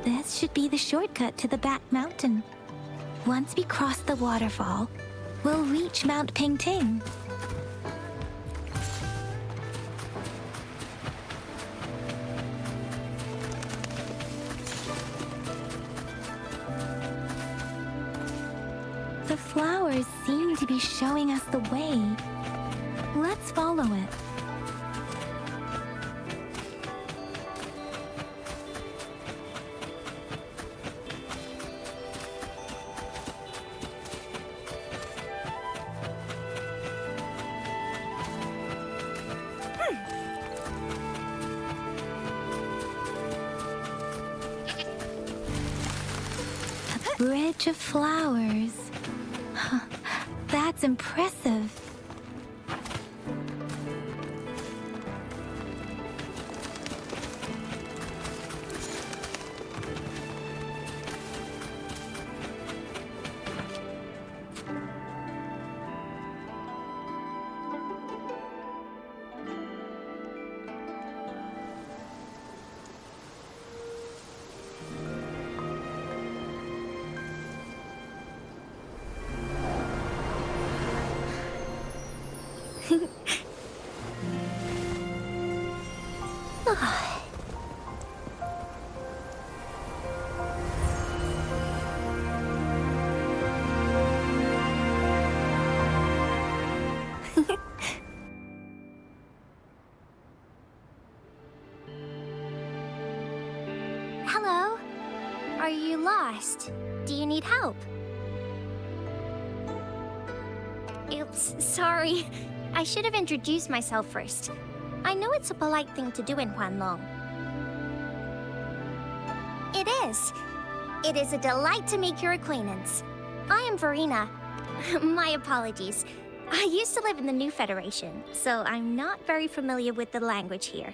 This should be the shortcut to the back mountain. Once we cross the waterfall, we'll reach Mount Pingting. The flowers seem to be showing us the way. Let's follow it. Bridge of flowers. That's impressive. Hello? Are you lost? Do you need help? Oops, sorry. I should have introduced myself first. I know it's a polite thing to do in Huanlong. It is. It is a delight to make your acquaintance. I am Verena. My apologies. I used to live in the New Federation, so I'm not very familiar with the language here.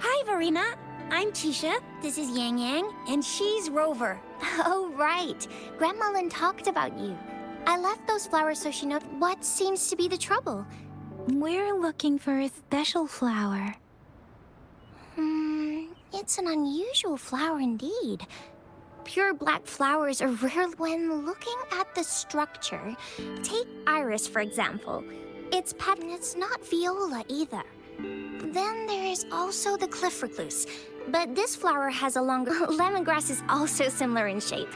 Hi, Verena. I'm Tisha. This is Yang Yang, and she's Rover. Oh, right. Grandma Lin talked about you. I left those flowers so she knows what seems to be the trouble. We're looking for a special flower. It's an unusual flower indeed. Pure black flowers are rare when looking at the structure. Take iris, for example. Its pattern is not viola either. Then there is also the cliff recluse. But this flower has a longer... Lemongrass is also similar in shape.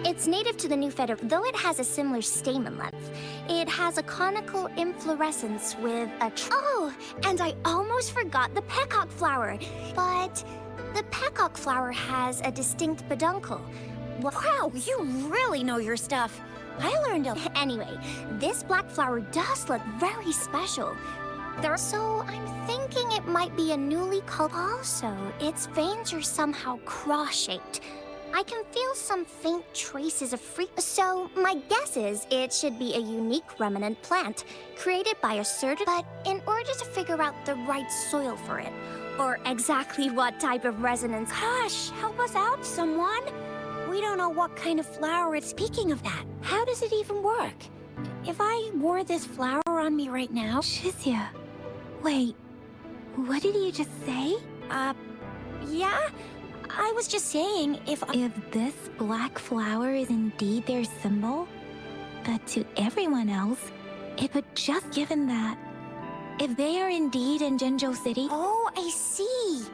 It's native to the New Federation, though it has a similar stamen length. It has a conical inflorescence with a... Oh, and I almost forgot the peacock flower. But the peacock flower has a distinct peduncle. Wow, you really know your stuff. I learned a... Anyway, this black flower does look very special. So I'm thinking it might be a newly culled... Also, its veins are somehow cross-shaped. I can feel some faint traces of So my guess is it should be a unique remnant plant, created by a certain... But in order to figure out the right soil for it, or exactly what type of resonance... Gosh, help us out, someone. We don't know what kind of flower it's... Speaking of that, how does it even work? If I wore this flower on me right now... Shizia, wait, what did you just say? Yeah? I was just saying, if this black flower is indeed their symbol, but to everyone else, it would just given that. If they are indeed in Jinzhou City... Oh, I see.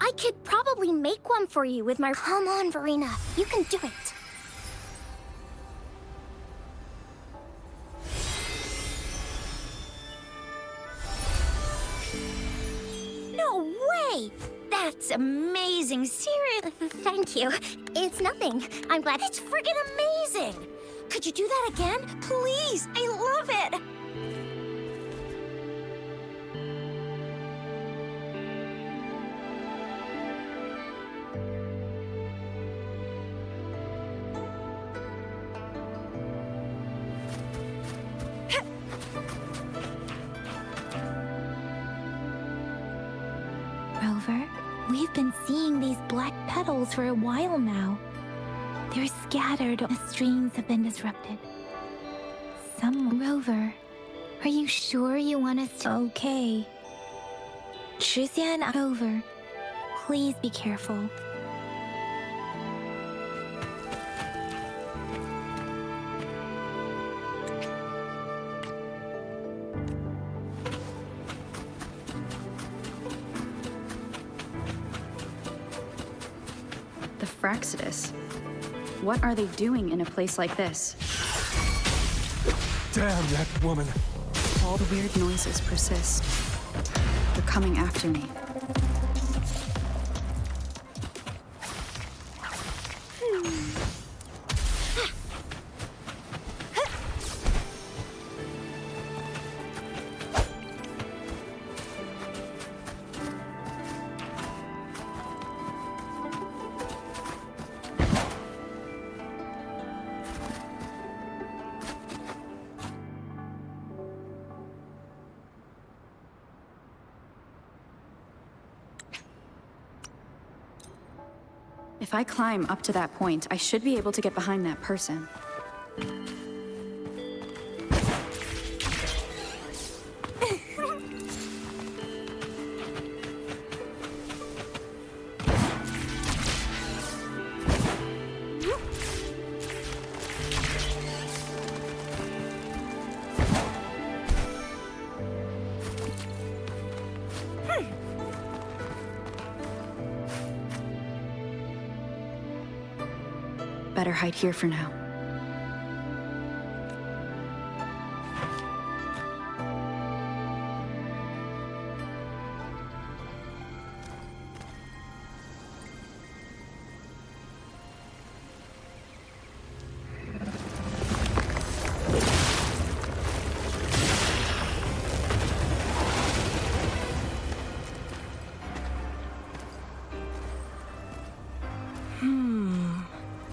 I could probably make one for you with my... Come on, Verena, you can do it. No way! That's amazing, seriously. Thank you. It's nothing. I'm glad It's friggin' amazing! Could you do that again? Please, I love it! Rover, we've been seeing these black petals for a while now. They're scattered. The streams have been disrupted. Rover, are you sure you want us to... Okay. Shizia and Rover, please be careful. The Fraxidus. What are they doing in a place like this? Damn that woman! All the weird noises persist. They're coming after me. If I climb up to that point, I should be able to get behind that person. Better hide here for now.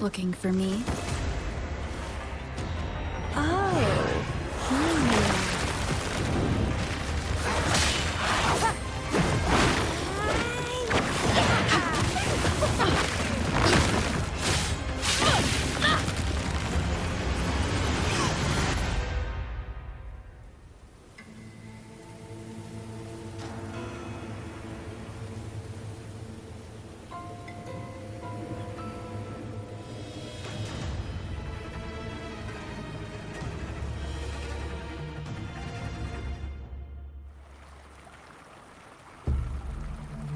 Looking for me?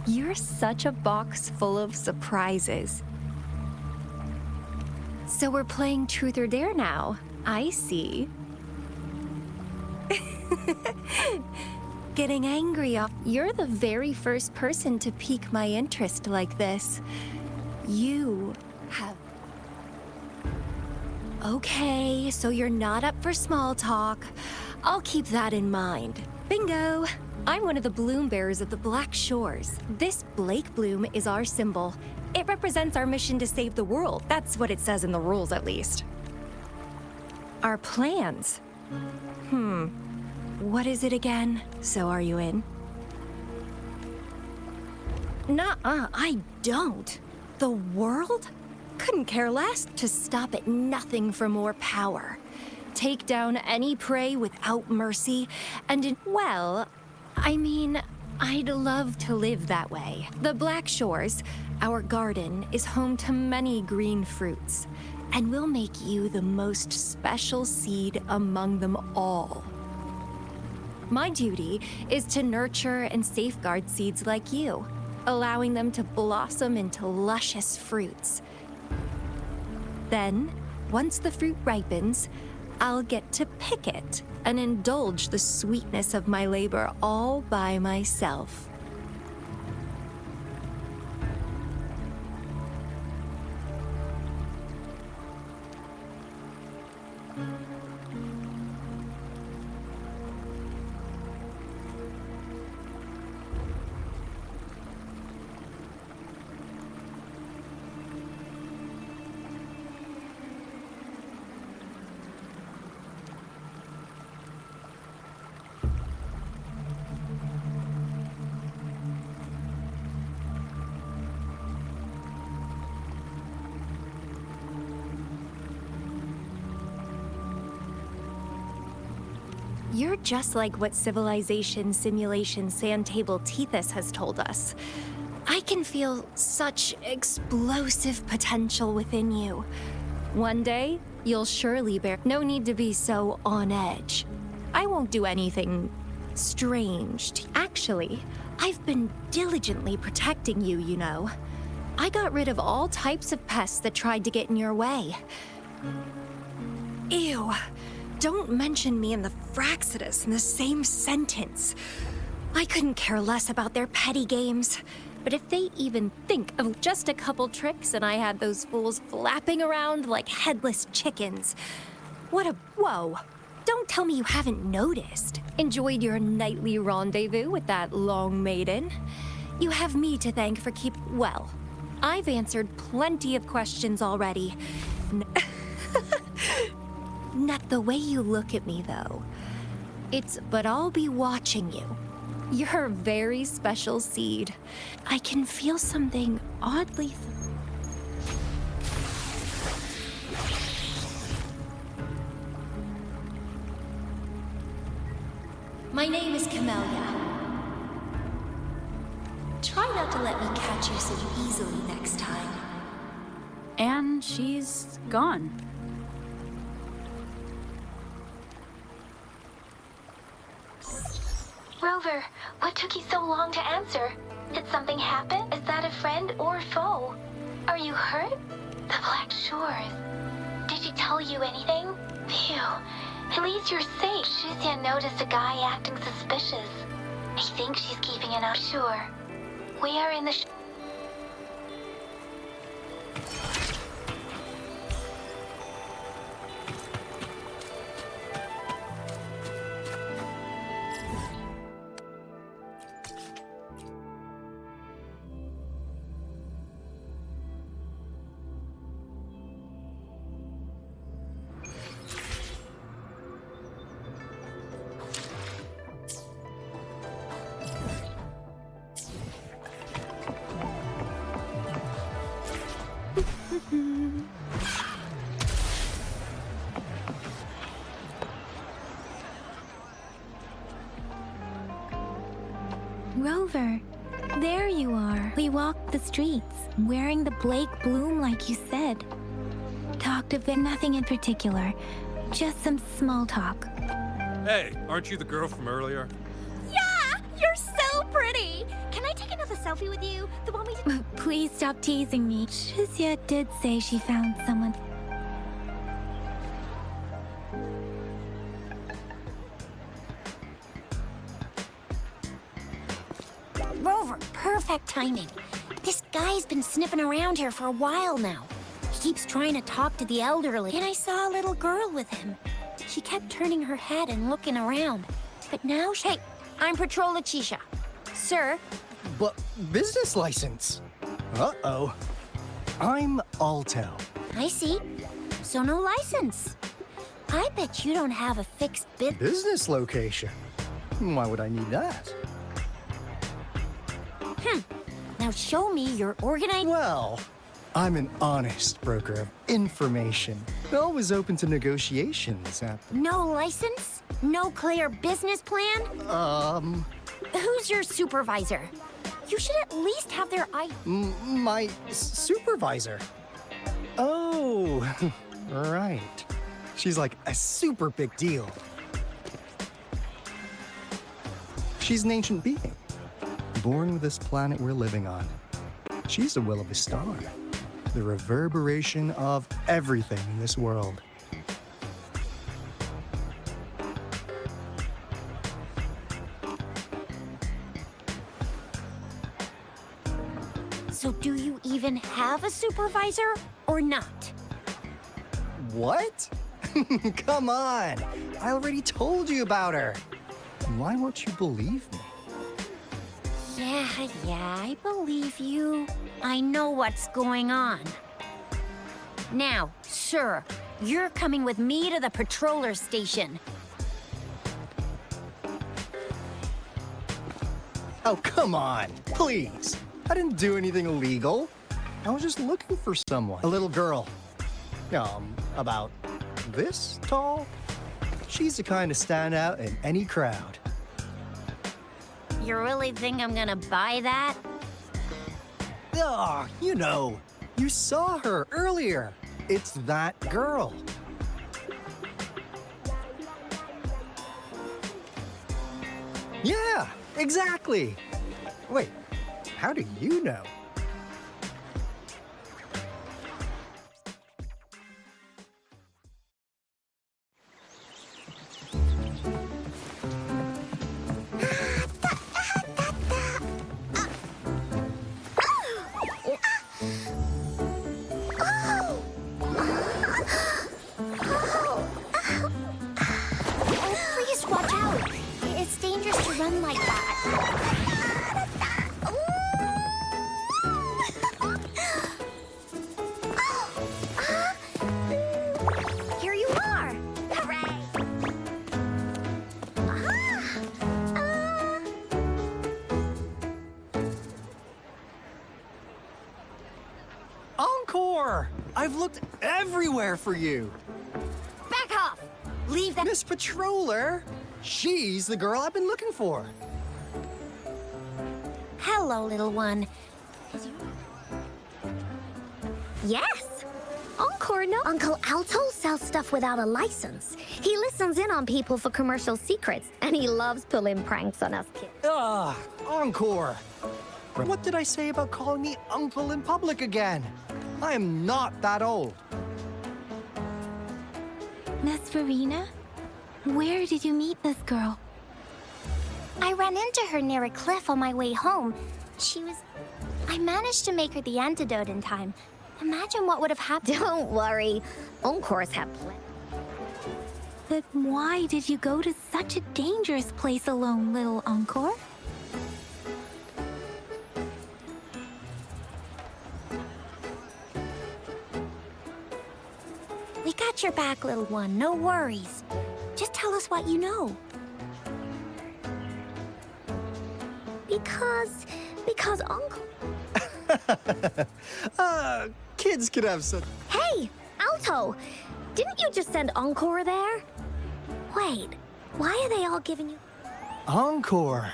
You're such a box full of surprises. So we're playing Truth or Dare now. I see. Getting angry off. You're the very first person to pique my interest like this. You have... Okay, so you're not up for small talk. I'll keep that in mind. Bingo! I'm one of the bloom bearers of the Black Shores. This Blake bloom is our symbol. It represents our mission to save the world. That's what it says in the rules, at least. Our plans? What is it again? So are you in? Nuh-uh, I don't. The world? Couldn't care less. To stop at nothing for more power. Take down any prey without mercy, and well, I mean, I'd love to live that way. The Black Shores, our garden, is home to many green fruits, and we'll make you the most special seed among them all. My duty is to nurture and safeguard seeds like you, allowing them to blossom into luscious fruits. Then, once the fruit ripens, I'll get to pick it and indulge the sweetness of my labor all by myself. You're just like what Civilization Simulation Sandtable Tethys has told us. I can feel such explosive potential within you. One day, you'll surely bear. No need to be so on edge. I won't do anything strange. Actually, I've been diligently protecting you, you know. I got rid of all types of pests that tried to get in your way. Ew. Don't mention me and the Fraxidus in the same sentence. I couldn't care less about their petty games. But if they even think of just a couple tricks and I had those fools flapping around like headless chickens. Whoa. Don't tell me you haven't noticed. Enjoyed your nightly rendezvous with that long maiden. You have me to thank for well, I've answered plenty of questions already. Not the way you look at me, though. But I'll be watching you. You're a very special seed. I can feel something oddly... My name is Camellia. Try not to let me catch you so easily next time. And she's gone. Rover, what took you so long to answer? Did something happen? Is that a friend or a foe? Are you hurt? The Black Shores. Did she tell you anything? Phew. At least you're safe. Shuzia noticed a guy acting suspicious. I think she's keeping an eye. Sure. We are in the... Rover, there you are. We walked the streets, wearing the Blake bloom like you said. Talked of nothing in particular, just some small talk. Hey, aren't you the girl from earlier? Yeah! You're so pretty! pretty. Can I take another selfie with you? The one we did. Please stop teasing me. Shizia did say she found someone. Rover, perfect timing. This guy's been sniffing around here for a while now. He keeps trying to talk to the elderly, and I saw a little girl with him. She kept turning her head and looking around. But now Hey, I'm Patrol Letitia. Sir, But business license? Uh-oh. I'm Alto. I see. So no license. I bet you don't have a fixed bid. Business location? Why would I need that? Now show me your organized... Well, I'm an honest broker of information. Always open to negotiations at No license? No clear business plan? Who's your supervisor? You should at least have their my supervisor. Oh, right. She's like a super big deal. She's an ancient being, born with this planet we're living on. She's the will of a star, the reverberation of everything in this world. So do you even have a supervisor or not? What? Come on! I already told you about her. Why won't you believe me? Yeah, I believe you. I know what's going on. Now, sir, you're coming with me to the patroller station. Oh, come on, please. I didn't do anything illegal. I was just looking for someone. A little girl. About this tall. She's the kind to stand out in any crowd. You really think I'm gonna buy that? Ah, you saw her earlier. It's that girl. Yeah, exactly. Wait, how do you know? Please watch out. It's dangerous to run like that. Here you are. Hooray. Encore! I've looked everywhere for you. Back off! Leave that. Miss Patroller, she's the girl I've been looking for. Hello, little one. Yes. Encore, no. Uncle Alto sells stuff without a license. He listens in on people for commercial secrets, and he loves pulling pranks on us kids. Encore! What did I say about calling me uncle in public again? I am not that old. Miss Verena, where did you meet this girl? I ran into her near a cliff on my way home. I managed to make her the antidote in time. Imagine what would have happened. Don't worry. Encore's have plenty. But why did you go to such a dangerous place alone, little Encore? We got your back, little one. No worries. Just tell us what you know. Because Uncle... Kids could have some... Hey, Alto! Didn't you just send Encore there? Wait, why are they all giving you... Encore!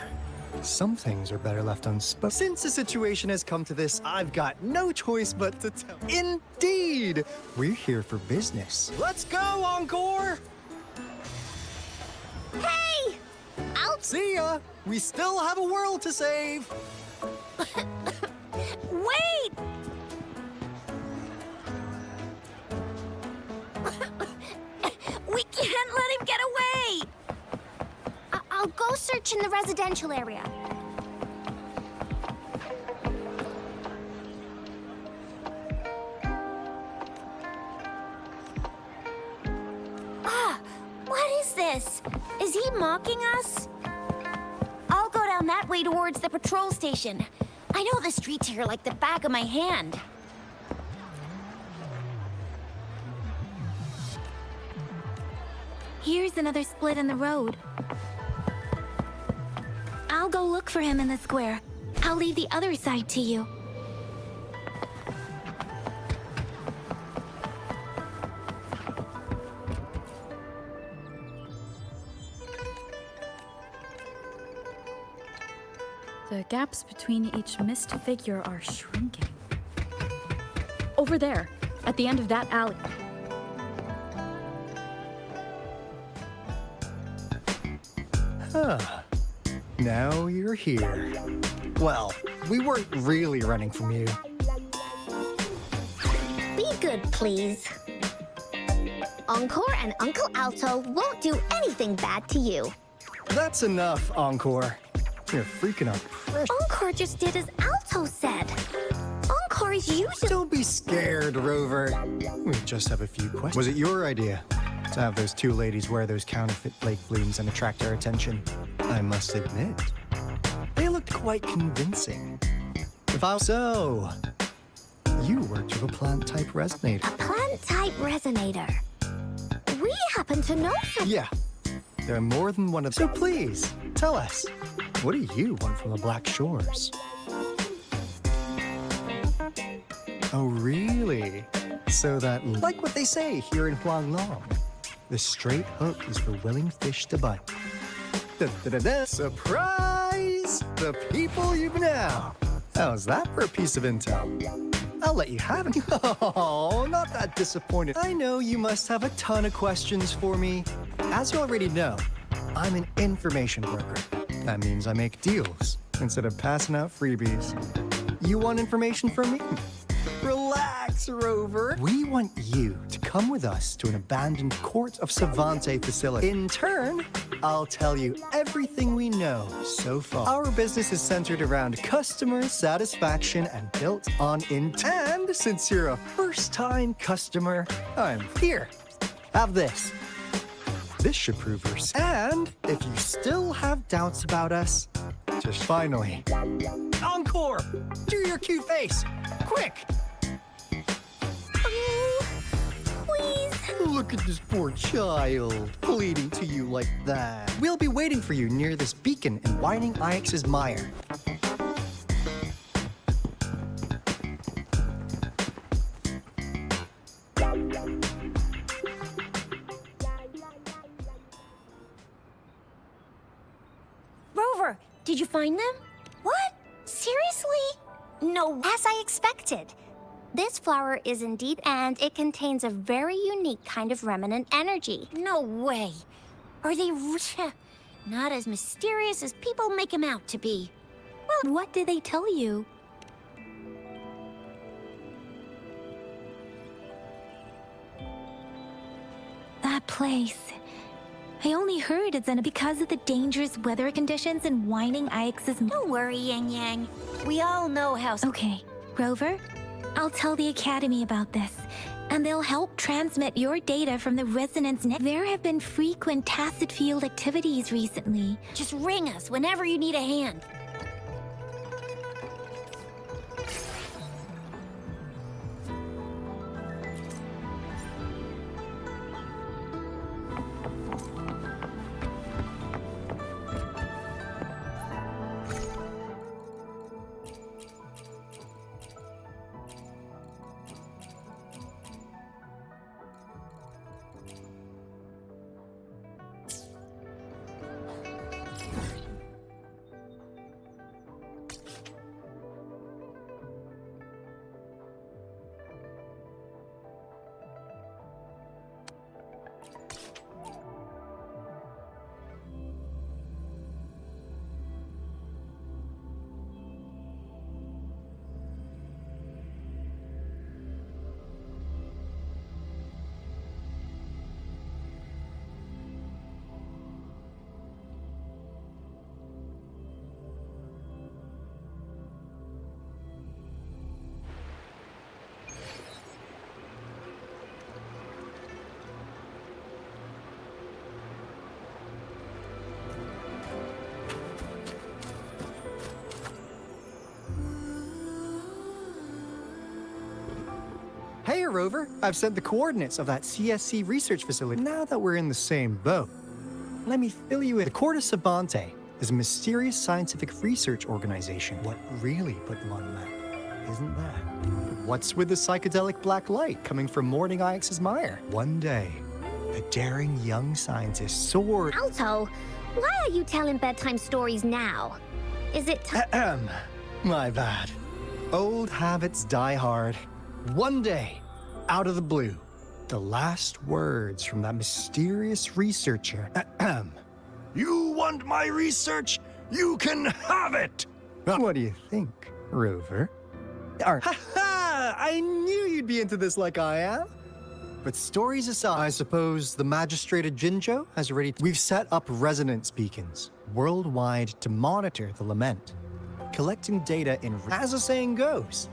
Some things are better left unspoken. Since the situation has come to this, I've got no choice but to tell. Indeed! We're here for business. Let's go, Encore! Hey! Alto! See ya! We still have a world to save! Wait! We can't let him get away! I'll go search in the residential area. What is this? Is he mocking us? I'll go down that way towards the patrol station. I know the streets here like the back of my hand. Here's another split in the road. I'll go look for him in the square. I'll leave the other side to you. The gaps between each missed figure are shrinking. Over there, at the end of that alley. Huh. Now you're here. Well, we weren't really running from you. Be good, please. Encore and Uncle Alto won't do anything bad to you. That's enough, Encore. You're freaking out precious. Encore just did as Alto said. Encore is usually... Don't be scared, Rover. We just have a few questions. Was it your idea to have those two ladies wear those counterfeit flake blooms and attract our attention? I must admit, they looked quite convincing. If I... So, you worked with a plant-type resonator. A plant-type resonator. We happen to know some... Yeah, there are more than one of... So please, tell us, what do you want from the Black Shores? Oh, really? So that, like what they say here in Huanglong, the straight hook is for willing fish to bite. Da-da-da-da. Surprise! The people you know. How's that for a piece of intel? I'll let you have it. Oh, not that disappointed. I know you must have a ton of questions for me. As you already know, I'm an information broker. That means I make deals instead of passing out freebies. You want information from me? Relax, Rover. We want you to come with us to an abandoned Court of Savante facility. In turn, I'll tell you everything we know so far. Our business is centered around customer satisfaction and built on intent. And since you're a first-time customer, I'm here. Have this. This should prove yours. And if you still have doubts about us, just finally, Encore! Do your cute face! Quick! Please. Look at this poor child, pleading to you like that. We'll be waiting for you near this beacon in Whining Ix's mire. Rover, did you find them? What? Seriously? No. As I expected. This flower is indeed, and it contains a very unique kind of remnant energy. No way. Are they not as mysterious as people make them out to be? Well, what did they tell you? That place. I only heard it's in because of the dangerous weather conditions in Whining Ix's... Don't worry, Yang Yang. We all know how... Okay, Rover, I'll tell the Academy about this, and they'll help transmit your data from the resonance net. There have been frequent tacit field activities recently. Just ring us whenever you need a hand. Here, Rover. I've sent the coordinates of that CSC research facility. Now that we're in the same boat, let me fill you in. The Corte Savante is a mysterious scientific research organization. What really put them on the map isn't that. What's with the psychedelic black light coming from Morning Ix's mire? One day, a daring young scientist soared... Alto, why are you telling bedtime stories now? Is it My bad. Old habits die hard. One day, out of the blue, the last words from that mysterious researcher. You want my research? You can have it! What do you think, Rover? Ha-ha! I knew you'd be into this like I am. But stories aside, I suppose the magistrate at Jinjo has already... We've set up resonance beacons worldwide to monitor the lament, collecting data in... As the saying goes,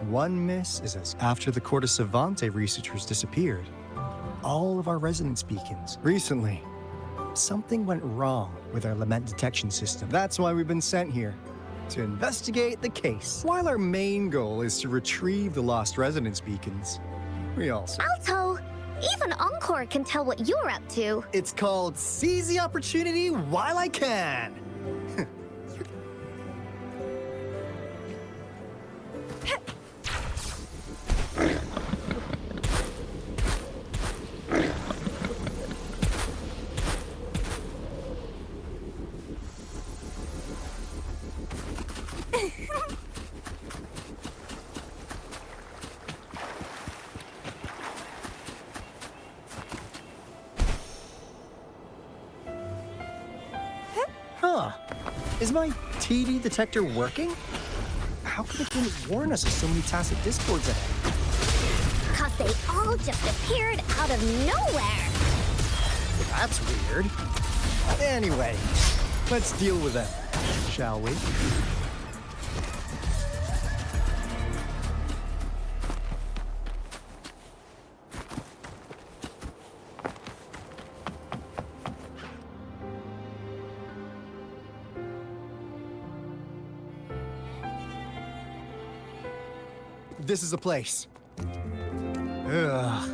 one miss is as... After the Corte Savante researchers disappeared, all of our resonance beacons. Recently, something went wrong with our lament detection system. That's why we've been sent here, to investigate the case. While our main goal is to retrieve the lost resonance beacons, we also... Alto? Even Encore can tell what you're up to. It's called Seize the Opportunity While I Can. Huh. Is my TD detector working? How come it didn't warn us of so many tacit discords ahead? 'Cause they all just appeared out of nowhere. That's weird. Anyway, let's deal with them, shall we? This is the place. Ugh.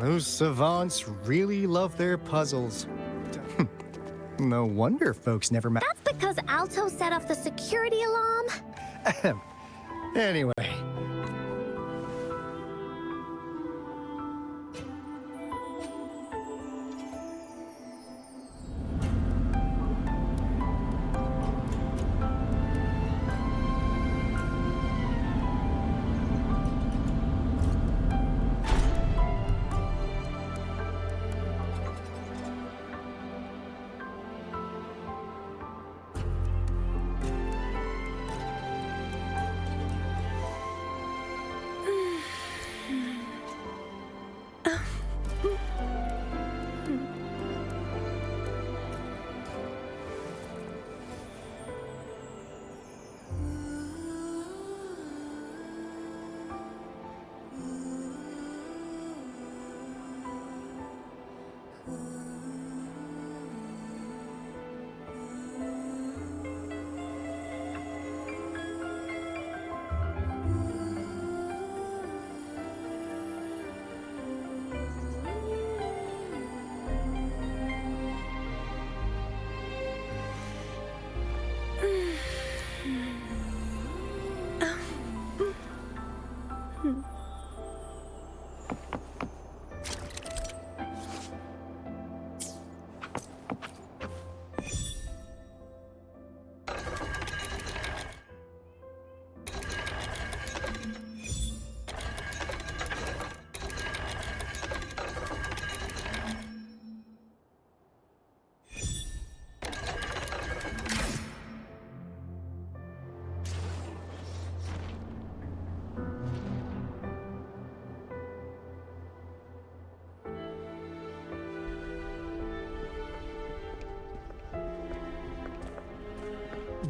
Those savants really love their puzzles. No wonder folks never met. That's because Alto set off the security alarm. Anyway.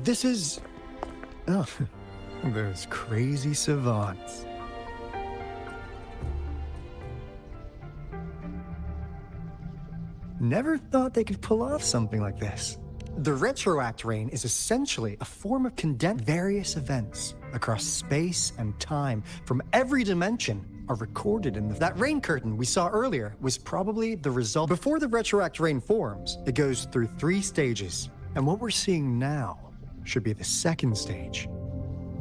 This is... Oh, those crazy savants. Never thought they could pull off something like this. The retroact rain is essentially a form of condensed various events across space and time from every dimension are recorded in that rain curtain we saw earlier was probably the result. Before the retroact rain forms, it goes through 3 stages. And what we're seeing now should be the second stage.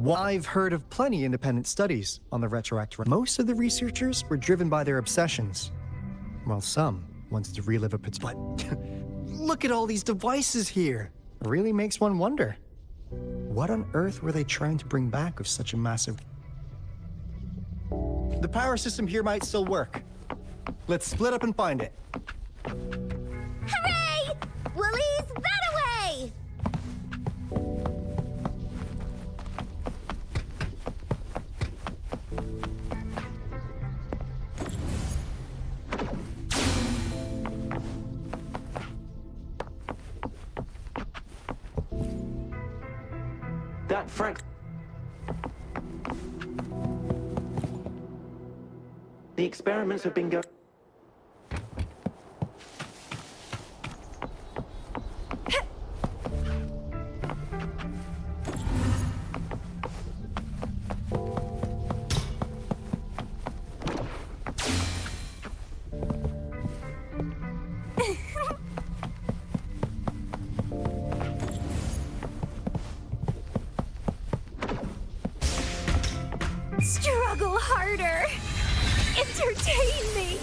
I've heard of plenty independent studies on the retroact rain. Most of the researchers were driven by their obsessions, while some wanted to relive a but look at all these devices here. It really makes one wonder. What on earth were they trying to bring back with such a massive... The power system here might still work. Let's split up and find it. Hooray! Woolies, that away! That Frank... The experiments have been going... Struggle harder! Entertain me!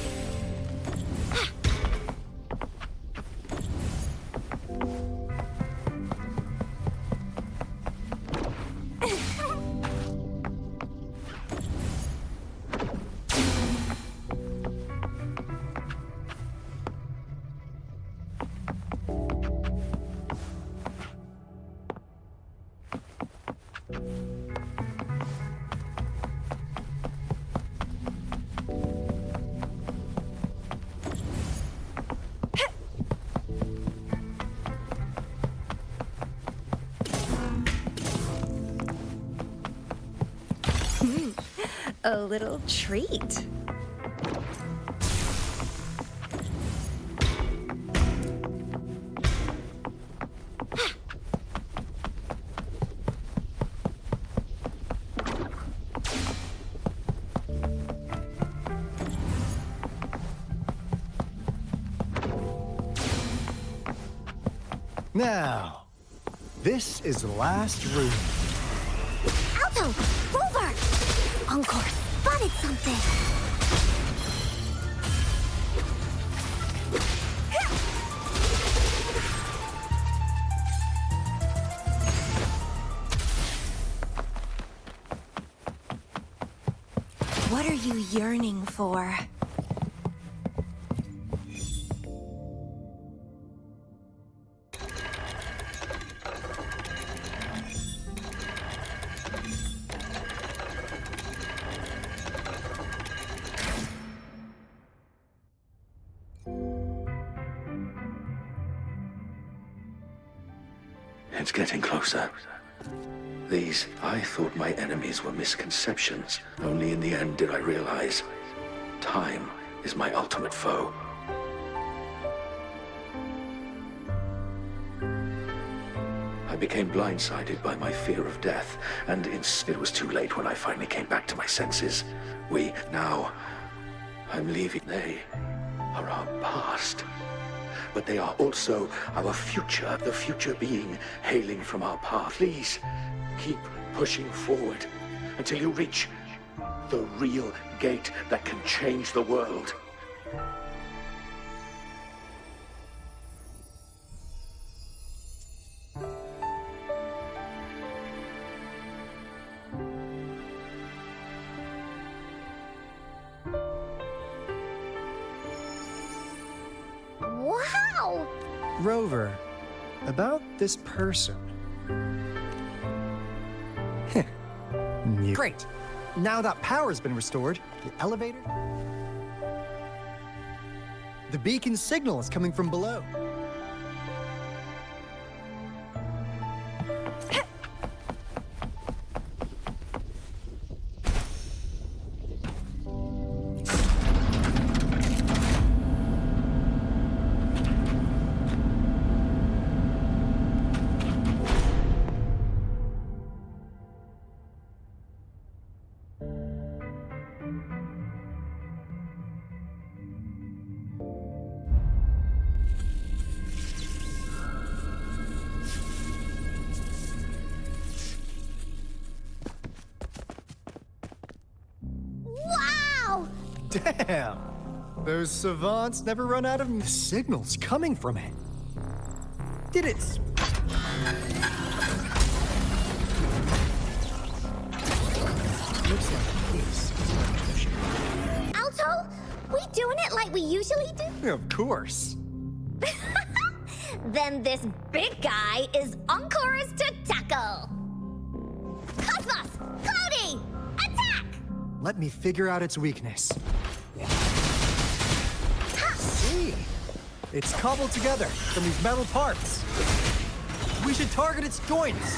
A little treat. Now, this is the last room. Alto! Rover! Encore spotted something! What are you yearning for? It's getting closer. These, I thought my enemies were misconceptions. Only in the end did I realize time is my ultimate foe. I became blindsided by my fear of death, and it was too late when I finally came back to my senses. I'm leaving. They are our past. But they are also our future, the future being hailing from our past. Please, keep pushing forward until you reach the real gate that can change the world. Wow! Rover, about this person. Great. Now that power's been restored, the elevator... The beacon signal is coming from below. Damn! Those savants never run out of signals coming from it. Did it? Looks like this. Alto, we doing it like we usually do? Of course. Then this big guy is Encore's to tackle. Cosmos! Cloudy! Attack! Let me figure out its weakness. See? It's cobbled together from these metal parts. We should target its joints.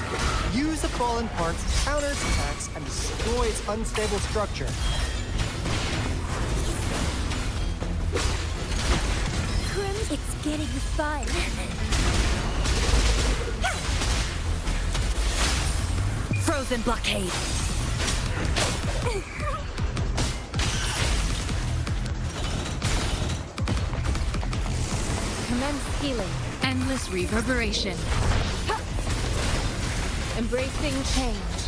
Use the fallen parts to counter its attacks and destroy its unstable structure. It's getting fun. Frozen blockade. Commence healing. Endless reverberation. Embracing change.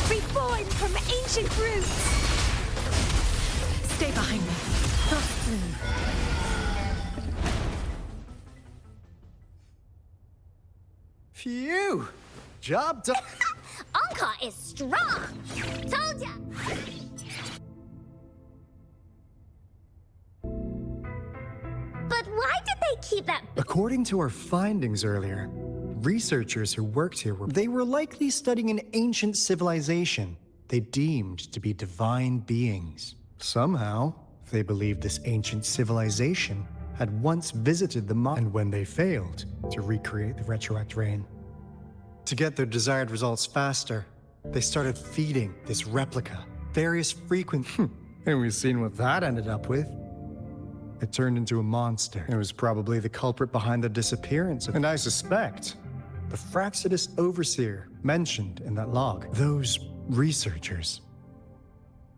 Reborn from ancient roots. Stay behind me. Phew! Job done. Encore is strong! Told ya! But why did they keep that? According to our findings earlier, researchers who worked here were likely studying an ancient civilization they deemed to be divine beings. Somehow, they believed this ancient civilization had once visited the and when they failed to recreate the retroact rain. To get their desired results faster, they started feeding this replica various frequent and we've seen what that ended up with. It turned into a monster. It was probably the culprit behind the disappearance of, and I suspect, the Fraxidus Overseer mentioned in that log. Those researchers,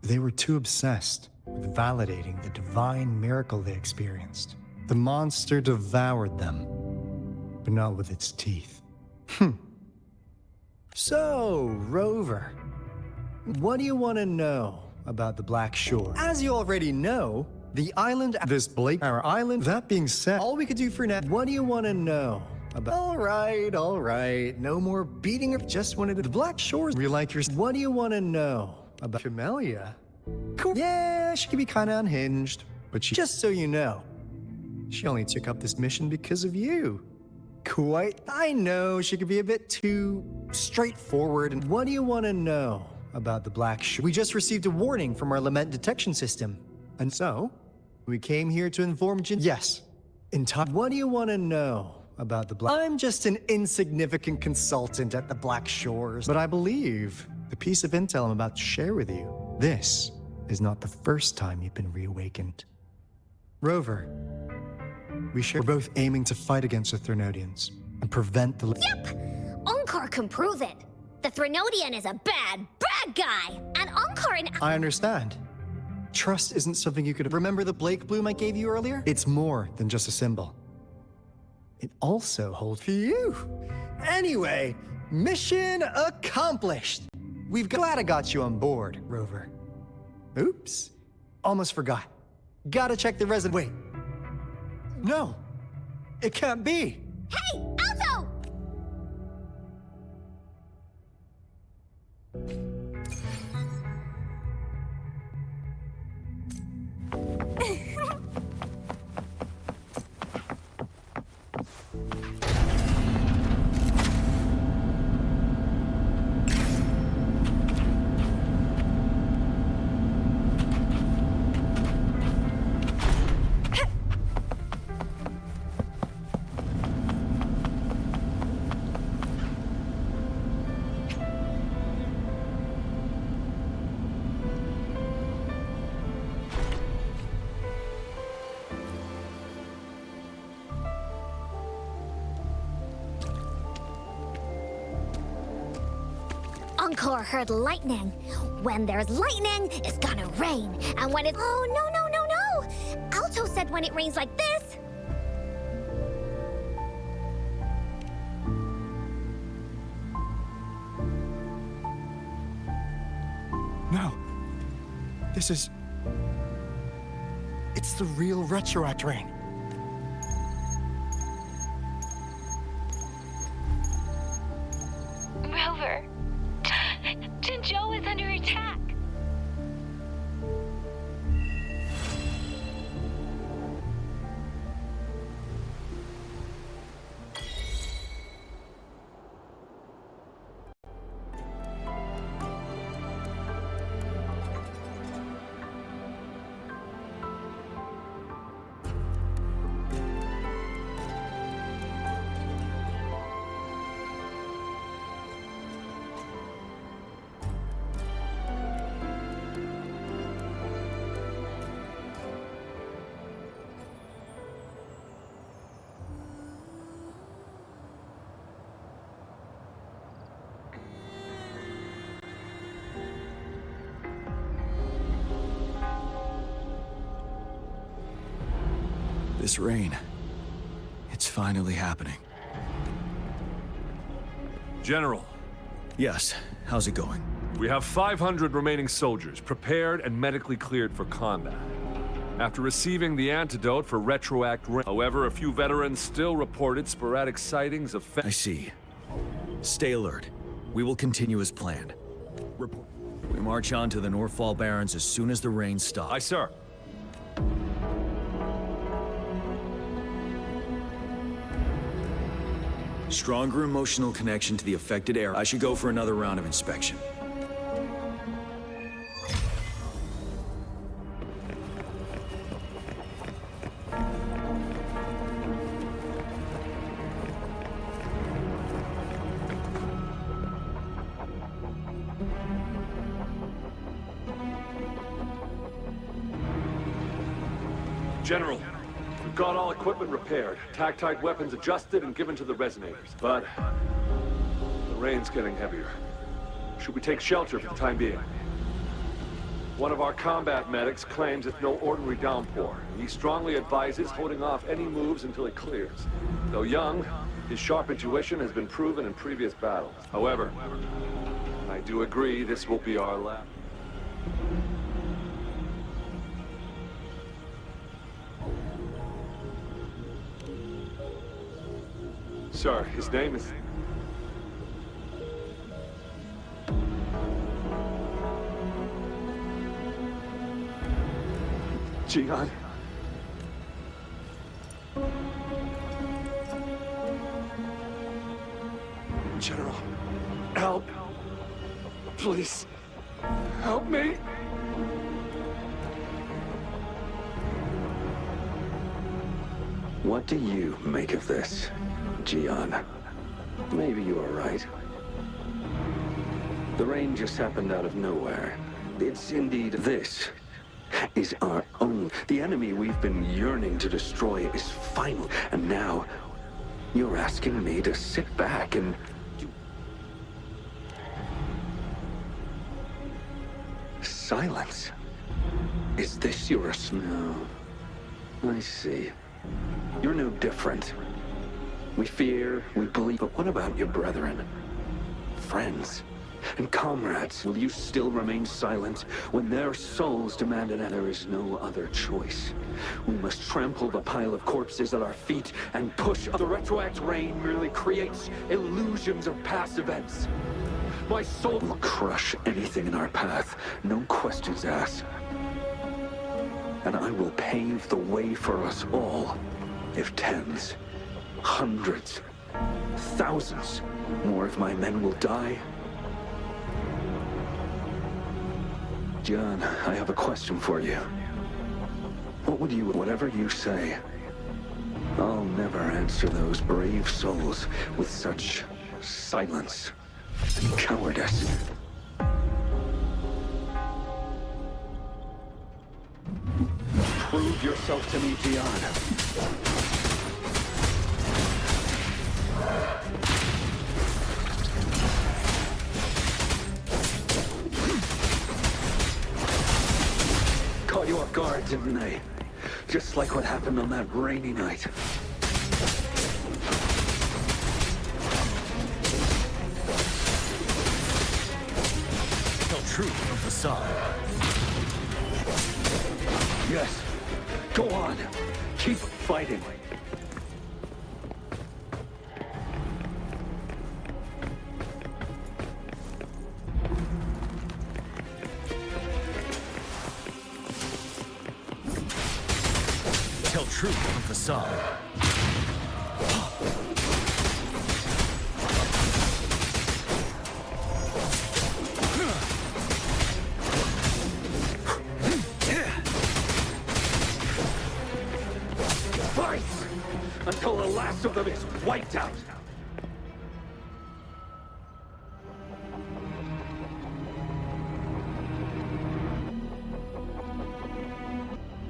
they were too obsessed with validating the divine miracle they experienced. The monster devoured them, but not with its teeth. So, Rover, what do you want to know about the Black Shore? As you already know, the island, our island. That being said, all we could do for now, what do you want to know about? All right. No more beating her. Just wanted to, the Black Shores. You like your, what do you want to know about Camellia? Cool. Yeah, she can be kind of unhinged, but just so you know, she only took up this mission because of you. Quite, I know she could be a bit too straightforward. And what do you want to know about the Black Shore? We just received a warning from our lament detection system. And so, we came here to inform you. Yes. What do you want to know about the Black? I'm just an insignificant consultant at the Black Shores, but I believe the piece of intel I'm about to share with you, this is not the first time you've been reawakened. Rover, we're both aiming to fight against the Threnodians and prevent the... Yep! Encore can prove it. The Threnodian is a bad guy, and Encore and... I understand. Trust isn't something you could... Remember the Blake bloom I gave you earlier? It's more than just a symbol. It also holds... Phew! Anyway, mission accomplished! Glad I got you on board, Rover. Oops. Almost forgot. Gotta check the resident... Wait. No. It can't be. Hey, Alto! Encore heard lightning. When there's lightning, it's gonna rain. And when it's... Oh, no. Alto said when it rains like this... No. This is... It's the real Retroact Rain. Rover, Joe is under attack. This rain, it's finally happening. General, Yes, how's it going? we have 500 remaining soldiers prepared and medically cleared for combat. After receiving the antidote for Retroact Rain, however, a few veterans still reported sporadic sightings of I see. Stay alert. We will continue as planned. Report. We march on to the Northfall Barrens as soon as the rain stops. Aye, sir. Stronger emotional connection to the affected area. I should go for another round of inspection. General, we've got all equipment repaired, tactite weapons adjusted and given to the resonators. But the rain's getting heavier. Should we take shelter for the time being? One of our combat medics claims it's no ordinary downpour. He strongly advises holding off any moves until it clears. Though young, his sharp intuition has been proven in previous battles. However, I do agree this will be our last. Sir, his name is... Jian. General, help. Please, help me. What do you make of this, Jian? Maybe you are right. The rain just happened out of nowhere. It's indeed this is our own. The enemy we've been yearning to destroy is final. And now, you're asking me to sit back and... Silence? Is this your... No. I see. You're no different. We fear, we believe, but what about your brethren? Friends? And comrades? Will you still remain silent when their souls demand it and there is no other choice? We must trample the pile of corpses at our feet and push. The Retroact Rain merely creates illusions of past events. My soul will crush anything in our path, no questions asked. And I will pave the way for us all, if tens, hundreds, thousands more of my men will die. Jian, I have a question for you. What would you... Whatever you say, I'll never answer those brave souls with such silence and cowardice. Prove yourself to me, Jian. Caught you off guard, didn't they? Just like what happened on that rainy night. Tell truth from facade. Yes. Go on. Keep fighting. Tell truth from facade. Fight! Until the last of them is wiped out!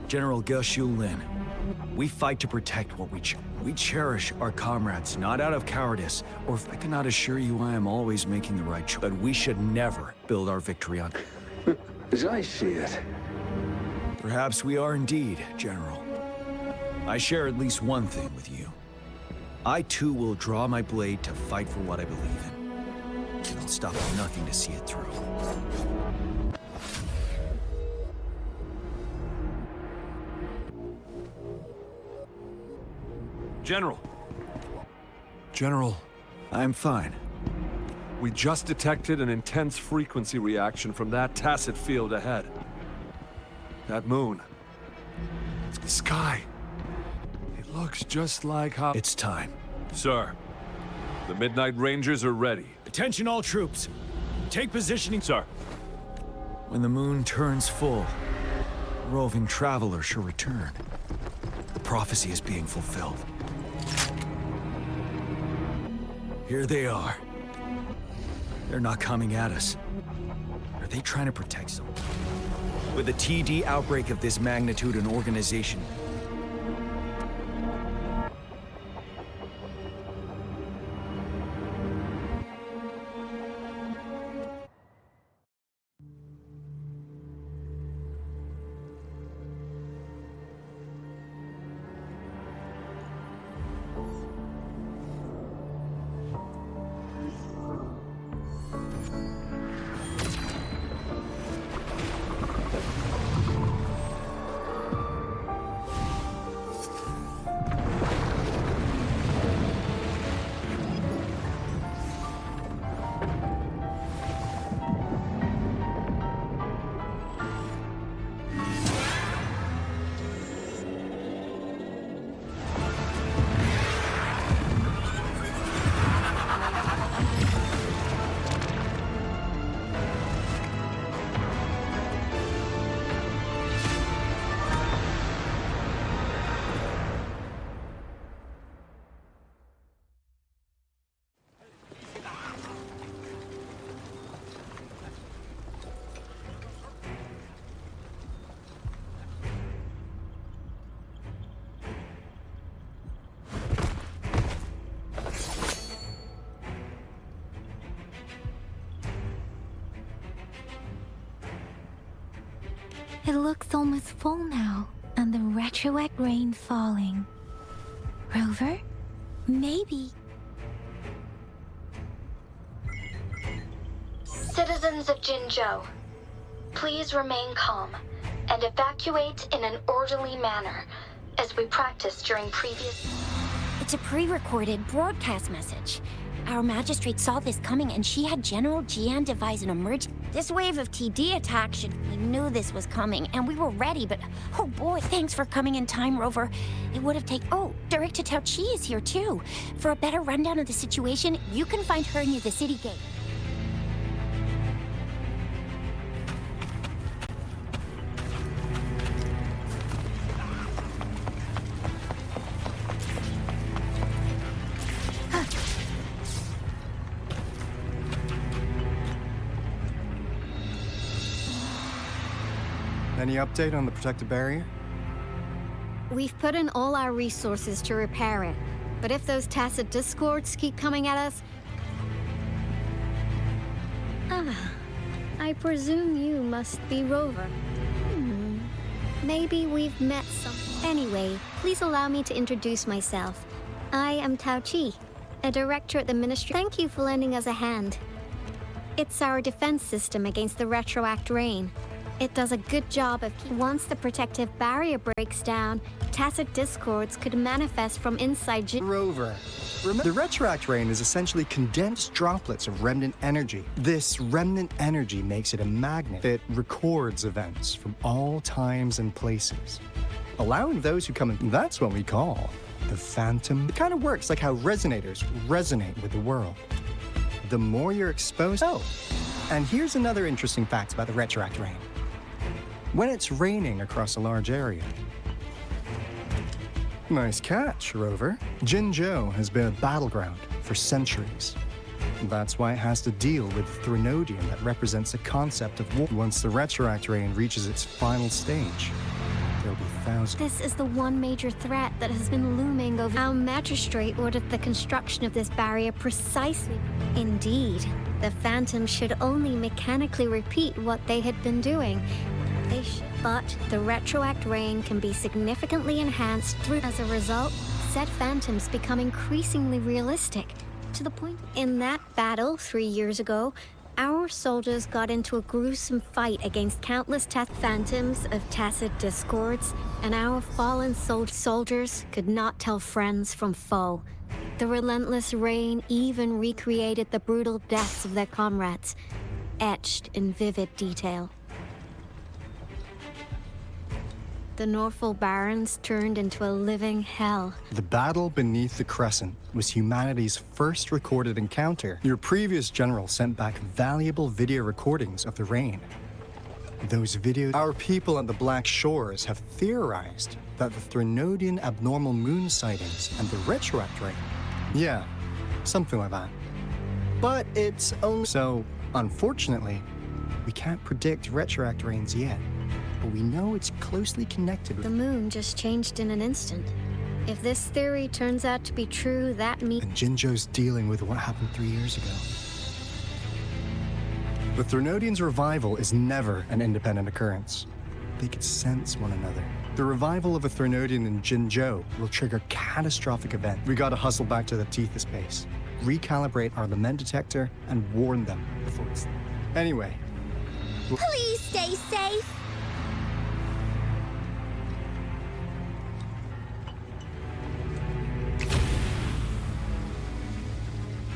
General Geshu Lin, we fight to protect what we cherish our comrades, not out of cowardice, or if I cannot assure you I am always making the right choice, but we should never build our victory on... As I see it. Perhaps we are indeed, General. I share at least one thing with you. I too will draw my blade to fight for what I believe in. And I'll stop at nothing to see it through. General. I'm fine. We just detected an intense frequency reaction from that tacit field ahead. That moon. It's the sky. It looks just like how... It's time. Sir, the Midnight Rangers are ready. Attention all troops. Take positioning. Sir. When the moon turns full, a roving traveler shall return. The prophecy is being fulfilled. Here they are. They're not coming at us. Are they trying to protect someone? With a TD outbreak of this magnitude and organization, It looks almost full now, and the retroact rain falling. Rover? Maybe. Citizens of Jinzhou, please remain calm and evacuate in an orderly manner, as we practiced during previous... It's a pre-recorded broadcast message. Our magistrate saw this coming and she had General Jian devise an emergency. This wave of TD attack we knew this was coming and we were ready, but oh boy, thanks for coming in time, Rover. It would have taken... Oh, Director Tao Chi is here too. For a better rundown of the situation, you can find her near the city gate. Any update on the protective barrier? We've put in all our resources to repair it, but if those tacit discords keep coming at us... I presume you must be Rover. Maybe we've met some... Anyway, please allow me to introduce myself. I am Tao Chi, a director at the Ministry. Thank you for lending us a hand. It's our defense system against the retroact rain. It does a good job of once the protective barrier breaks down, tacit discords could manifest from inside Rover. The retroact rain is essentially condensed droplets of remnant energy. This remnant energy makes it a magnet. It records events from all times and places, allowing those who come in. That's what we call the phantom. It kind of works like how resonators resonate with the world. The more you're exposed. Oh, and here's another interesting fact about the retroact rain. When it's raining across a large area. Nice catch, Rover. Jinzhou has been a battleground for centuries. That's why it has to deal with Threnodium that represents the concept of war. Once the retroact rain reaches its final stage, there'll be thousands. This is the one major threat that has been looming over. Our magistrate ordered the construction of this barrier precisely. Indeed, the phantoms should only mechanically repeat what they had been doing. But the retroact rain can be significantly enhanced through. As a result, said phantoms become increasingly realistic, to the point. In that battle 3 years ago, our soldiers got into a gruesome fight against countless phantoms of tacit discords, and our fallen soldiers could not tell friends from foe. The relentless rain even recreated the brutal deaths of their comrades, etched in vivid detail. The Norfolk Barrens turned into a living hell. The battle beneath the Crescent was humanity's first recorded encounter. Your previous general sent back valuable video recordings of the rain. Those videos. Our people at the Black Shores have theorized that the Threnodian abnormal moon sightings and the retroact rain. Yeah, something like that. But it's only. So, unfortunately, we can't predict retroact rains yet. But we know it's closely connected with. The moon just changed in an instant. If this theory turns out to be true, that means. And Jinzhou's dealing with what happened 3 years ago. The Threnodians' revival is never an independent occurrence. They could sense one another. The revival of a Threnodian in Jinzhou will trigger catastrophic event. We gotta hustle back to the Tethys base, recalibrate our lament detector, and warn them before it's. Anyway. Please stay safe.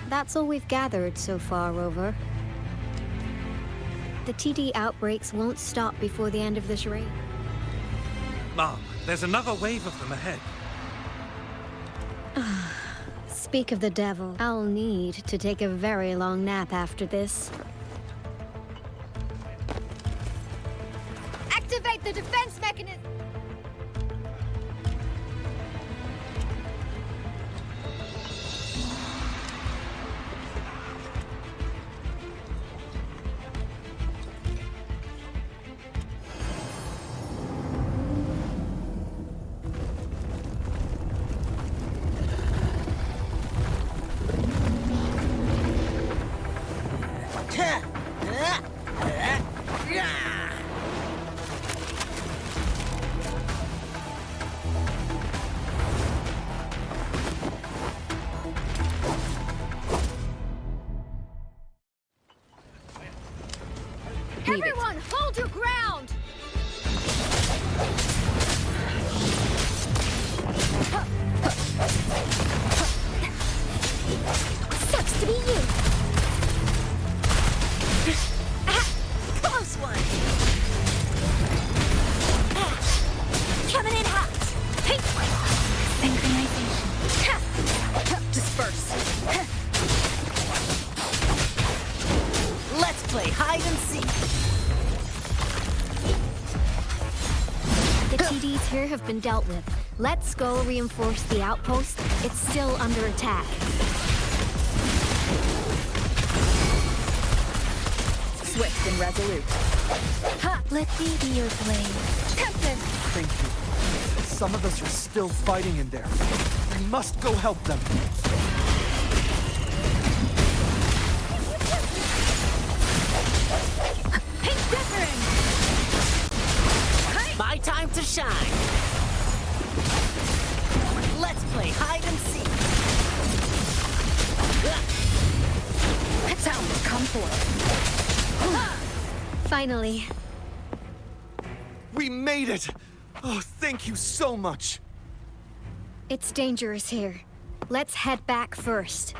That's all we've gathered so far, Rover. The TD outbreaks won't stop before the end of this raid. Mom, there's another wave of them ahead. Speak of the devil. I'll need to take a very long nap after this. Activate the defense mechanism! Everyone, hold your ground! Sucks to be you. Close one! Coming in hot. Synchronization. Disperse. Let's play hide and seek. The TDs here have been dealt with. Let's go reinforce the outpost. It's still under attack. Swift and resolute. Ha! Let me be your blade. Tempted. Thank you. Some of us are still fighting in there. We must go help them. My time to shine. Let's play hide and seek. That's how we'll come for it. Finally. We made it! Oh, thank you so much! It's dangerous here. Let's head back first.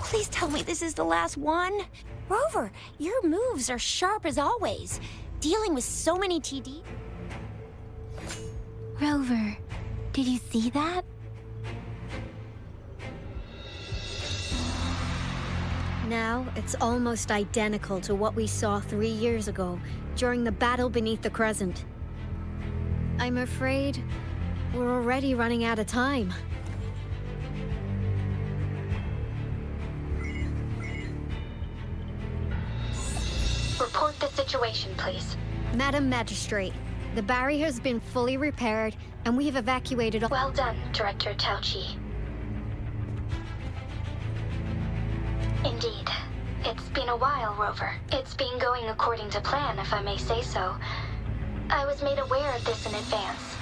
Please tell me this is the last one? Rover, your moves are sharp as always. Dealing with so many TD... Rover, did you see that? Now, it's almost identical to what we saw 3 years ago, during the battle beneath the Crescent. I'm afraid we're already running out of time. Report the situation, please. Madam Magistrate, the barrier has been fully repaired, and we have evacuated all— Well done, Director Tauchi. Indeed. It's been a while, Rover. It's been going according to plan, if I may say so. I was made aware of this in advance,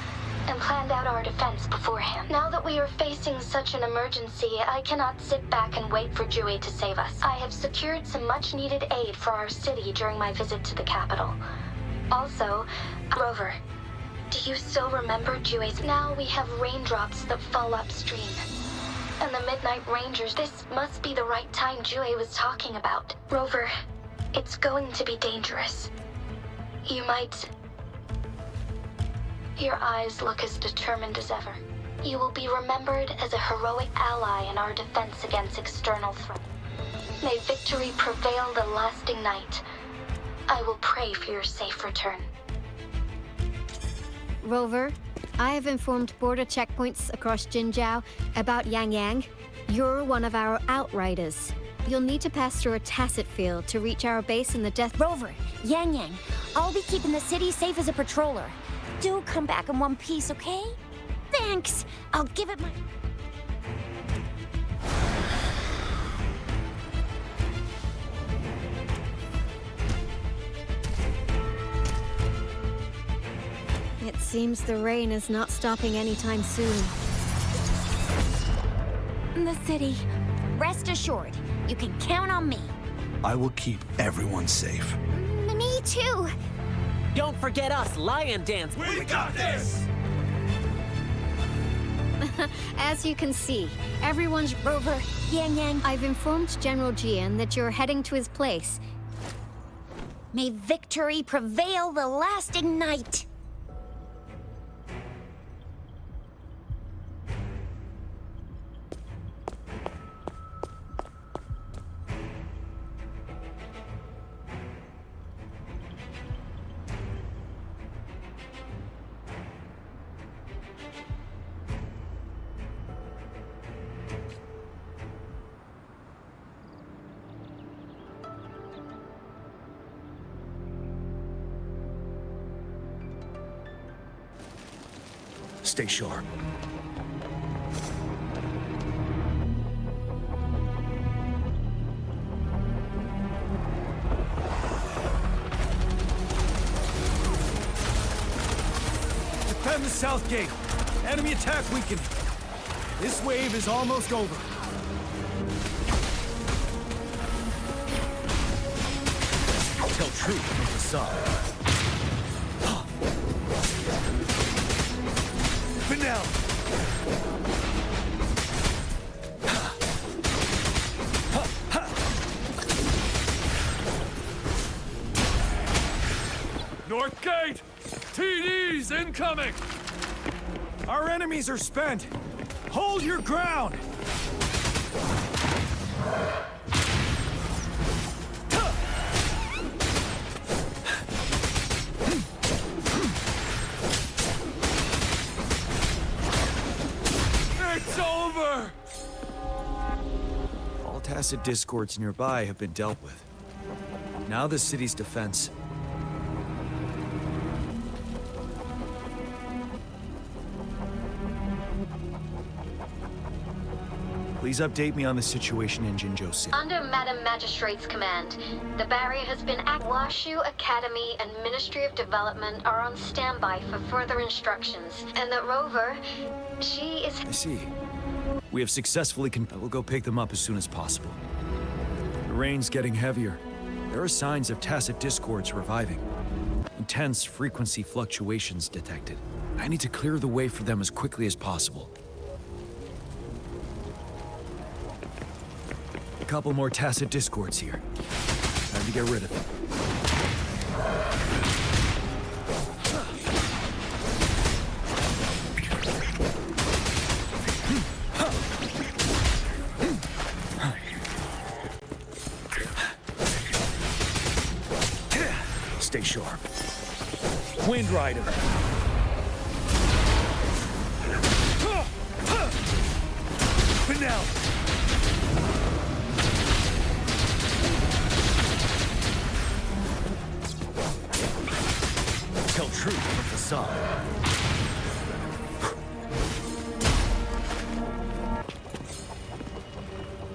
and planned out our defense beforehand. Now that we are facing such an emergency, I cannot sit back and wait for Jue to save us. I have secured some much-needed aid for our city during my visit to the capital. Also, Rover, do you still remember Jue's— Now we have raindrops that fall upstream. And the Midnight Rangers— This must be the right time Jue was talking about. Rover, it's going to be dangerous. You might— Your eyes look as determined as ever. You will be remembered as a heroic ally in our defense against external threats. May victory prevail the lasting night. I will pray for your safe return. Rover, I have informed border checkpoints across Jinjiao about Yang Yang. You're one of our outriders. You'll need to pass through a tacit field to reach our base in the death— Rover, Yang Yang, I'll be keeping the city safe as a patroller. Do come back in one piece, okay? Thanks! I'll give it my... It seems the rain is not stopping anytime soon. The city. Rest assured, you can count on me. I will keep everyone safe. Me too. Don't forget us, Lion Dance. We got this! As you can see, everyone's— Rover, Yang Yang. I've informed General Jian that you're heading to his place. May victory prevail the lasting night. Stay sharp. Defend the south gate. Enemy attack weakened. This wave is almost over. Tell truth from facade. Finale! North Gate! TDs incoming! Our enemies are spent. Hold your ground! It's over! All tacit discords nearby have been dealt with. Now the city's defense. Please update me on the situation in Jinzhou City. Under Madam Magistrate's command, the barrier has been Washu Academy and Ministry of Development are on standby for further instructions. And the rover, she is... I see. We have successfully We'll go pick them up as soon as possible. The rain's getting heavier. There are signs of tacit discords reviving. Intense frequency fluctuations detected. I need to clear the way for them as quickly as possible. A couple more tacit discords here. Time to get rid of them. Stay sharp. Wind Rider. Now. Tell truth from facade.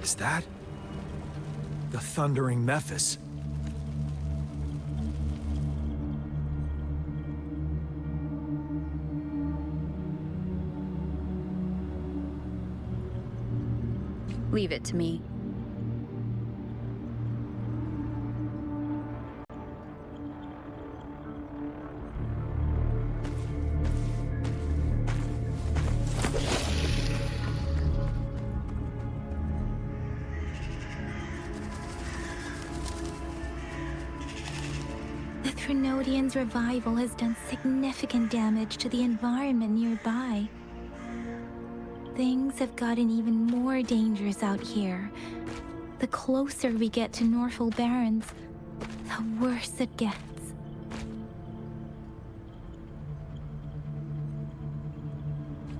Is that the thundering Mephis? Leave it to me. The Threnodians' revival has done significant damage to the environment nearby. Things have gotten even more dangerous out here. The closer we get to Norfolk Barrens, the worse it gets.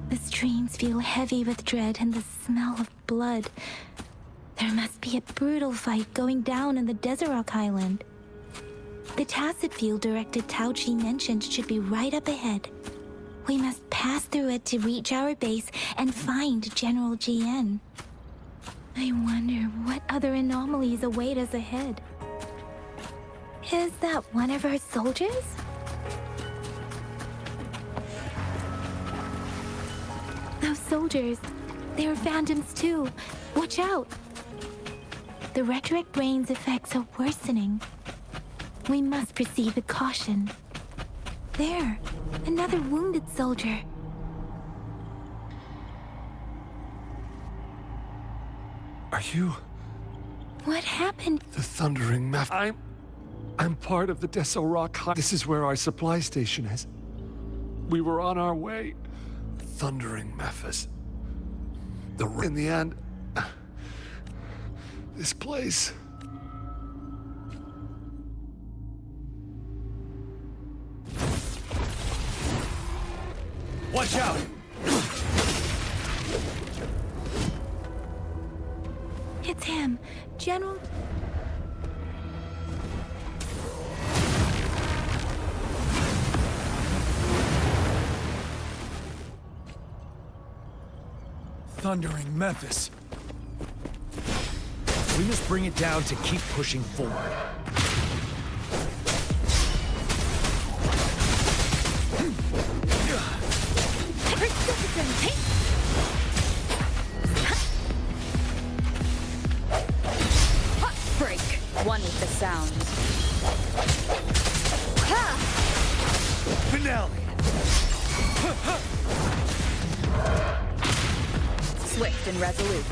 The streams feel heavy with dread and the smell of blood. There must be a brutal fight going down in the Desert Island. The tacit field Director Tauchi mentioned should be right up ahead. We must pass through it to reach our base and find General GN. I wonder what other anomalies await us ahead. Is that one of our soldiers? Those soldiers, they are phantoms too. Watch out! The rhetoric rain's effects are worsening. We must proceed with caution. There, another wounded soldier. Are you... What happened? The Thundering Meth... I'm part of the Historiaaaa. This is where our supply station is. We were on our way. Thundering Mephis. In the end... This place... Watch out! It's him, General... Thundering Mephis. We must bring it down to keep pushing forward. Break. One with the sound. Finale! Swift and resolute.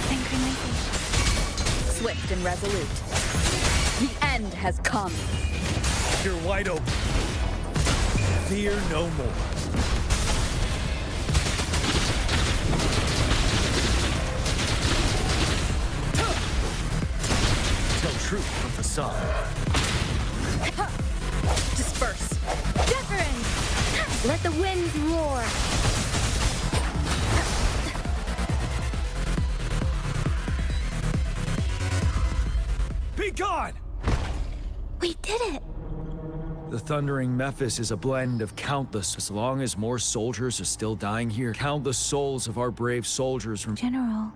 Synchronization. Swift and resolute. The end has come. You're wide open. Fear no more. Tell truth from facade. Disperse. Deference! Let the winds roar! Be gone! We did it! The Thundering Memphis is a blend of countless. As long as more soldiers are still dying here, countless souls of our brave soldiers from General.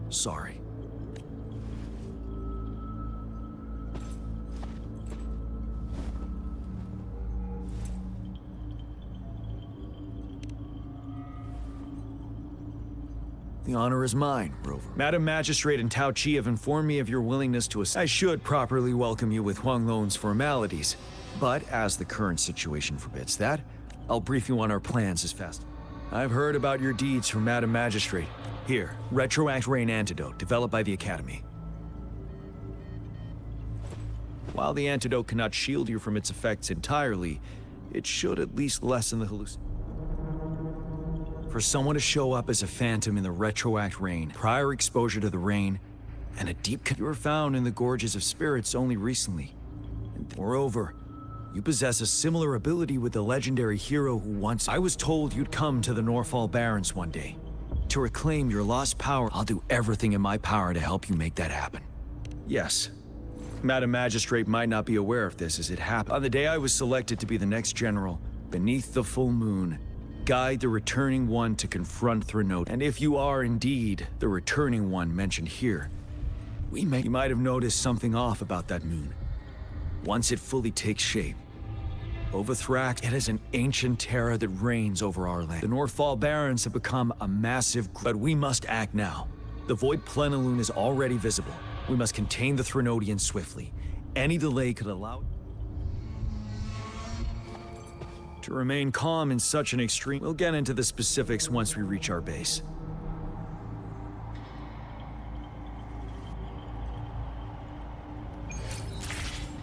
Sorry. The honor is mine, Rover. Madam Magistrate and Tao Chi have informed me of your willingness to assist. I should properly welcome you with Huang Lon's formalities, but as the current situation forbids that, I'll brief you on our plans as fast. I've heard about your deeds from Madam Magistrate. Here, Retroact Rain Antidote, developed by the Academy. While the antidote cannot shield you from its effects entirely, it should at least lessen the hallucinations. For someone to show up as a phantom in the Retroact Rain, prior exposure to the rain, and a deep cut you were found in the Gorges of Spirits only recently. And moreover, you possess a similar ability with the legendary hero who once... I was told you'd come to the Norfall Barrens one day. To reclaim your lost power, I'll do everything in my power to help you make that happen. Yes. Madam Magistrate might not be aware of this as it happened. On the day I was selected to be the next general, beneath the full moon, guide the Returning One to confront Threnody. And if you are indeed the Returning One mentioned here, you might have noticed something off about that moon. Once it fully takes shape, Overthrax, it is an ancient terror that reigns over our land. The Norfall Barrens have become a massive but we must act now. The Void Plenilune is already visible. We must contain the Threnodians swiftly. Any delay could allow... To remain calm in such an extreme... We'll get into the specifics once we reach our base.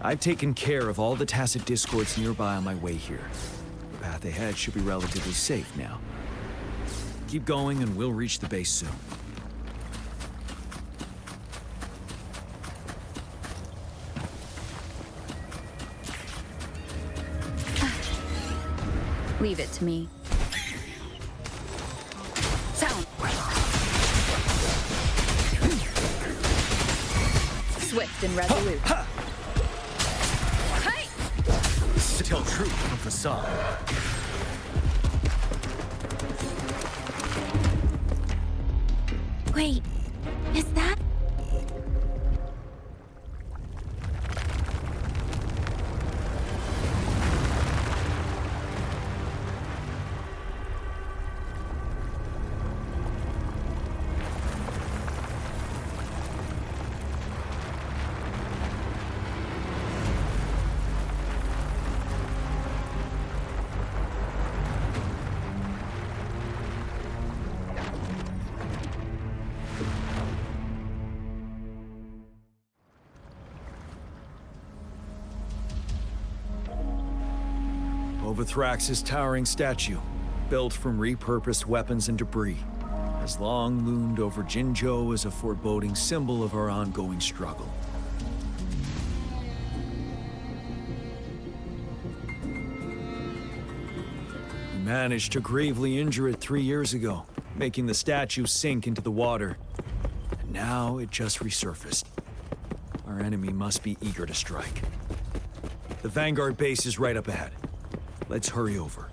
I've taken care of all the tacit discords nearby on my way here. The path ahead should be relatively safe now. Keep going and we'll reach the base soon. Leave it to me. Sound! Swift and resolute. Hey! Tell truth from facade. Wait, is that... Overthrax's towering statue, built from repurposed weapons and debris, has long loomed over Jinzhou as a foreboding symbol of our ongoing struggle. We managed to gravely injure it 3 years ago, making the statue sink into the water. And now it just resurfaced. Our enemy must be eager to strike. The Vanguard base is right up ahead. Let's hurry over.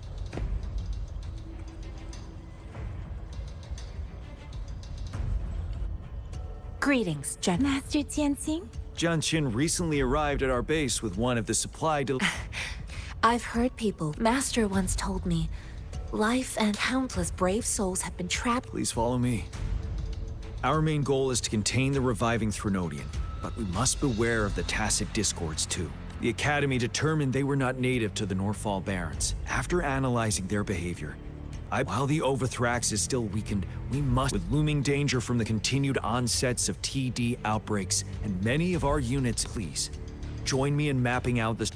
Greetings, Jen. Master Tianxing? Jianqin recently arrived at our base with one of the supply I've heard people. Master once told me, life and countless brave souls have been trapped. Please follow me. Our main goal is to contain the reviving Threnodian, but we must beware of the tacit discords too. The Academy determined they were not native to the Norfall Barrens. After analyzing their behavior, while the Overthrax is still weakened, we must, with looming danger from the continued onsets of TD outbreaks and many of our units, please, join me in mapping out this.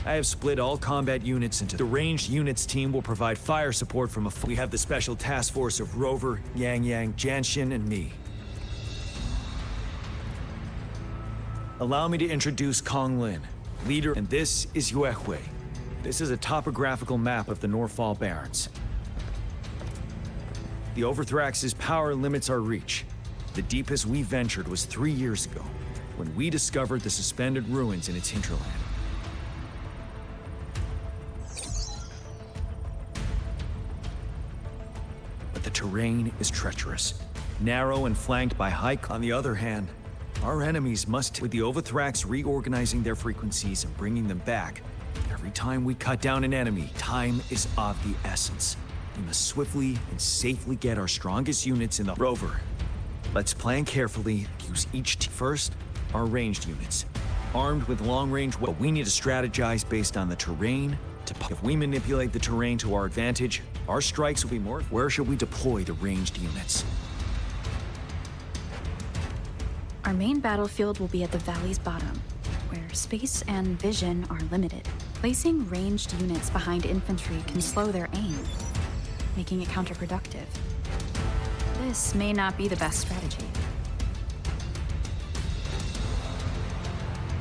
I have split all combat units into... The ranged units team will provide fire support from a... We have the special task force of Rover, Yang Yang, Jianxin, and me. Allow me to introduce Kong Lin, Leader, and this is Wuwa. This is a topographical map of the Norfall Barrens. The Overthrax's power limits our reach. The deepest we ventured was 3 years ago, when we discovered the suspended ruins in its hinterland. But the terrain is treacherous, narrow and flanked by high. On the other hand, our enemies must, with the Overthrax reorganizing their frequencies and bringing them back. Every time we cut down an enemy, time is of the essence. We must swiftly and safely get our strongest units in the rover. Let's plan carefully, use each first, our ranged units. Armed with long-range weapons, we need to strategize based on the terrain. If we manipulate the terrain to our advantage, our strikes will be more. Where should we deploy the ranged units? Our main battlefield will be at the valley's bottom, where space and vision are limited. Placing ranged units behind infantry can slow their aim, making it counterproductive. This may not be the best strategy.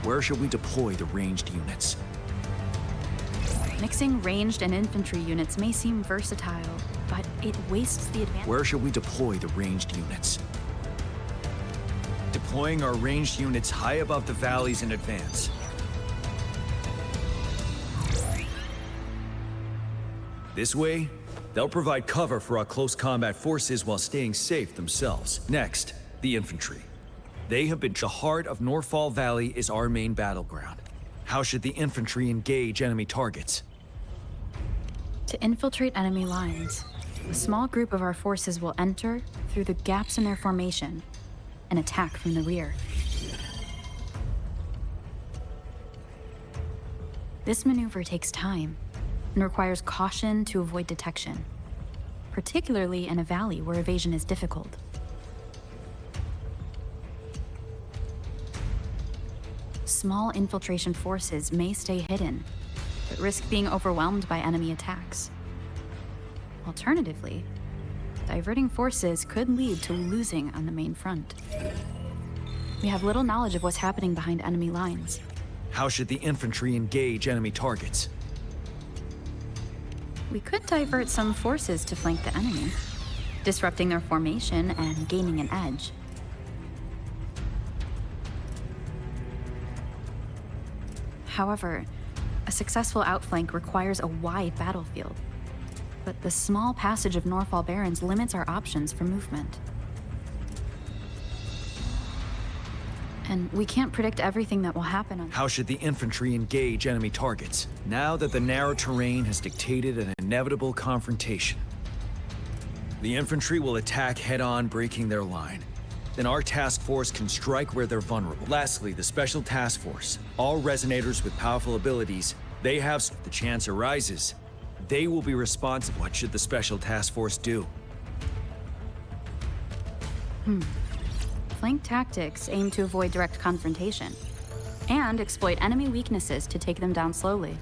Where should we deploy the ranged units? Mixing ranged and infantry units may seem versatile, but it wastes the advantage. Where should we deploy the ranged units? Deploying our ranged units high above the valleys in advance. This way, they'll provide cover for our close combat forces while staying safe themselves. Next, the infantry. They have been the heart of Norfall Valley is our main battleground. How should the infantry engage enemy targets? To infiltrate enemy lines, a small group of our forces will enter through the gaps in their formation and attack from the rear. This maneuver takes time and requires caution to avoid detection, particularly in a valley where evasion is difficult. Small infiltration forces may stay hidden, but risk being overwhelmed by enemy attacks. Alternatively, diverting forces could lead to losing on the main front. We have little knowledge of what's happening behind enemy lines. How should the infantry engage enemy targets? We could divert some forces to flank the enemy, disrupting their formation and gaining an edge. However, a successful outflank requires a wide battlefield, but the small passage of Norfall Barrens limits our options for movement. And we can't predict everything that will happen on— How should the infantry engage enemy targets, now that the narrow terrain has dictated an inevitable confrontation? The infantry will attack head-on, breaking their line. Then our task force can strike where they're vulnerable. Lastly, the special task force. All resonators with powerful abilities, they have— If the chance arises, they will be responsible. What should the special task force do? Flank tactics aim to avoid direct confrontation and exploit enemy weaknesses to take them down slowly.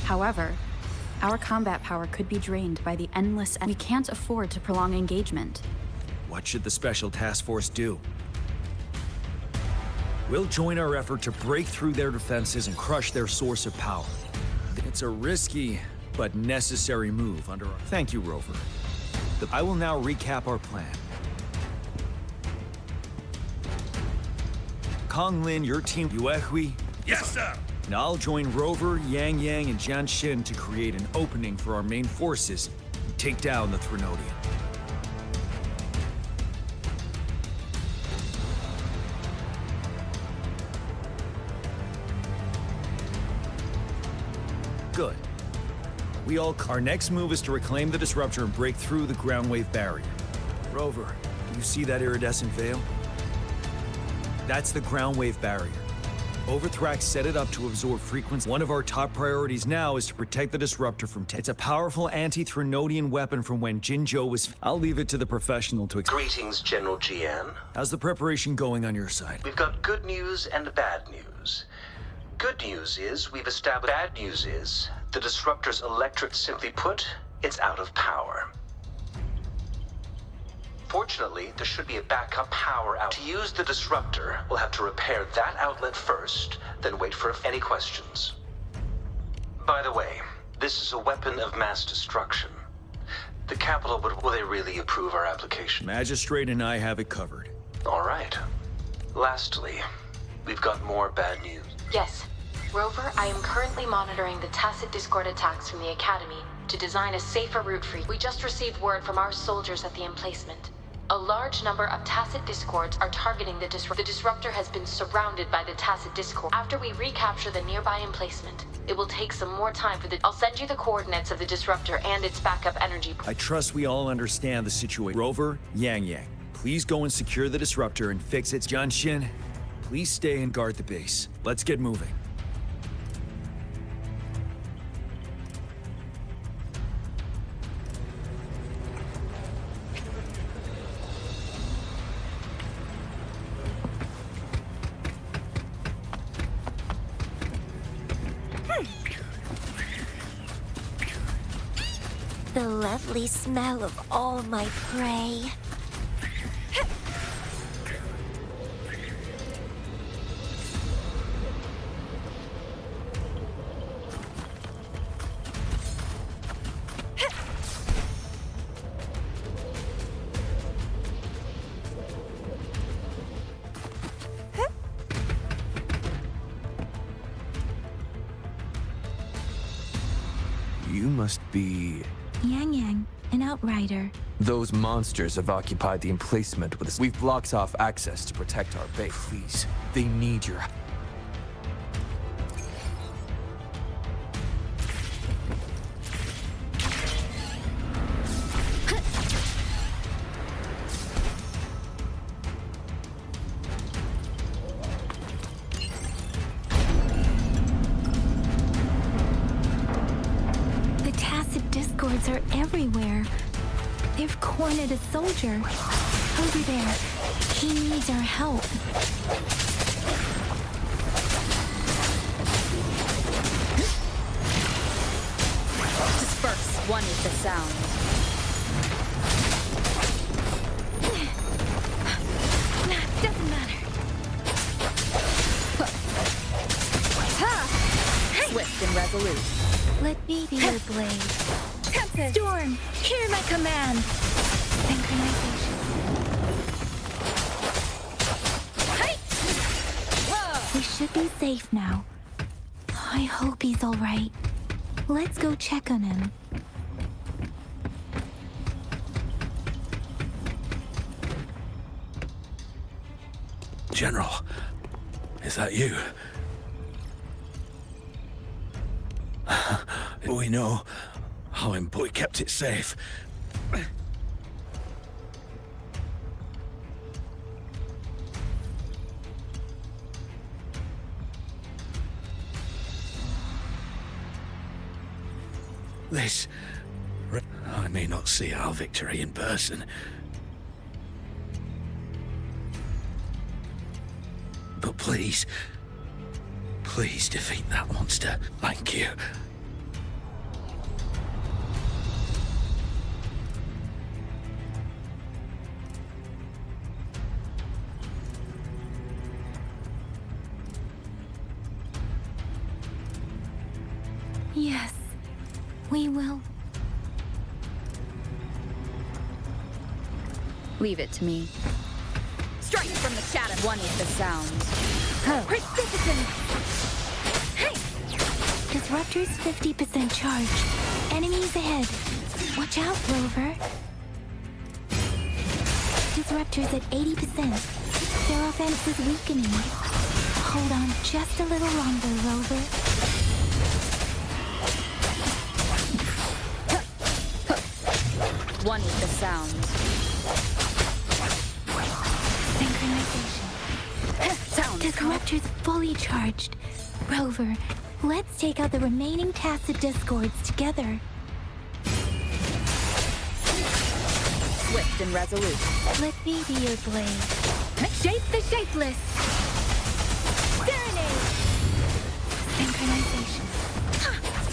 However, our combat power could be drained by the endless— We can't afford to prolong engagement. What should the special task force do? We'll join our effort to break through their defenses and crush their source of power. It's a risky but necessary move under our— Thank you, Rover. I will now recap our plan. Kong Lin, your team, Wuwa. Yes, sir! And I'll join Rover, Yang Yang, and Jian Xin to create an opening for our main forces and take down the Threnodian. Good. Our next move is to reclaim the disruptor and break through the ground wave barrier. Rover, do you see that iridescent veil? That's the ground wave barrier. Overthrax set it up to absorb frequency. One of our top priorities now is to protect the disruptor from— It's a powerful anti-Threnodian weapon from when Jinzhou was— I'll leave it to the professional to— Greetings, General GN. How's the preparation going on your side? We've got good news and bad news. Good news is we've established— Bad news is the disruptor's electric— Simply put, it's out of power. Fortunately, there should be a backup power out. To use the disruptor, we'll have to repair that outlet first, then wait for any questions. By the way, this is a weapon of mass destruction. The Capitol will they really approve our application? Magistrate and I have it covered. All right. Lastly, we've got more bad news. Yes. Rover, I am currently monitoring the tacit discord attacks from the Academy to design a safer route for you. We just received word from our soldiers at the emplacement. A large number of tacit discords are targeting the disruptor. The disruptor has been surrounded by the tacit discord. After we recapture the nearby emplacement, it will take some more time for the... I'll send you the coordinates of the disruptor and its backup energy. I trust we all understand the situation. Rover, Yang, please go and secure the disruptor and fix its Junshin. Please stay and guard the base. Let's get moving. The lovely smell of all my prey. You must be... Yang, an outrider. Those monsters have occupied the emplacement with us. We've blocked off access to protect our base. Please, they need your... Discords are everywhere. They've cornered a soldier. Over there. He needs our help. Disperse. One is the sound. Doesn't matter. Swift and resolute. Let me be your blade. Storm, hear my command. Synchronization. We should be safe now. I hope he's all right. Let's go check on him. General, is that you? We know how we kept it safe. This... I may not see our victory in person, but please, please defeat that monster. Thank you. Yes, we will. Leave it to me. Strike from the shadow. One is the sound. Precipitant! Hey! Disruptor's 50% charged. Enemies ahead. Watch out, Rover. Disruptor's at 80%. Their offense is weakening. Hold on just a little longer, Rover. One is the sound. Synchronization. Sound. Disruptor's fully charged. Rover, let's take out the remaining tacit discords together. Swift and resolute. Let me be your blade. Shape the shapeless. Serenade. Synchronization.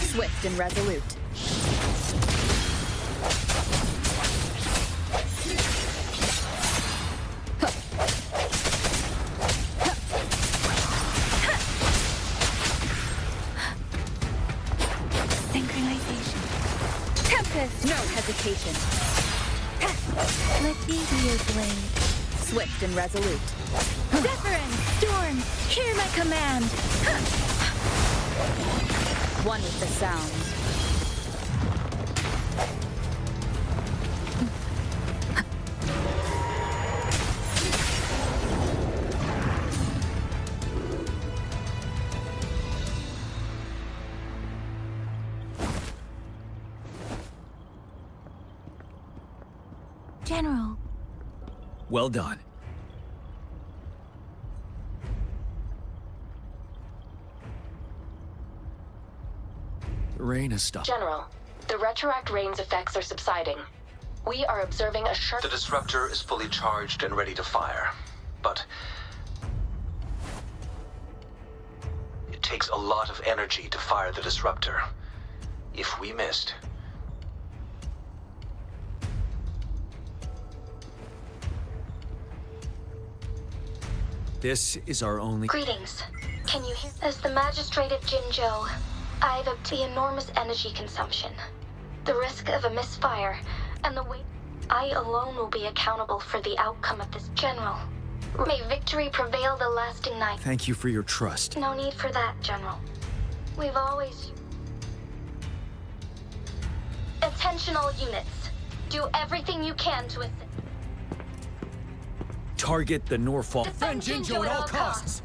Swift and resolute. hesitation. Let me be your blade. Swift and resolute. Zephyrin, Storm, hear my command. One with the sound. General. Well done. The rain has stopped. General, the retroact rain's effects are subsiding. We are observing a sharp... The disruptor is fully charged and ready to fire, but it takes a lot of energy to fire the disruptor. If we missed... This is our only... Greetings. Can you hear? As the Magistrate of Jinzhou, I've obtained the enormous energy consumption, the risk of a misfire, and the weight. I alone will be accountable for the outcome of this, General. May victory prevail the lasting night. Thank you for your trust. No need for that, General. We've always... Attention all units. Do everything you can to assist. Target the Norfolk. Defend Jinzhou at all costs.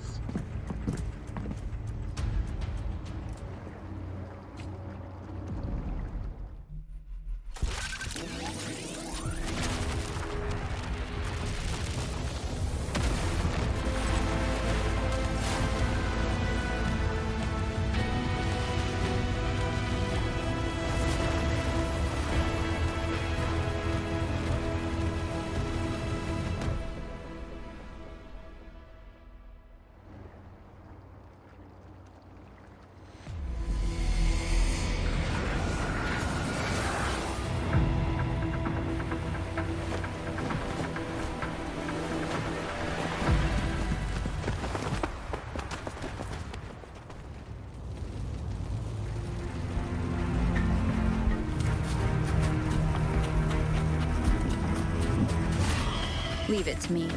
Leave it to me.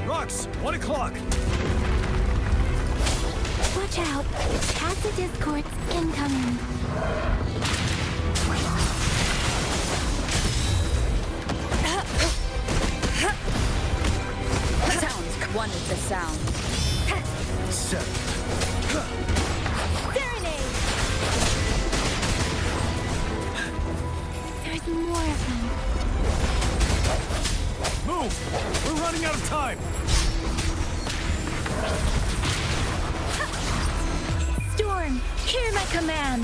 Rox, 1 o'clock. Watch out. Tacit discords incoming. Sounds. One with the sound. 7. Serenade! There's more of them. Move! We're running out of time! Storm, hear my command!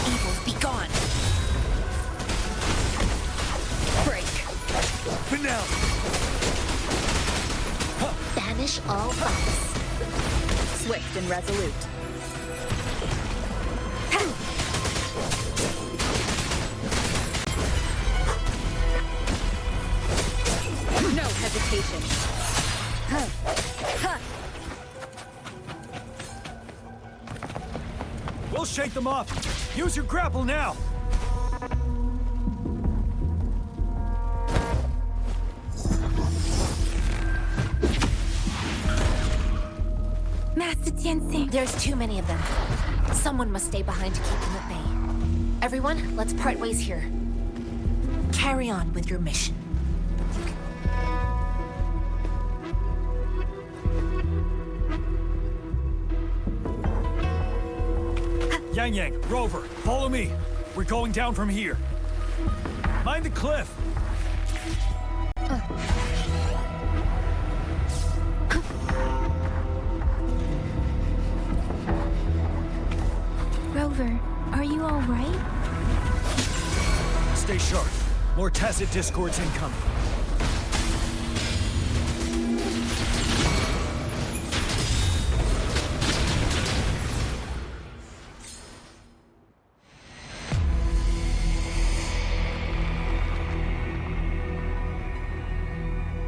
Evils be gone! Break! Finale! Banish all vice. Swift and resolute. No hesitation. We'll shake them off. Use your grapple now. Master Tianxing. There's too many of them. Someone must stay behind to keep them at bay. Everyone, let's part ways here. Carry on with your mission. Yang, Rover, follow me. We're going down from here. Mind the cliff. Rover, are you all right? Stay sharp. More tacit discords incoming.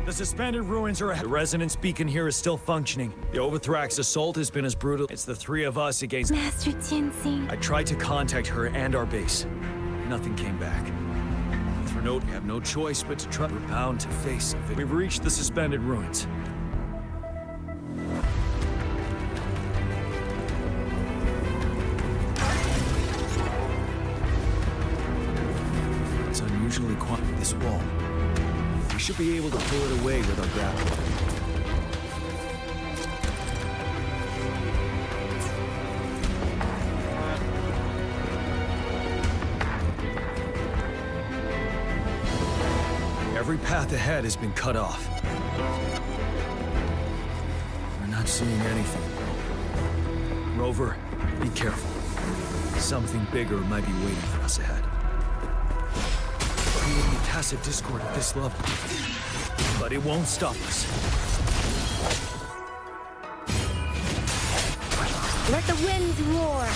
The suspended ruins are ahead. The resonance beacon here is still functioning. The Overthrax assault has been as brutal. It's the three of us against... Master Tianxing. I tried to contact her and our base. Nothing came back. For note, we have no choice but to try. We're bound to face it. We've reached the suspended ruins. It's unusually quiet. This wall. We should be able to pull it away with our grapple. Every path ahead has been cut off. We're not seeing anything. Rover, be careful. Something bigger might be waiting for us ahead. Creating a tacit discord at this level. But it won't stop us. Let the winds roar.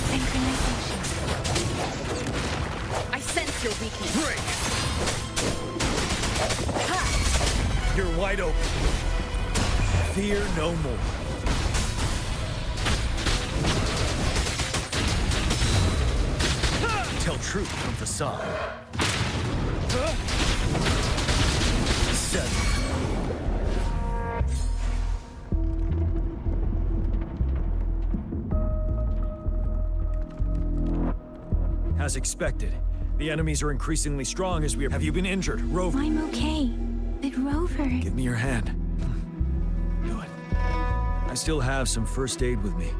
Synchronization. I sense your weakness. Break! You're wide open. Fear no more. Tell truth from facade. 7. As expected, the enemies are increasingly strong as we are. Have you been injured, Rover? I'm okay. But Rover... Give me your hand. Do it. I still have some first aid with me.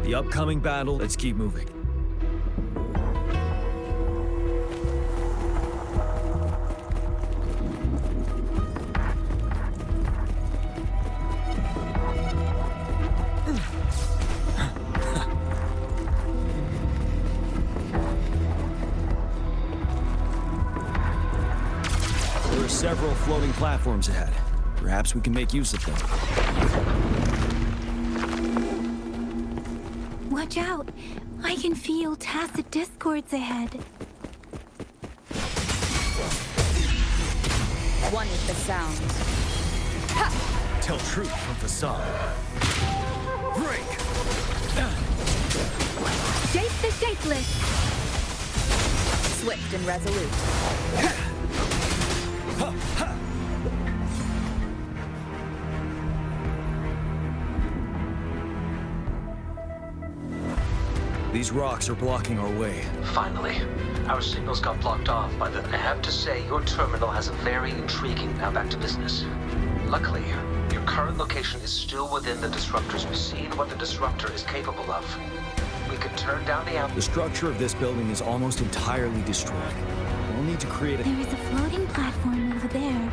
The upcoming battle, let's keep moving. Several floating platforms ahead. Perhaps we can make use of them. Watch out! I can feel tacit discords ahead. One with the sound. Tell truth from facade. Break! Shape the shapeless! Swift and resolute. These rocks are blocking our way. Finally, our signals got blocked off by the... I have to say, your terminal has a very intriguing... Now back to business. Luckily, your current location is still within the disruptors. We've seen what the disruptor is capable of. We could turn down the... The structure of this building is almost entirely destroyed. We'll need to create a... There is a floating platform over there.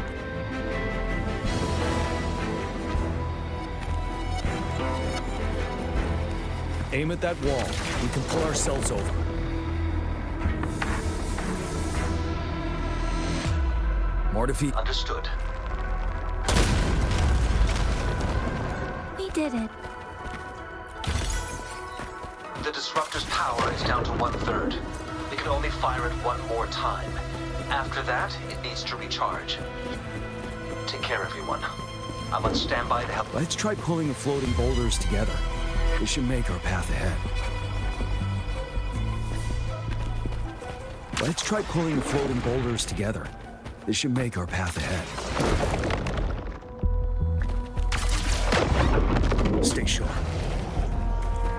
Aim at that wall. We can pull ourselves over. More defeat. Understood. We did it. The disruptor's power is down to 1/3. We can only fire it one more time. After that, it needs to recharge. Take care, everyone. I'm on standby to help. Let's try pulling the floating boulders together. This should make our path ahead. Let's try pulling the floating boulders together. This should make our path ahead. Stay sharp.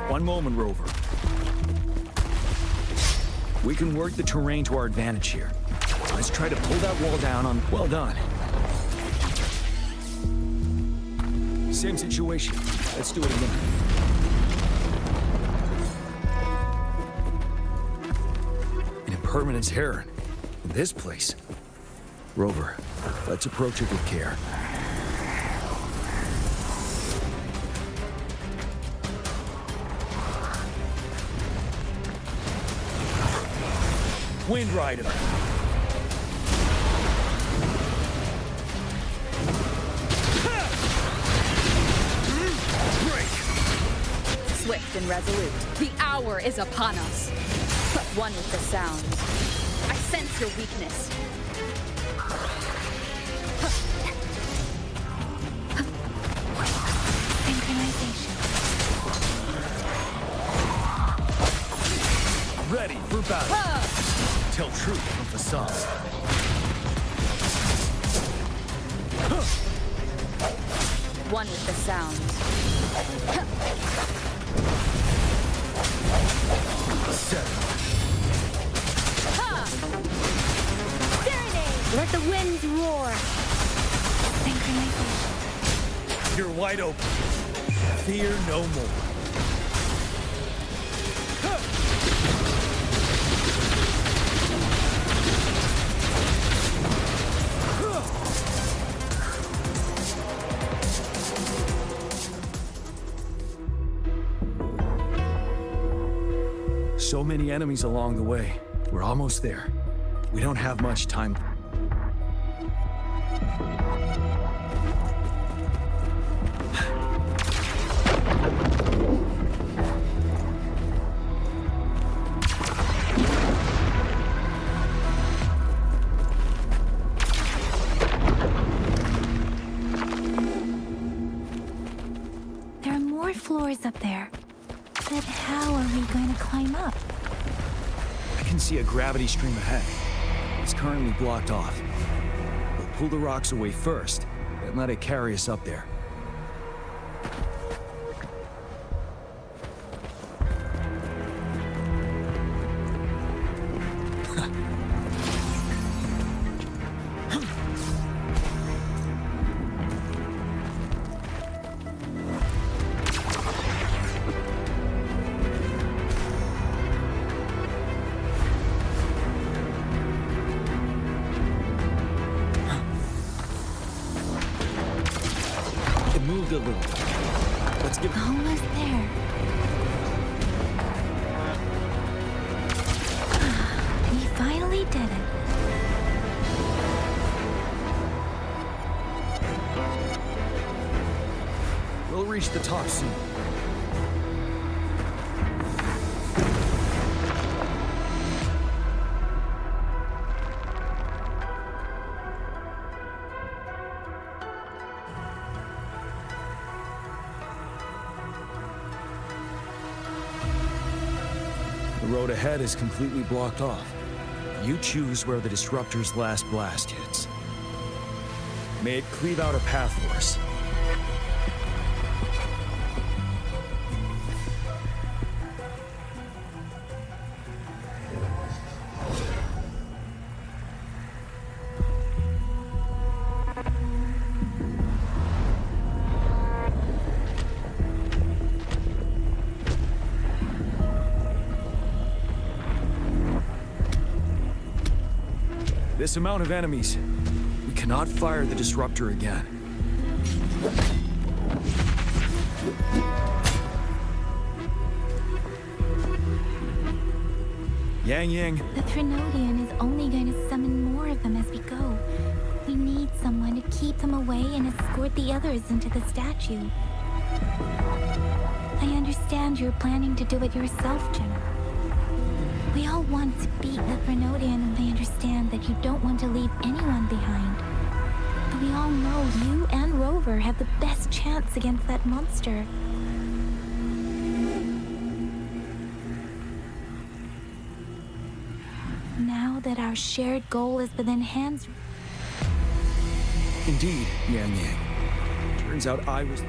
One moment, Rover. We can work the terrain to our advantage here. Let's try to pull that wall down on... Well done. Same situation. Let's do it again. An impermanence heron. In this place. Rover, let's approach it with care. Wind Rider. Swift and resolute. The hour is upon us. But one with the sound. I sense your weakness. Synchronization. Ready for battle. truth from facades. One with the sound. Serenade! Let the winds roar! Synchronization. You're wide open. Fear no more. So many enemies along the way. We're almost there. We don't have much time. There are more floors up there. But how are we going to climb up? I can see a gravity stream ahead. It's currently blocked off. We'll pull the rocks away first, and let it carry us up there. Moved a little. Let's give it. Almost there. We finally did it. We'll reach the top soon. The road ahead is completely blocked off. You choose where the Disruptor's last blast hits. May it cleave out a path for us. This amount of enemies, we cannot fire the Disruptor again. Yang. The Trinodian is only going to summon more of them as we go. We need someone to keep them away and escort the others into the statue. I understand you're planning to do it yourself, General. We all want to beat the Trinodian, and I understand that you don't want to leave anyone behind. But we all know you and Rover have the best chance against that monster. Now that our shared goal is within hands... Indeed, Yang. Turns out I was...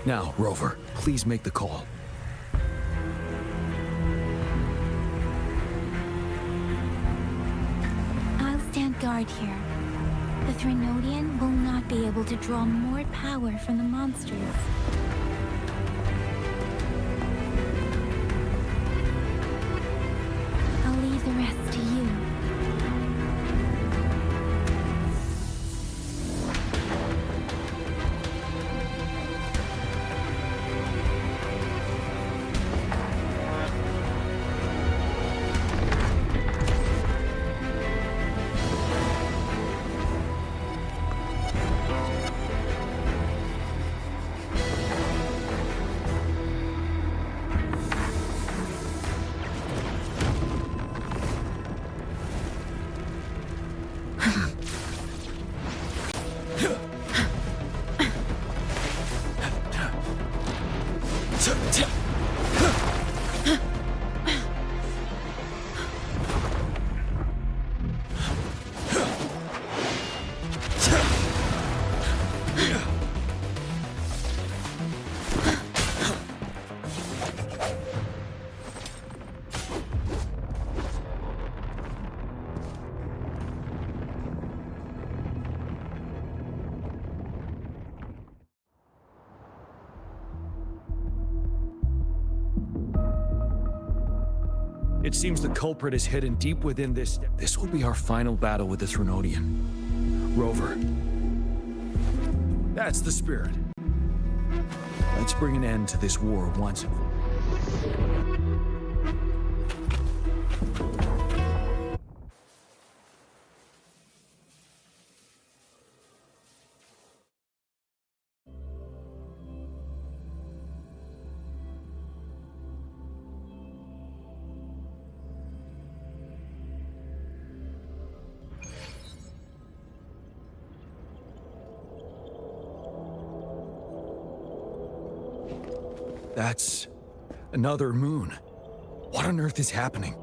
Now, Rover, please make the call. I'll stand guard here. The Trinodian will not be able to draw more power from the monsters. I'll leave the rest to you. It seems the culprit is hidden deep within this. This will be our final battle with the Threnodian. Rover. That's the spirit. Let's bring an end to this war once and for all. That's another moon. What on earth is happening?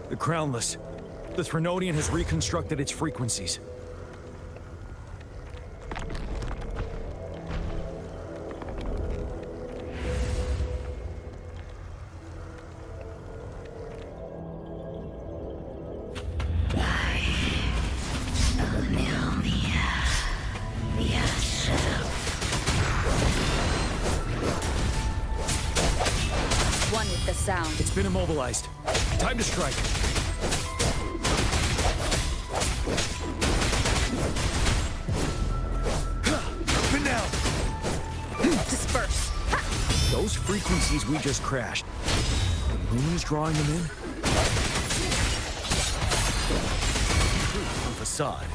The Crownless. The Threnodian has reconstructed its frequencies. It's been immobilized. Time to strike. But now! Disperse. Those frequencies we just crashed. The moon is drawing them in? The facade.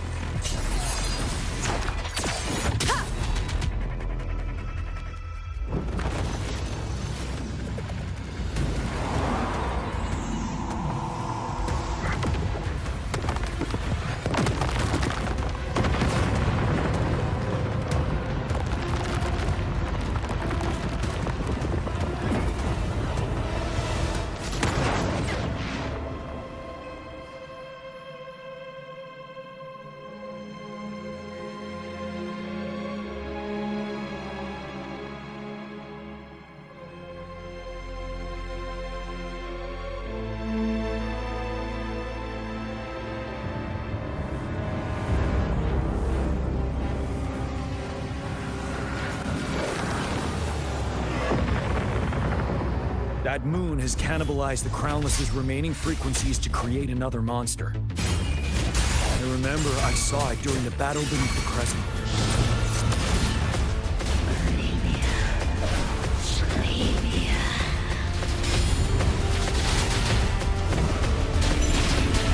That moon has cannibalized the Crownless's remaining frequencies to create another monster. I remember I saw it during the battle beneath the Crescent.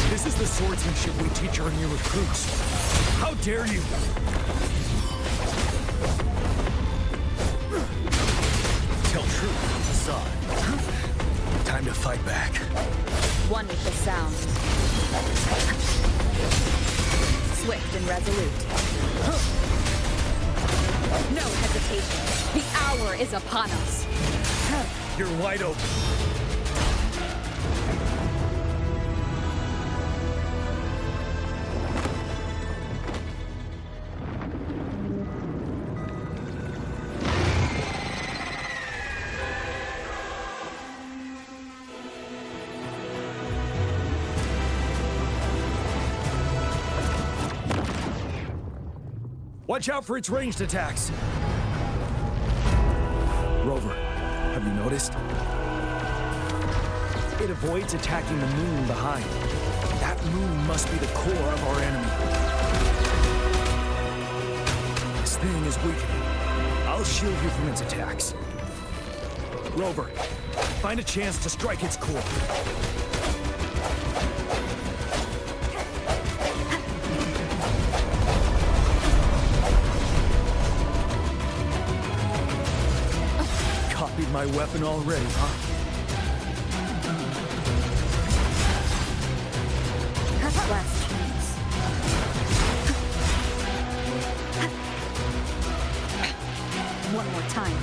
This is the swordsmanship we teach our new recruits. How dare you! Tell truth, facade. Time to fight back. One with the sound. Swift and resolute. No hesitation. The hour is upon us. You're wide open. Watch out for its ranged attacks. Rover, have you noticed? It avoids attacking the moon behind. That moon must be the core of our enemy. This thing is weakening. I'll shield you from its attacks. Rover, find a chance to strike its core. My weapon already, huh? Last chance. One more time.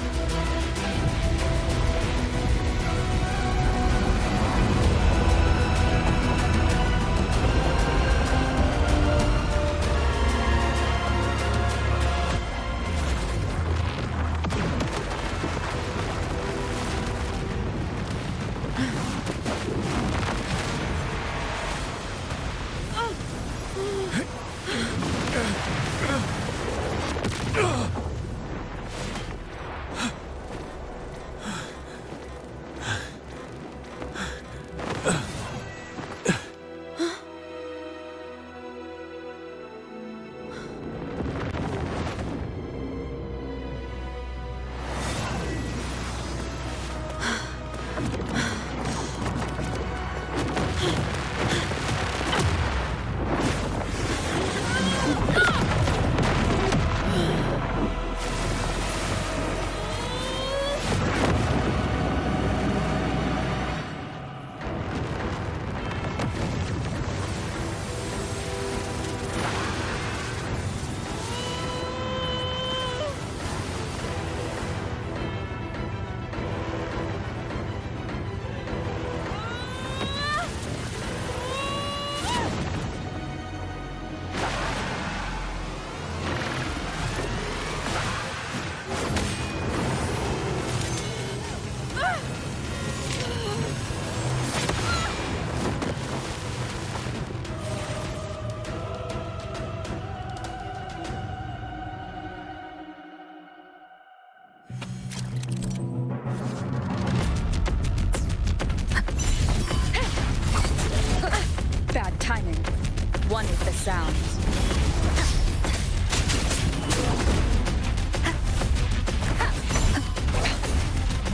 One with the sounds.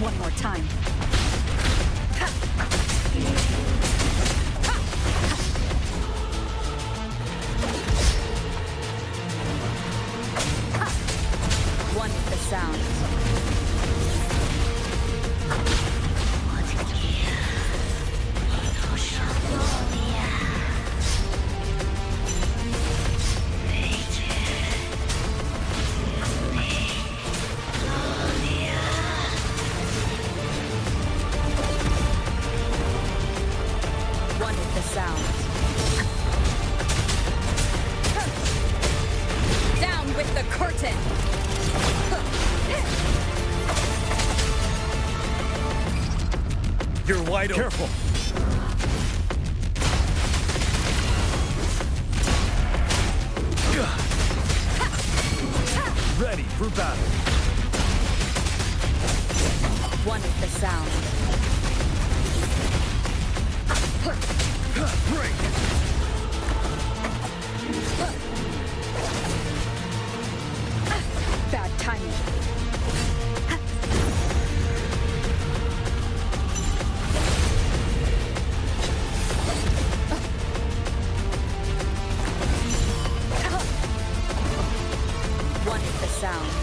One more time. One with the sounds. One with the sounds. Down with the curtain! You're wide open. Careful. Ready for battle. One with the sounds. Break. Bad timing. One with the sounds.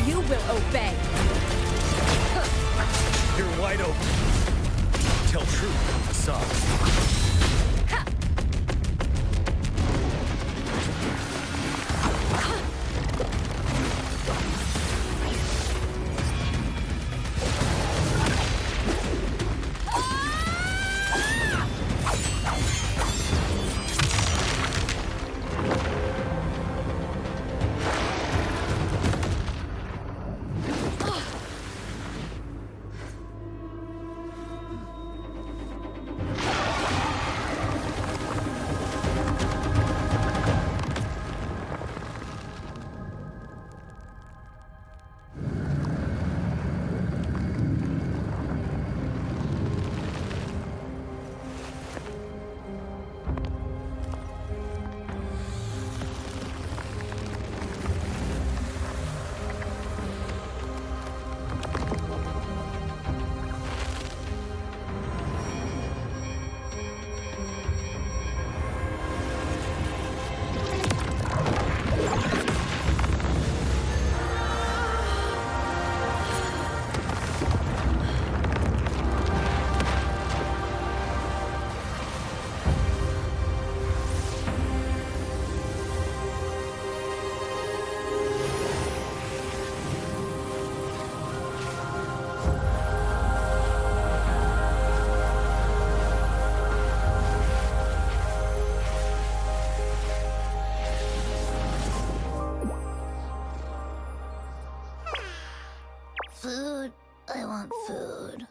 You will obey. You're wide open. Tell truth from facade. Food. I want food.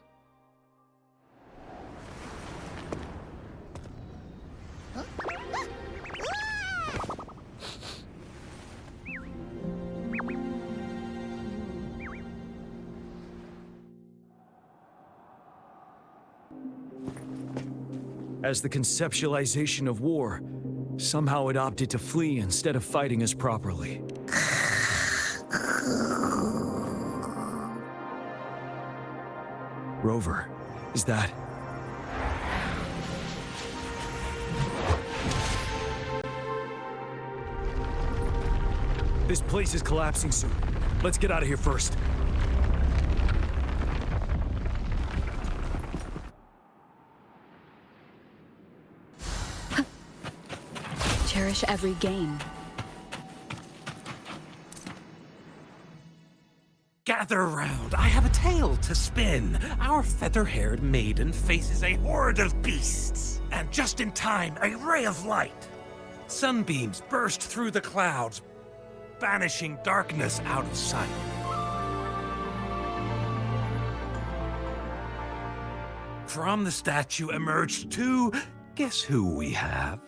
As the conceptualization of war, somehow it opted to flee instead of fighting us properly. Rover, is that... This place is collapsing soon. Let's get out of here first. Cherish every gain. Gather round, I have a tale to spin. Our feather-haired maiden faces a horde of beasts. And just in time, a ray of light. Sunbeams burst through the clouds, banishing darkness out of sight. From the statue emerged two. Guess who we have?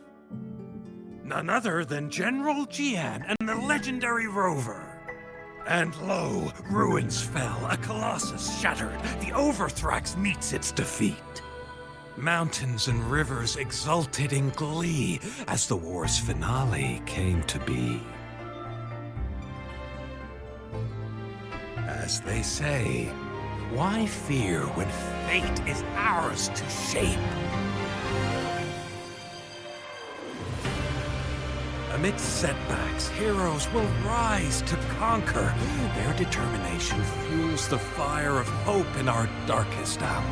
None other than General Jian and the legendary Rover. And lo, ruins fell, a colossus shattered. The Overthrax meets its defeat. Mountains and rivers exulted in glee as the war's finale came to be. As they say, why fear when fate is ours to shape? Amidst setbacks, heroes will rise to conquer. Their determination fuels the fire of hope in our darkest hour.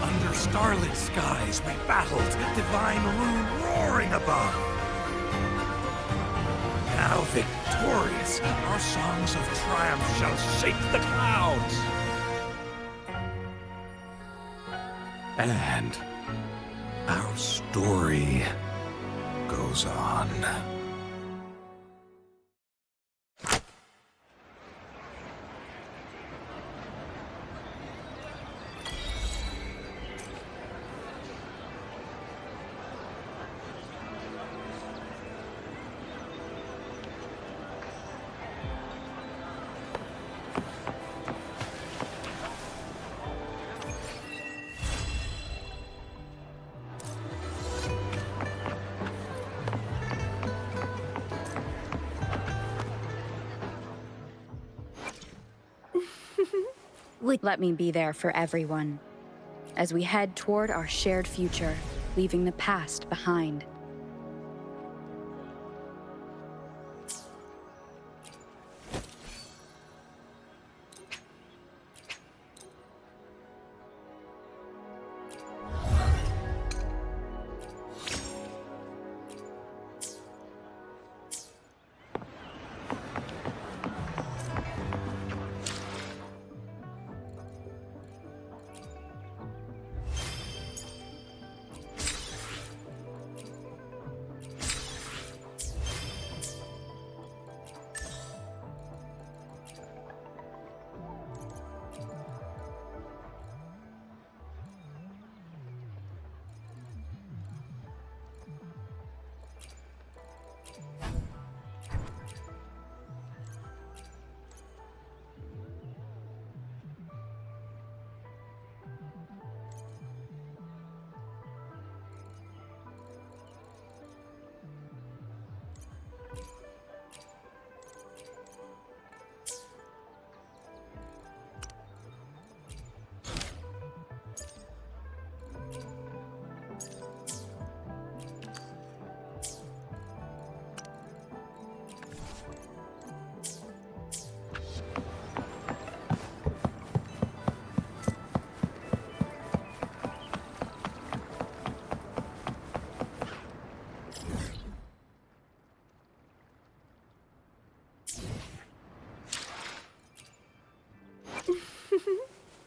Under starlit skies we battled, divine rune roaring above. Now victorious, our songs of triumph shall shake the clouds. And our story goes on. Let me be there for everyone, as we head toward our shared future, leaving the past behind.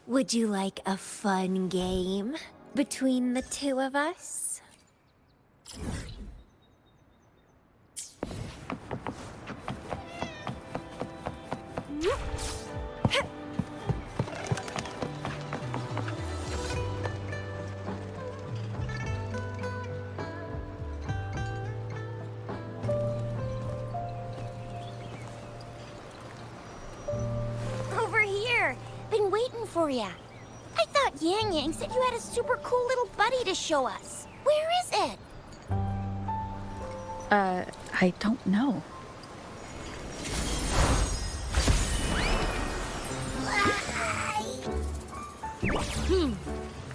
Would you like a fun game between the two of us? Over here! Been waiting for ya. I thought Yang Yang said you had a super cool little buddy to show us. Where is it? I don't know.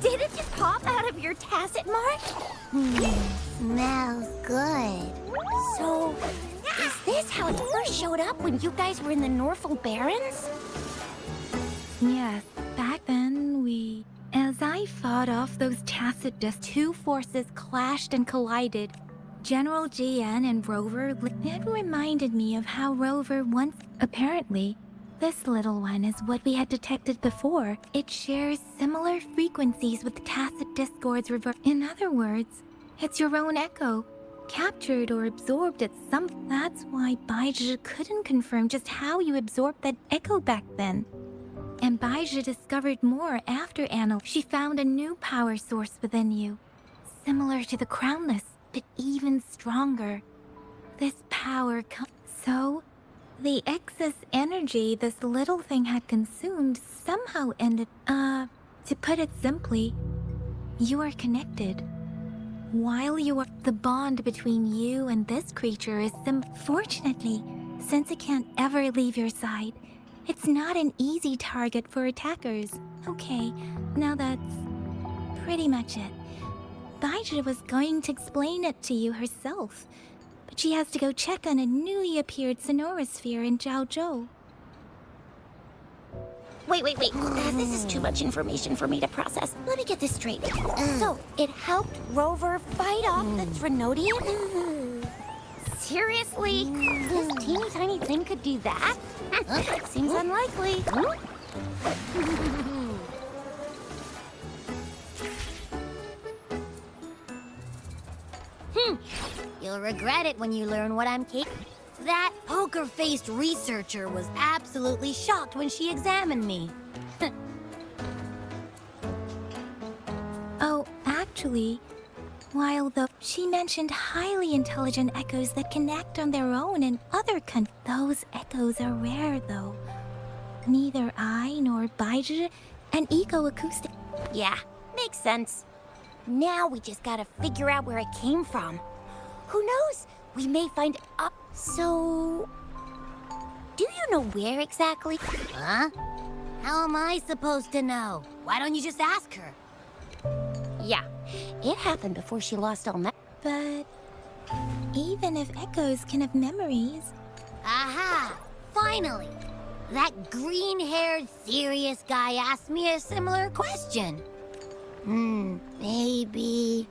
Did it just pop out of your tacit mark? Smells good. So, is this how it first showed up when you guys were in the Norfolk Barrens? Yes, back then as I fought off those tacit discs, two forces clashed and collided. General GN and Rover, it reminded me of how Rover once, apparently, this little one is what we had detected before. It shares similar frequencies with tacit discord's reverse. In other words, it's your own echo, captured or absorbed at some. That's why Baizhi couldn't confirm just how you absorbed that echo back then. And Baizhi discovered more after Anna. She found a new power source within you, similar to the Crownless. but even stronger. This power So, the excess energy this little thing had consumed somehow ended, to put it simply, you are connected. While the bond between you and this creature is fortunately, since it can't ever leave your side, it's not an easy target for attackers. Okay, now that's pretty much it. Baizhi was going to explain it to you herself, but she has to go check on a newly appeared sonorosphere in Jiaozhou. Wait. This is too much information for me to process. Let me get this straight. So, it helped Rover fight off the Drenodian? Seriously? This teeny tiny thing could do that? Seems unlikely. You'll regret it when you learn what I'm capable. That poker-faced researcher was absolutely shocked when she examined me. Oh, actually, she mentioned highly intelligent echoes that can act on their own in other Those echoes are rare, though. Neither I nor Baizhi an eco-acoustic. Yeah, makes sense. Now we just gotta figure out where it came from. Who knows? We may find up. So, do you know where exactly? Huh? How am I supposed to know? Why don't you just ask her? Yeah, it happened before she lost all that. But even if echoes can have memories... Aha! Finally! That green-haired, serious guy asked me a similar question. Maybe...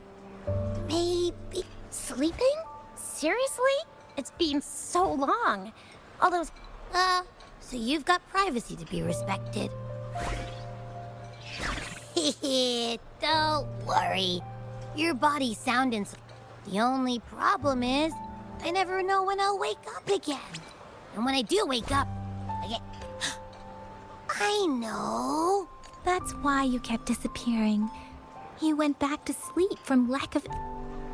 Sleeping? Seriously? It's been so long. All those... so you've got privacy to be respected. Don't worry. Your body's sound and... The only problem is, I never know when I'll wake up again. And when I do wake up, I get... I know. That's why you kept disappearing. You went back to sleep from lack of...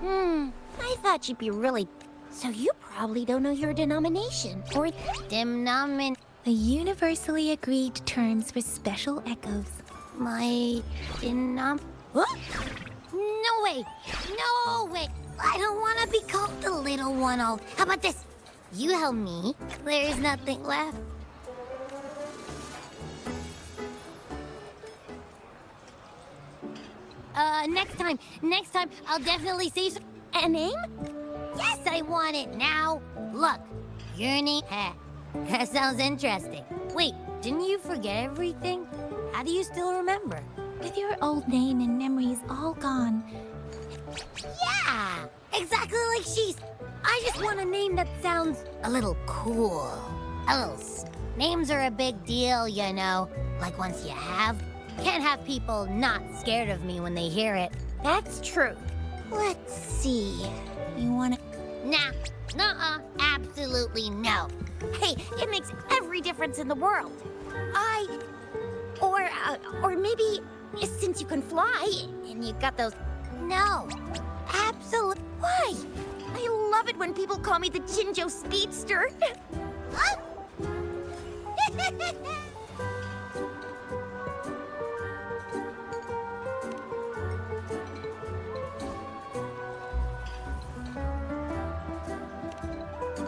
I thought you'd be really... So you probably don't know your denomination, or demnomin... The universally agreed terms for special echoes. My What? No way! No way! I don't want to be called the little one. How about this? You help me. There's nothing left. Next time, I'll definitely say so. A name? Yes, I want it now. Look, your name. That sounds interesting. Wait, didn't you forget everything? How do you still remember? With your old name and memories all gone. Yeah, exactly like she's. I just want a name that sounds a little cool. Names are a big deal, you know. Like once you can't have people not scared of me when they hear it. That's true. Let's see. You wanna... Nah. Nuh-uh. Absolutely no. Hey, it makes every difference in the world. Or maybe since you can fly and you got those... No. Absolutely. Why? I love it when people call me the Jinjo Speedster. Huh?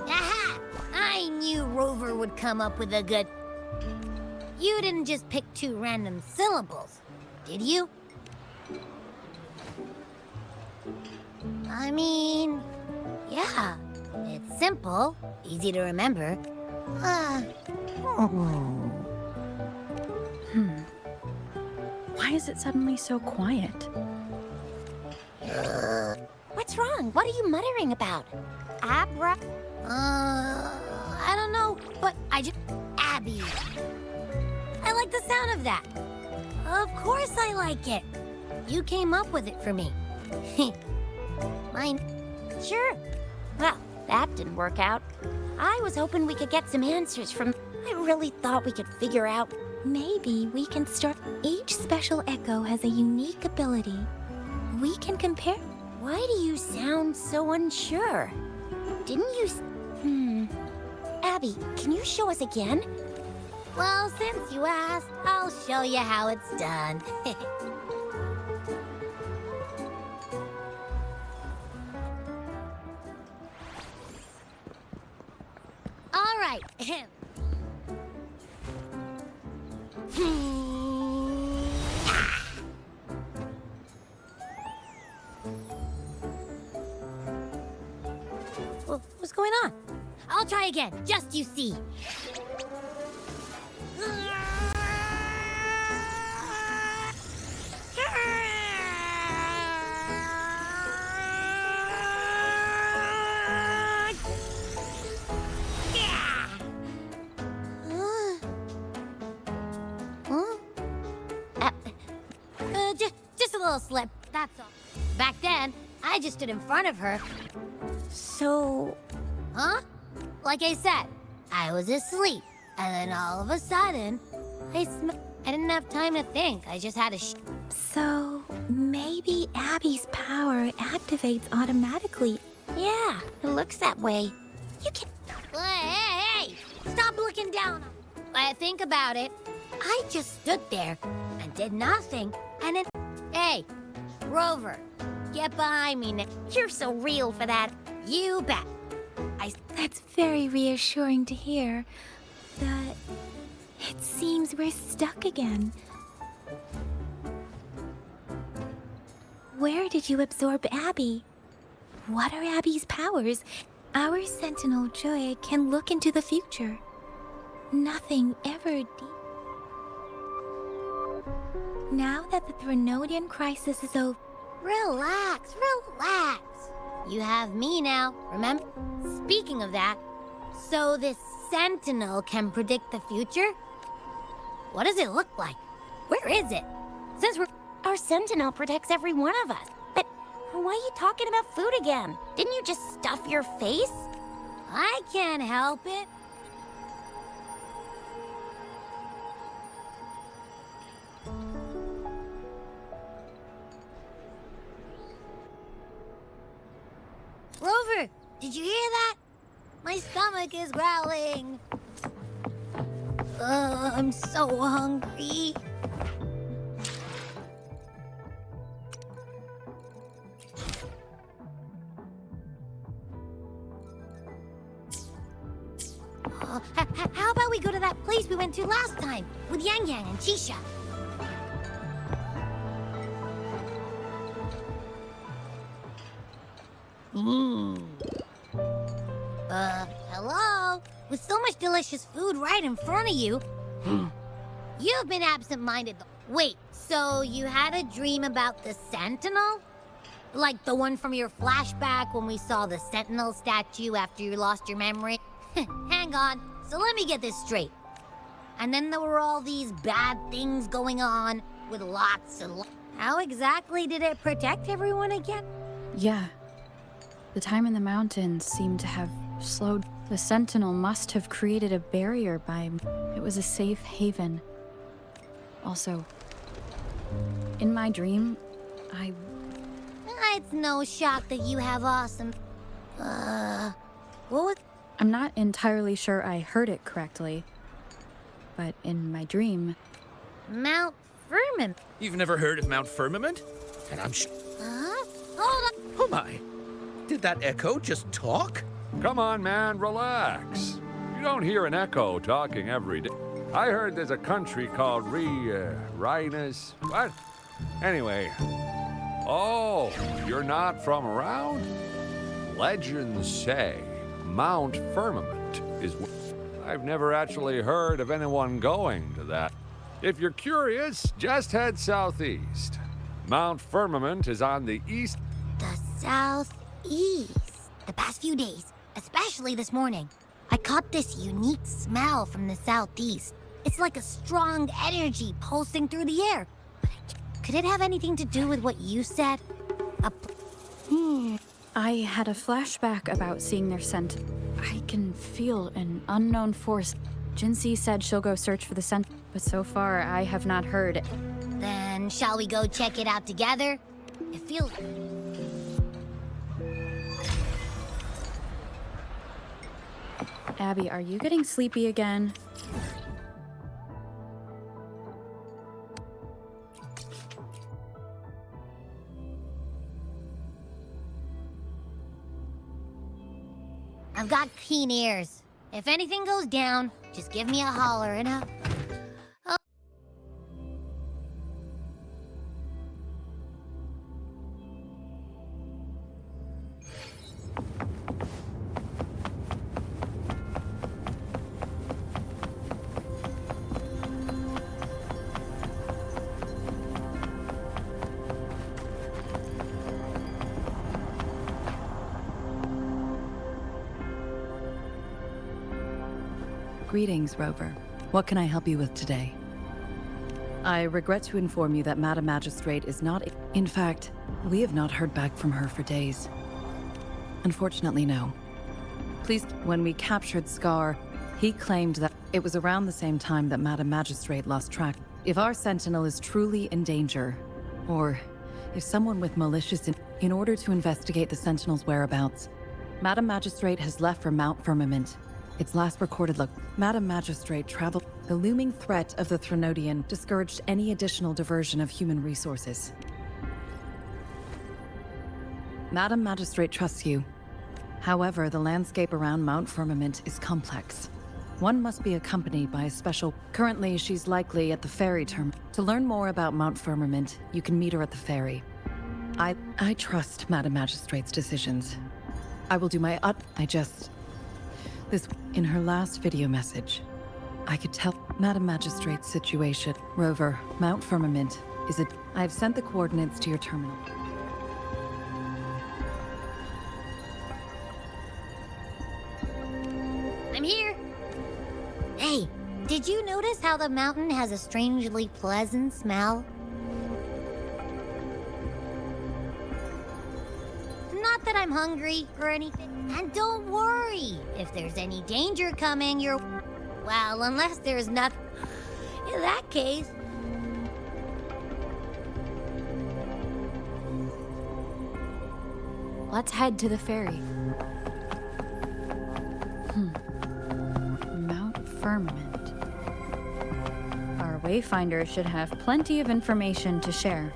Aha! I knew Rover would come up with a good... You didn't just pick 2 random syllables, did you? I mean, yeah, it's simple, easy to remember. Why is it suddenly so quiet? What's wrong? What are you muttering about? Abra? I don't know, but I just... Abby. I like the sound of that. Of course I like it. You came up with it for me. Mine. Sure. Well, that didn't work out. I was hoping we could get some answers from... I really thought we could figure out... Maybe we can start... Each special echo has a unique ability. We can compare... Why do you sound so unsure? Didn't you Abby, can you show us again? Well, since you asked, I'll show you how it's done. All right. What's going on? I'll try again, just you see. Just a little slip, that's all. Back then, I just stood in front of her. So... Huh? Like I said, I was asleep, and then all of a sudden, I didn't have time to think. I just had to So, maybe Abby's power activates automatically. Yeah, it looks that way. You can... Hey! Stop looking down. Think about it. I just stood there and did nothing, and then... Hey, Rover, get behind me now. You're so real for that. You bet. That's very reassuring to hear. But it seems we're stuck again. Where did you absorb Abby? What are Abby's powers? Our Sentinel Joy can look into the future. Nothing ever Now that the Threnodian crisis is over... Relax. You have me now, remember? Speaking of that, so this Sentinel can predict the future? What does it look like? Where is it? Since Our Sentinel protects every one of us. But why are you talking about food again? Didn't you just stuff your face? I can't help it. Rover, did you hear that? My stomach is growling. I'm so hungry. How about we go to that place we went to last time with Yang Yang and Chisha? Hello? With so much delicious food right in front of you. You've been absent-minded. Wait, so you had a dream about the Sentinel? Like the one from your flashback when we saw the Sentinel statue after you lost your memory? Hang on, so let me get this straight. And then there were all these bad things going on with lots and How exactly did it protect everyone again? Yeah. The time in the mountains seemed to have slowed. The Sentinel must have created a barrier by... It was a safe haven. Also, in my dream, It's no shock that you have awesome... What was... I'm not entirely sure I heard it correctly, but in my dream... Mount Firmament? You've never heard of Mount Firmament? And I'm Huh? Hold on! Oh my! Did that echo just talk? Come on, man, relax. You don't hear an echo talking every day. I heard there's a country called Rhinus. What? Anyway. Oh, you're not from around? Legends say Mount Firmament is... I've never actually heard of anyone going to that. If you're curious, just head southeast. Mount Firmament is on the east... The southeast. The past few days, especially this morning, I caught this unique smell from the southeast. It's like a strong energy pulsing through the air. Could it have anything to do with what you said? I had a flashback about seeing their scent. I can feel an unknown force. Jinxie said she'll go search for the scent, but so far I have not heard. Then shall we go check it out together? It feels... Abby, are you getting sleepy again? I've got keen ears. If anything goes down, just give me a holler and a... Greetings, Rover. What can I help you with today? I regret to inform you that Madam Magistrate is not... In fact, we have not heard back from her for days. Unfortunately, no. Please, when we captured Scar, he claimed that it was around the same time that Madam Magistrate lost track. If our Sentinel is truly in danger, or if someone with malicious in order to investigate the Sentinel's whereabouts, Madam Magistrate has left for Mount Firmament. Its last recorded look, Madam Magistrate traveled. The looming threat of the Threnodian discouraged any additional diversion of human resources. Madam Magistrate trusts you. However, the landscape around Mount Firmament is complex. One must be accompanied by a special... Currently, she's likely at the ferry terminal. To learn more about Mount Firmament, you can meet her at the ferry. I trust Madam Magistrate's decisions. I will do my in her last video message, I could tell Madam Magistrate's situation. Rover, Mount Firmament is I have sent the coordinates to your terminal. I'm here! Hey, did you notice how the mountain has a strangely pleasant smell? Not that I'm hungry or anything. And don't worry, if there's any danger coming your... Well, unless there's nothing... In that case... Let's head to the ferry. Mount Firmament. Our Wayfinder should have plenty of information to share.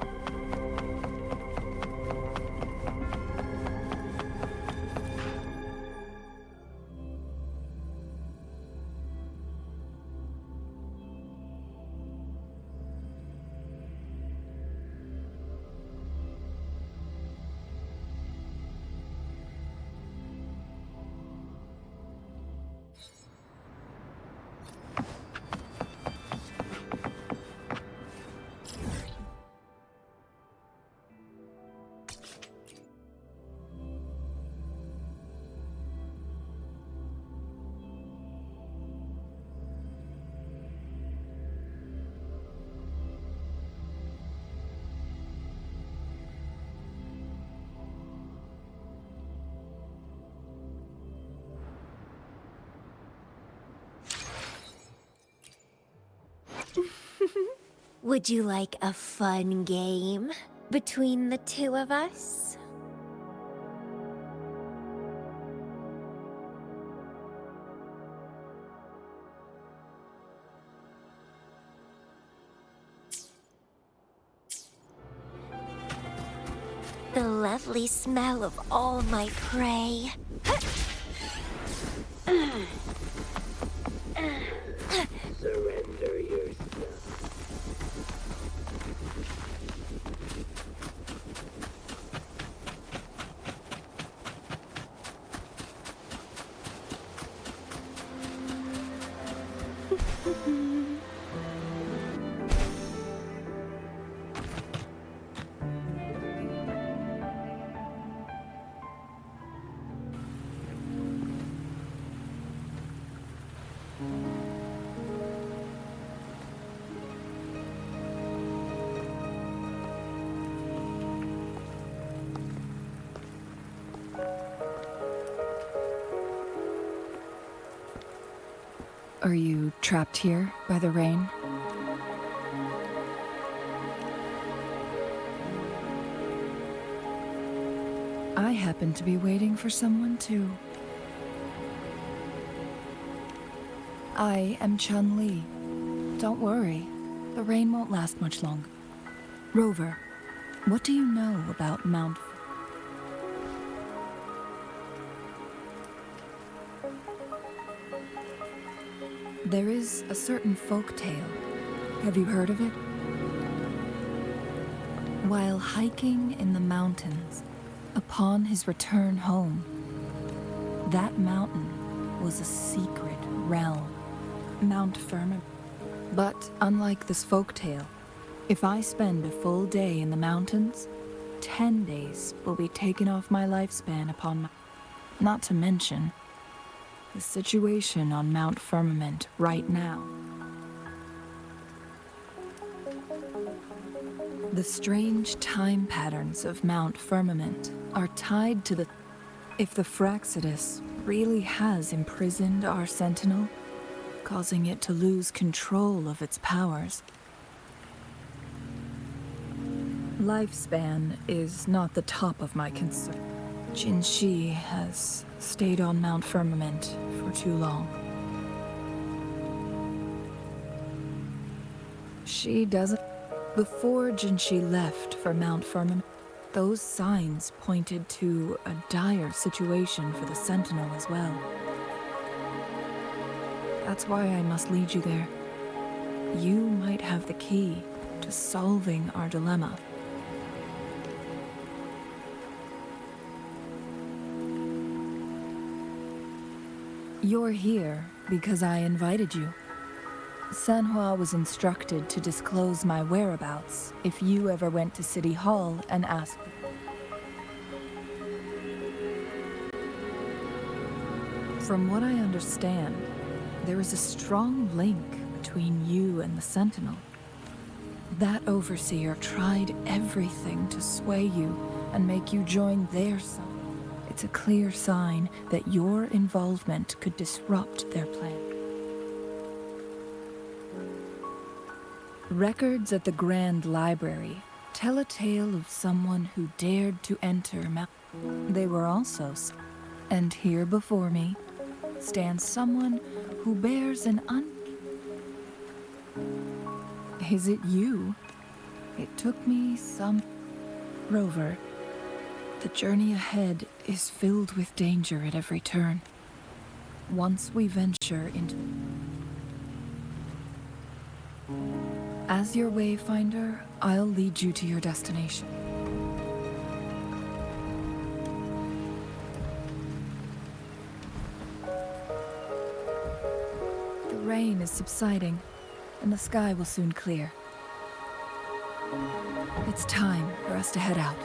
Would you like a fun game between the two of us? The lovely smell of all my prey. Surrender yourself. Are you trapped here by the rain? I happen to be waiting for someone too. I am Chun-Li. Don't worry, the rain won't last much longer. Rover, what do you know about Mount... There is a certain folk tale. Have you heard of it? While hiking in the mountains, upon his return home, that mountain was a secret realm, Mount Firmament. But unlike this folktale, if I spend a full day in the mountains, 10 days will be taken off my lifespan upon my... Not to mention, the situation on Mount Firmament right now. The strange time patterns of Mount Firmament are tied to the... If the Fraxidus really has imprisoned our Sentinel, causing it to lose control of its powers. Lifespan is not the top of my concern. Jinshi has stayed on Mount Firmament for too long. She doesn't... Before Jinshi left for Mount Firmament, those signs pointed to a dire situation for the Sentinel as well. That's why I must lead you there. You might have the key to solving our dilemma. You're here because I invited you. Sanhua was instructed to disclose my whereabouts if you ever went to City Hall and asked. From what I understand, there is a strong link between you and the Sentinel. That overseer tried everything to sway you and make you join their side. It's a clear sign that your involvement could disrupt their plan. Records at the Grand Library tell a tale of someone who dared to enter Mount. They were also... And here before me stands someone who bears an Is it you? It took me some... Rover, the journey ahead is filled with danger at every turn. Once we venture into... As your wayfinder, I'll lead you to your destination. The rain is subsiding, and the sky will soon clear. It's time for us to head out.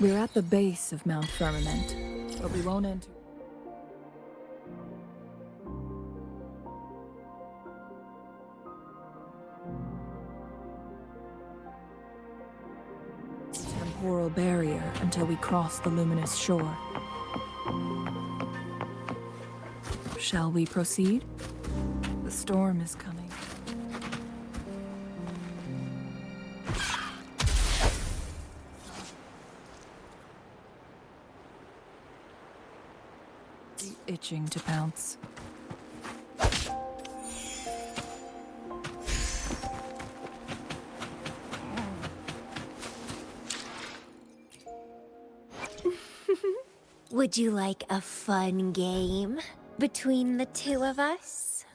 We're at the base of Mount Firmament, but we won't enter. Temporal barrier until we cross the luminous shore. Shall we proceed? The storm is coming. Itching to pounce. Would you like a fun game between the two of us?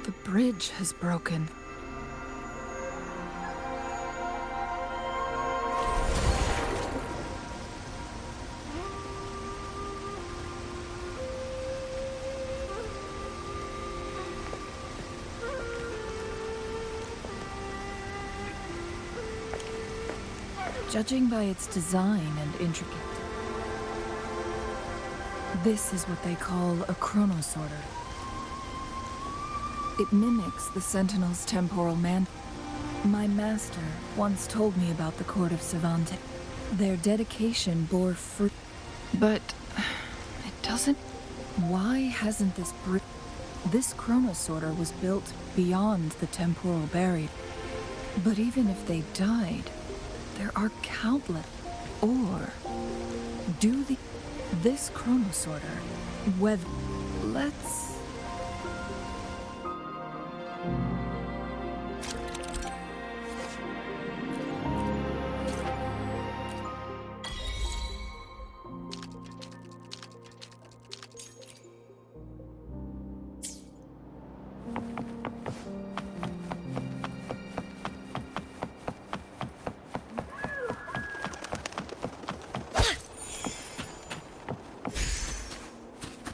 The bridge has broken. Judging by its design and intricate, this is what they call a chronosorter. It mimics the Sentinel's temporal man. My master once told me about the court of Savante. Their dedication bore fruit. But it doesn't... Why hasn't this This chronosorter was built beyond the temporal barrier. But even if they died, there are countless. Or do this chronosorter, whether... Let's...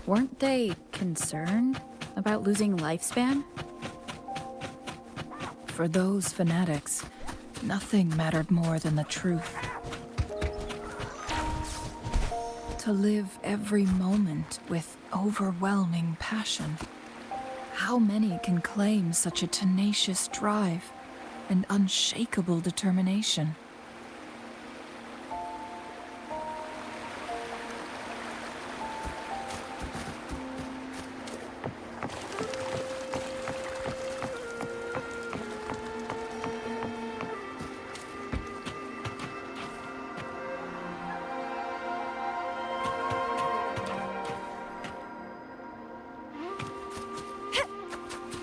Weren't they concerned about losing lifespan? For those fanatics, nothing mattered more than the truth. To live every moment with overwhelming passion. How many can claim such a tenacious drive and unshakable determination?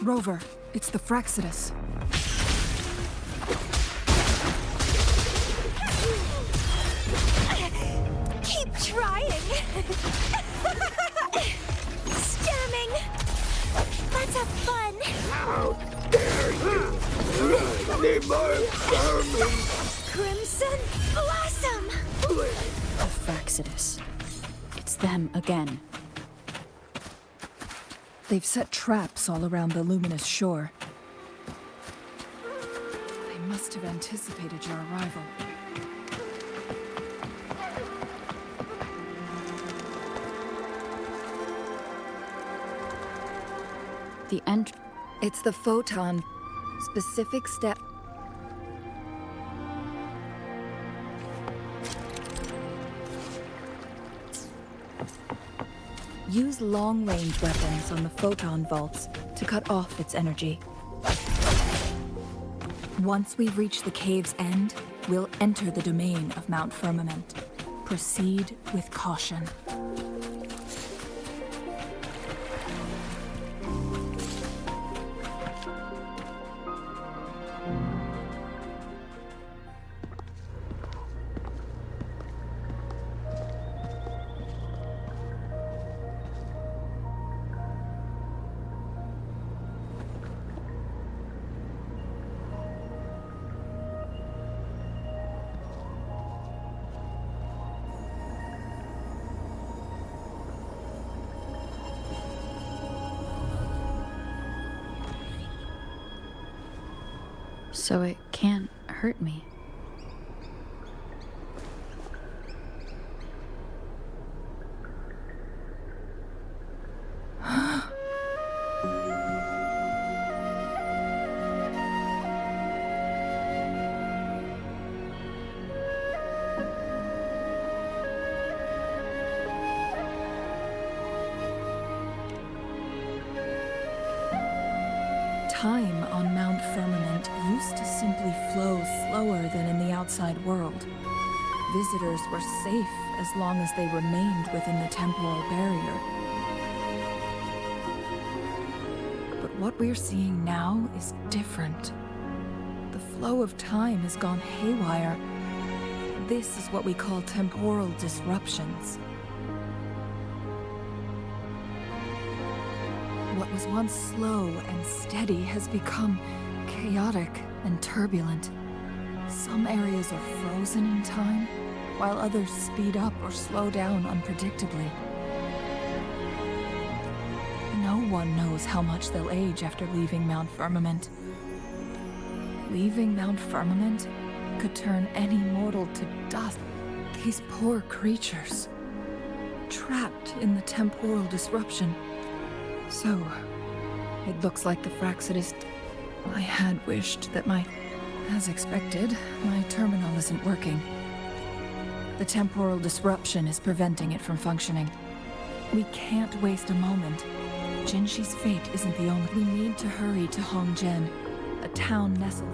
Rover, it's the Fraxidus. Keep trying! Stemming! Let's have fun! How dare you! Run Crimson Blossom! The Fraxidus. It's them again. They've set traps all around the luminous shore. They must have anticipated your arrival. The end. It's the photon. Specific step. Use long-range weapons on the photon vaults to cut off its energy. Once we reach the cave's end, we'll enter the domain of Mount Firmament. Proceed with caution. so it can't hurt me. Time on Mount Firmament used to simply flow slower than in the outside world. Visitors were safe as long as they remained within the temporal barrier. But what we're seeing now is different. The flow of time has gone haywire. This is what we call temporal disruptions. What was once slow and steady has become chaotic and turbulent. Some areas are frozen in time, while others speed up or slow down unpredictably. No one knows how much they'll age after leaving Mount Firmament. Leaving Mount Firmament could turn any mortal to dust. These poor creatures, trapped in the temporal disruption. So, it looks like the Fraxidist... I had wished that as expected, my terminal isn't working. The temporal disruption is preventing it from functioning. We can't waste a moment. Jinshi's fate isn't the only... We need to hurry to Hongjian, a town nestled...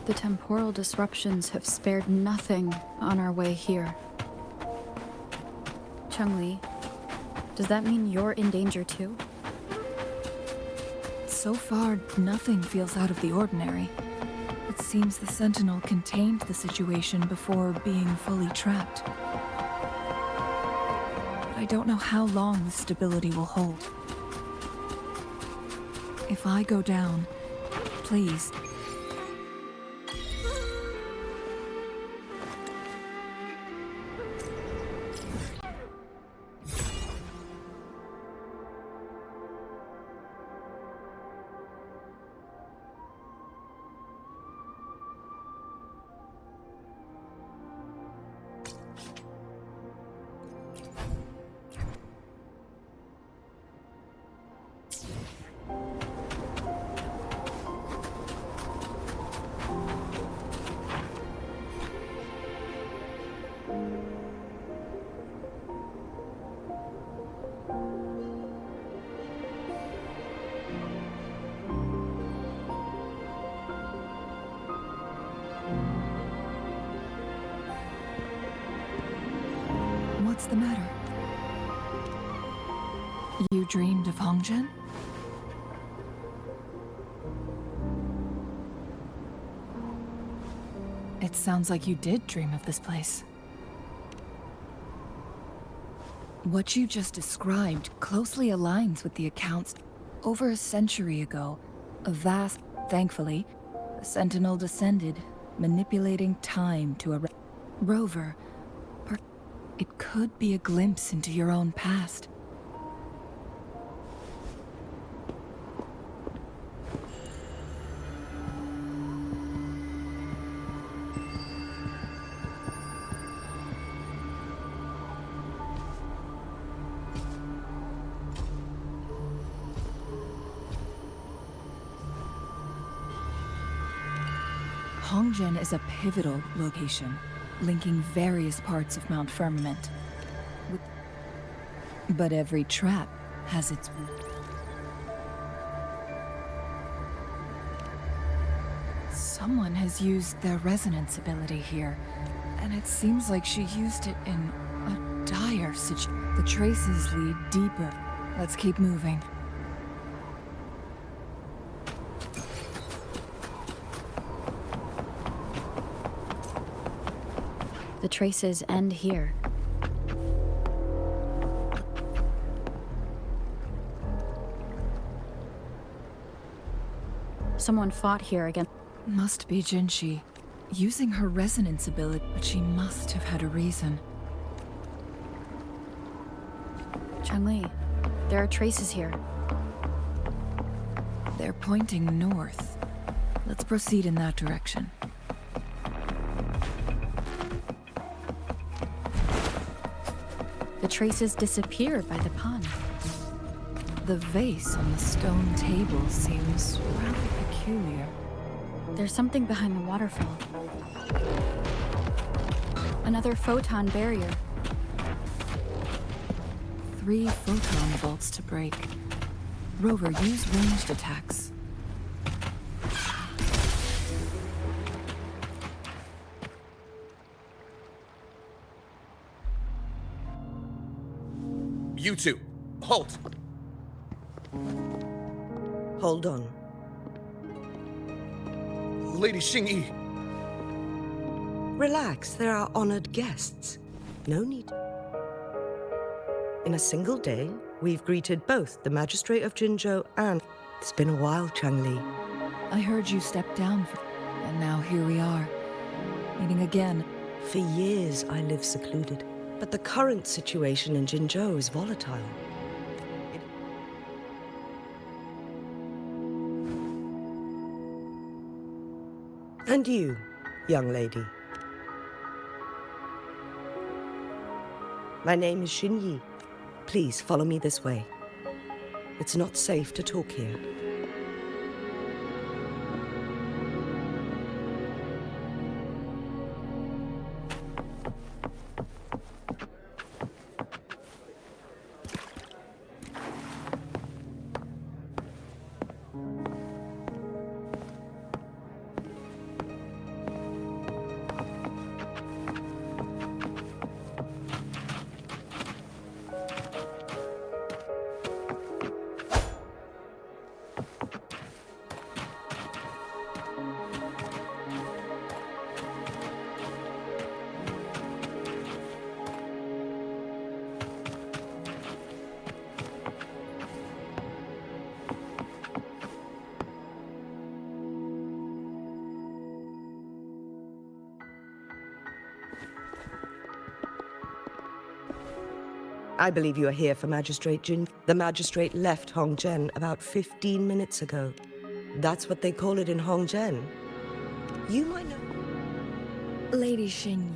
The temporal disruptions have spared nothing on our way here. Chungli, does that mean you're in danger too? So far, nothing feels out of the ordinary. It seems the Sentinel contained the situation before being fully trapped. But I don't know how long the stability will hold. If I go down, please... What's the matter? You dreamed of Hongjian? It sounds like you did dream of this place. What you just described closely aligns with the accounts. Over a century ago, thankfully, a Sentinel descended, manipulating time to a rover. It could be a glimpse into your own past. Hongjian is a pivotal location, linking various parts of Mount Firmament. But every trap has its... Someone has used their resonance ability here, and it seems like she used it in a dire The traces lead deeper. Let's keep moving. The traces end here. Someone fought here again. Must be Jinshi. Using her resonance ability, but she must have had a reason. Changli, there are traces here. They're pointing north. Let's proceed in that direction. The traces disappeared by the pond. The vase on the stone table seems rather peculiar. There's something behind the waterfall. Another photon barrier. 3 photon bolts to break. Rover, use ranged attacks. You two, halt! Hold on. Lady Xingyi. Relax, they're our honored guests. No need. In a single day, we've greeted both the Magistrate of Jinzhou and... It's been a while, Changli. I heard you step down and now here we are, meeting again. For years, I lived secluded. But the current situation in Jinzhou is volatile. And you, young lady. My name is Xinyi. Please follow me this way. It's not safe to talk here. I believe you are here for Magistrate Jin. The Magistrate left Hongzhen about 15 minutes ago. That's what they call it in Hongzhen. You might know... Lady Xinyi.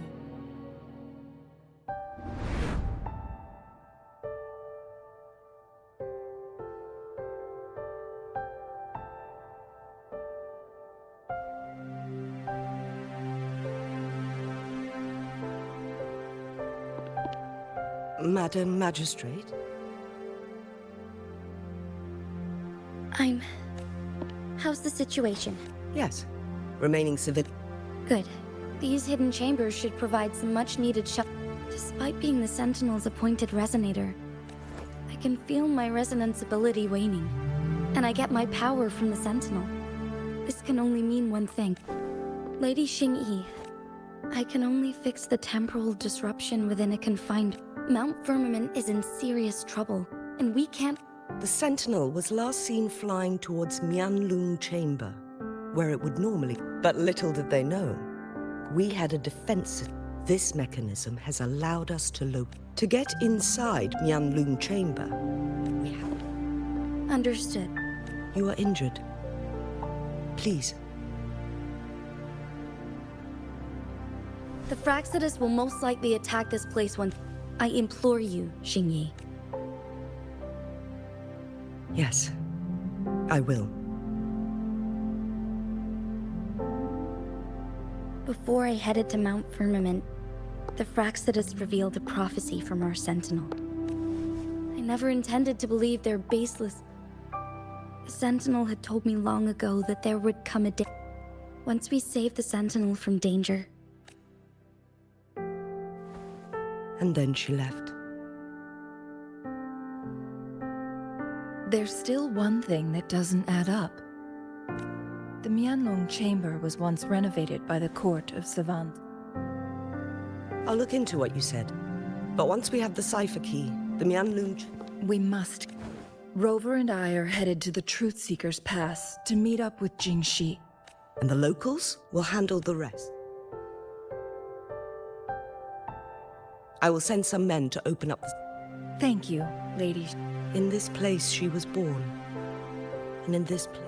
Madam Magistrate? How's the situation? Yes. Remaining civil... Good. These hidden chambers should provide some much-needed shelter. Despite being the Sentinel's appointed resonator, I can feel my resonance ability waning. And I get my power from the Sentinel. This can only mean one thing. Lady Xingyi, I can only fix the temporal disruption within a confined... Mount Firmament is in serious trouble, and we can't... The Sentinel was last seen flying towards Mianlung Chamber, where it would normally... But little did they know. We had a defense. This mechanism has allowed us to get inside Mianlung Chamber. We have... Understood. You are injured. Please. The Fraxidus will most likely attack this place once... I implore you, Xingyi. Yes, I will. Before I headed to Mount Firmament, the Fraxidus revealed a prophecy from our Sentinel. I never intended to believe they're baseless. The Sentinel had told me long ago that there would come a day. Once we saved the Sentinel from danger. And then she left. There's still one thing that doesn't add up. The Mianlong Chamber was once renovated by the court of Savant. I'll look into what you said. But once we have the cipher key, the Mianlong... We must. Rover and I are headed to the Truth Seeker's Pass to meet up with Jingxi. And the locals will handle the rest. I will send some men to open up the... Thank you, lady. In this place she was born. And in this place...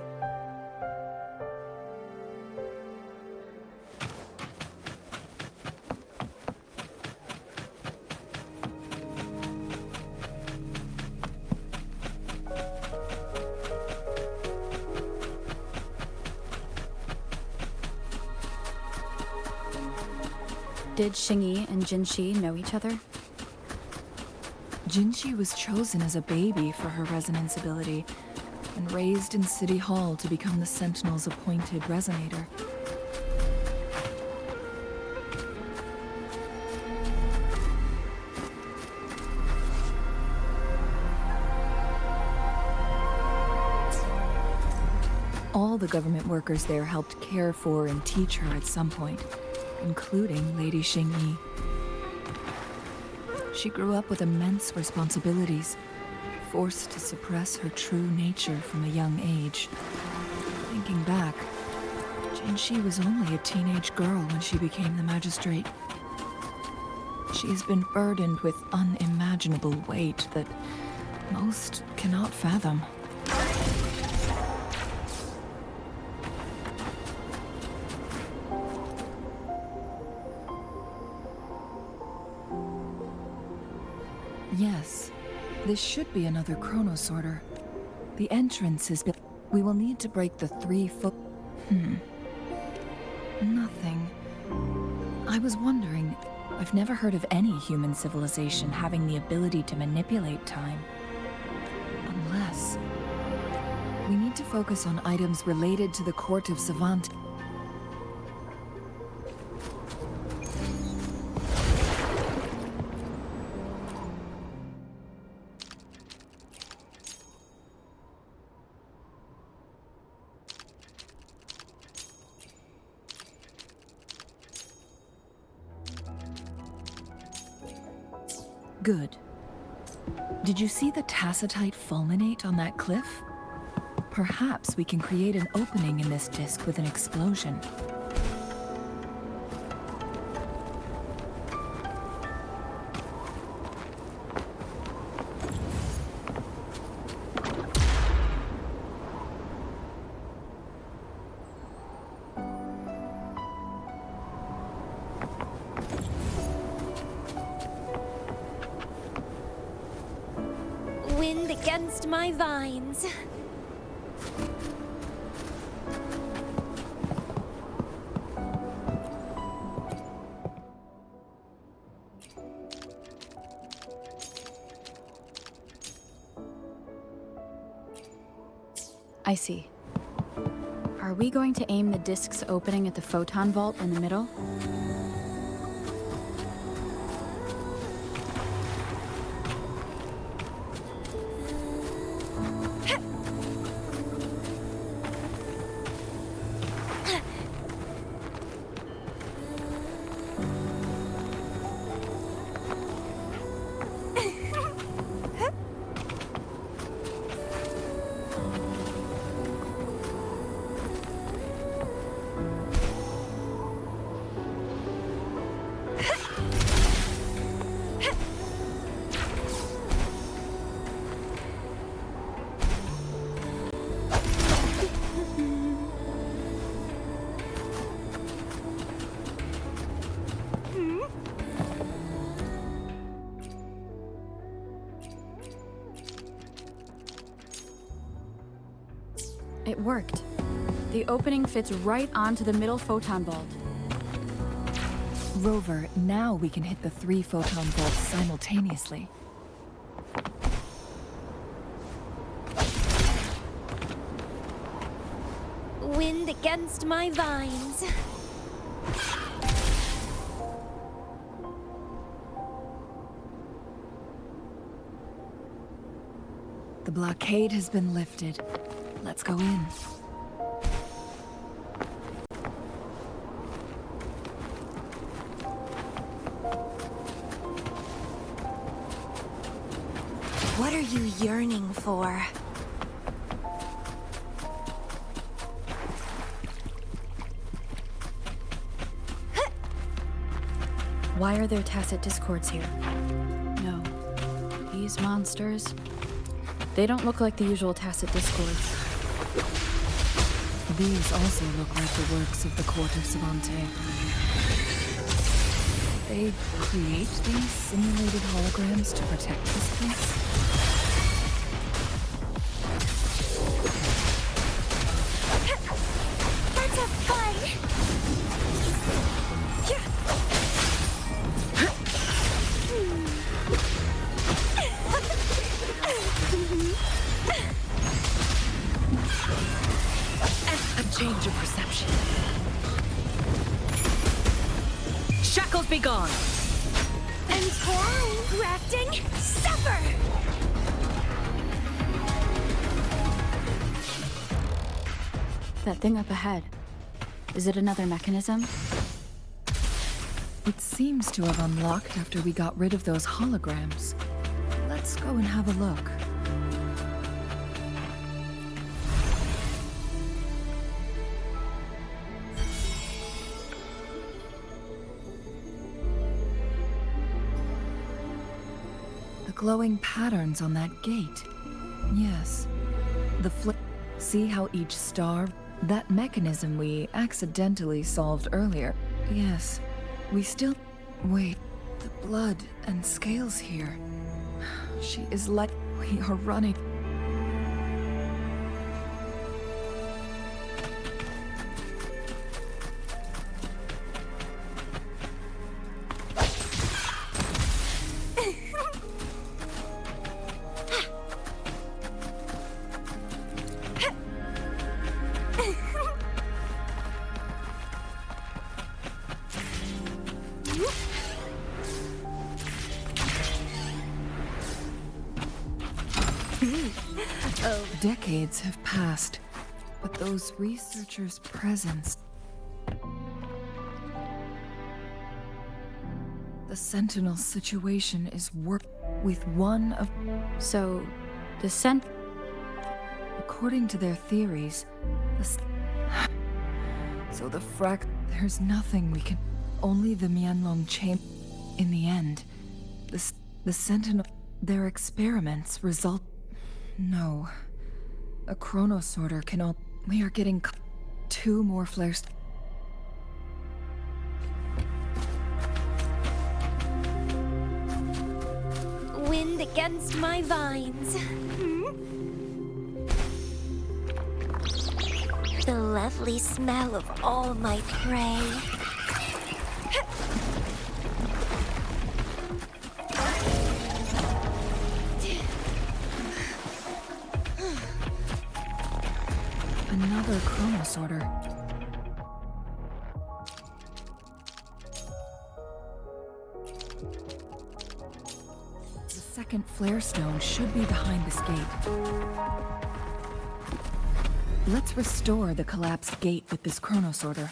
Did Xingyi and Jinxi know each other? Jinxi was chosen as a baby for her resonance ability, and raised in City Hall to become the Sentinel's appointed resonator. All the government workers there helped care for and teach her at some point, including Lady Xingyi. She grew up with immense responsibilities, forced to suppress her true nature from a young age. Thinking back, Jinxi was only a teenage girl when she became the magistrate. She has been burdened with unimaginable weight that most cannot fathom. Yes, this should be another chronosorter. The entrance is built. We will need to break the 3-foot... Nothing. I was wondering, I've never heard of any human civilization having the ability to manipulate time. Unless... We need to focus on items related to the Court of Savant. Good. Did you see the tacitite fulminate on that cliff? Perhaps we can create an opening in this disk with an explosion. Wind against my vines. I see. Are we going to aim the disk's opening at the photon vault in the middle? It worked. The opening fits right onto the middle photon vault. Rover, now we can hit the 3 photon vaults simultaneously. Wind against my vines. The The blockade has been lifted. Let's go in. What are you yearning for? Why are there tacit discords here? No. These monsters... They don't look like the usual tacit discords. These also look like the works of the court of Savante. They create these simulated holograms to protect this place? That's a fun! A change of perception. Shackles be gone! Entwine, grafting, suffer! That thing up ahead. Is it another mechanism? It seems to have unlocked after we got rid of those holograms. Let's go and have a look. The glowing patterns on that gate. Yes. The flip. See how each star... That mechanism we accidentally solved earlier. Yes. We still... Wait. The blood and scales here. She is like... We are running... Decades have passed, but those researchers' presence... The Sentinel situation is with one of... So, the According to their theories, So the There's nothing we can... Only the Mianlong chamber... In the end, the Sentinel... Their experiments result... No... A chronosorter can all... We are getting 2 more flares. Wind against my vines. The lovely smell of all my prey. Another chronosorter. The second flare stone should be behind this gate. Let's restore the collapsed gate with this chronosorter.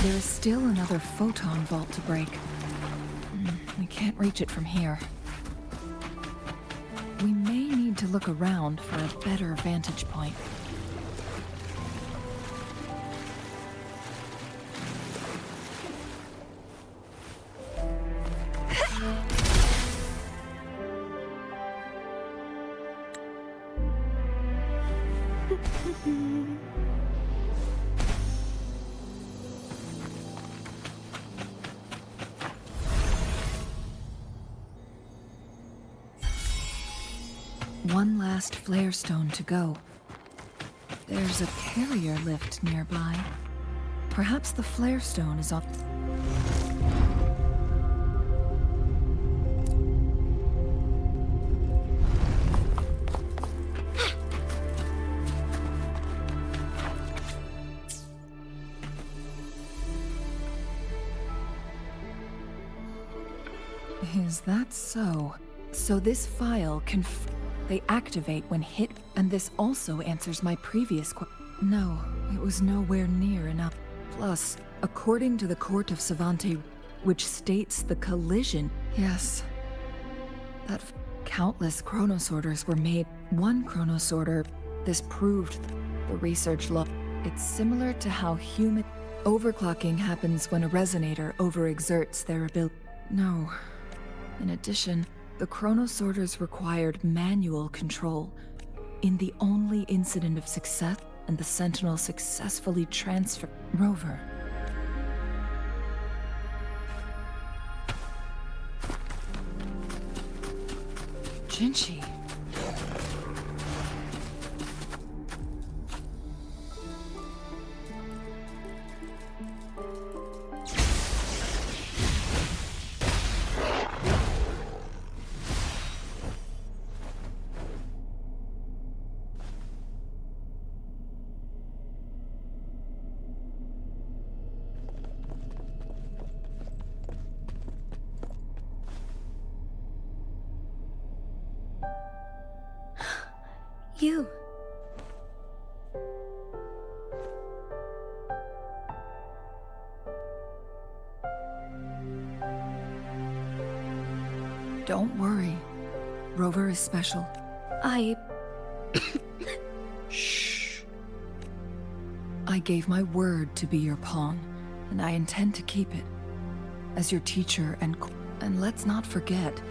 There is still another photon vault to break. We can't reach it from here. We may need to look around for a better vantage point. One last flare stone to go. There's a carrier lift nearby. Perhaps the flare stone is off. Is that so? So this file can they activate when hit, and this also answers my previous question. No, it was nowhere near enough. Plus, according to the Court of Savante, which states the collision, yes, that countless chronosorters were made. One chronosorter, this proved the research law. It's similar to how human overclocking happens when a resonator overexerts their ability. No. In addition, the chronosorters required manual control. In the only incident of success, and the Sentinel successfully transferred Rover. Jinchi. You. Don't worry. Rover is special. Shh. I gave my word to be your pawn, and I intend to keep it. As your teacher and let's not forget,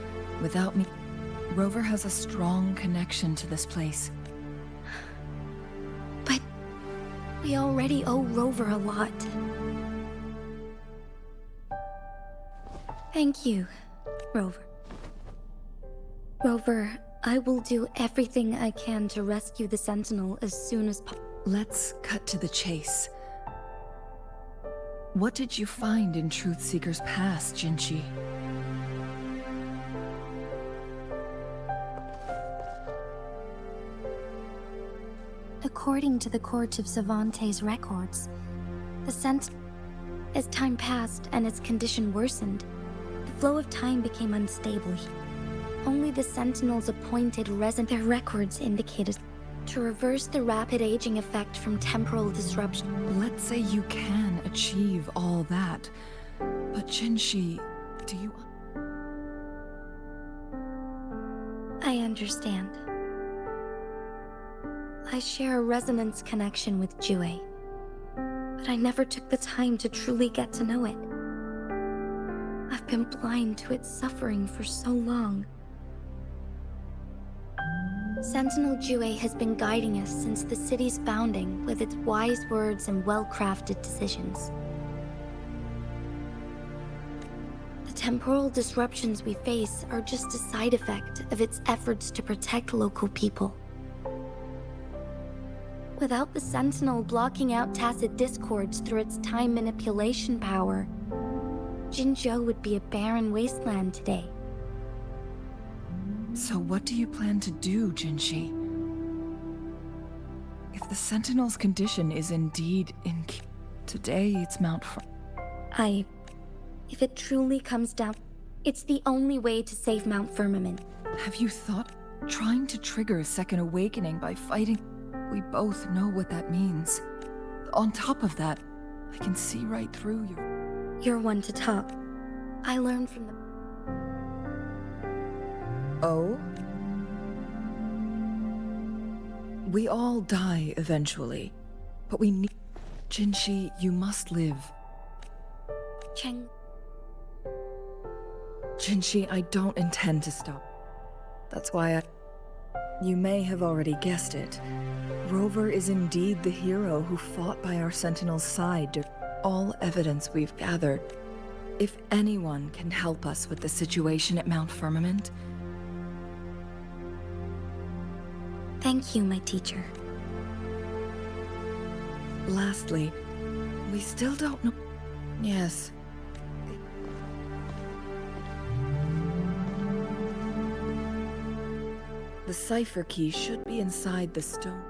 without me, Rover has a strong connection to this place. But we already owe Rover a lot. Thank you, Rover. Rover, I will do everything I can to rescue the Sentinel as soon as possible. Let's cut to the chase. What did you find in Truthseeker's past, Jinchi? According to the Court of Savante's records, as time passed and its condition worsened, the flow of time became unstable. Only the Sentinel's appointed their records indicated to reverse the rapid aging effect from temporal disruption. Let's say you can achieve all that, but Jinchi, do you... I understand. I share a resonance connection with Jue, but I never took the time to truly get to know it. I've been blind to its suffering for so long. Sentinel Jue has been guiding us since the city's founding with its wise words and well-crafted decisions. The temporal disruptions we face are just a side effect of its efforts to protect local people. Without the Sentinel blocking out tacit discords through its time manipulation power, Jinzhou would be a barren wasteland today. So what do you plan to do, Jinchi? If the Sentinel's condition is indeed today, it's Mount If it truly comes down, it's the only way to save Mount Firmament. Have you thought trying to trigger a second awakening by fighting? We both know what that means. On top of that, I can see right through you. You're one to talk. I learned from the... Oh? We all die eventually, but we need... Jinchi, you must live. Cheng... Jinchi, I don't intend to stop. That's why You may have already guessed it. Rover is indeed the hero who fought by our Sentinel's side. All evidence we've gathered. If anyone can help us with the situation at Mount Firmament... Thank you, my teacher. Lastly, we still don't know... Yes. The cipher key should be inside the stone.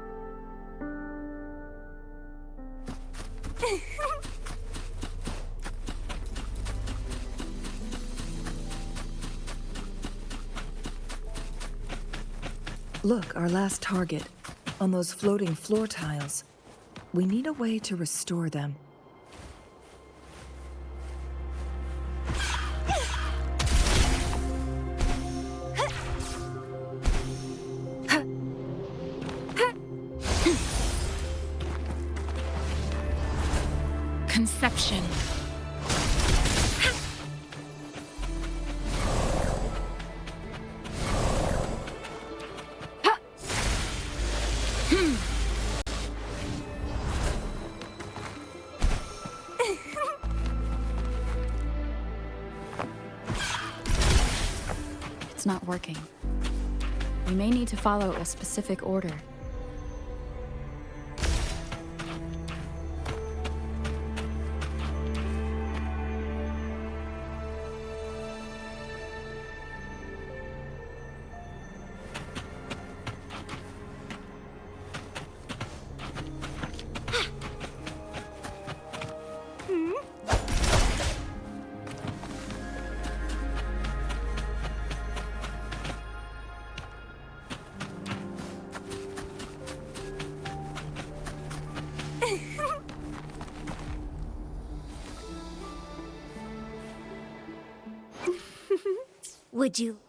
Look, our last target. On those floating floor tiles. We need a way to restore them. Conception. It's not working. We may need to follow a specific order. Would you?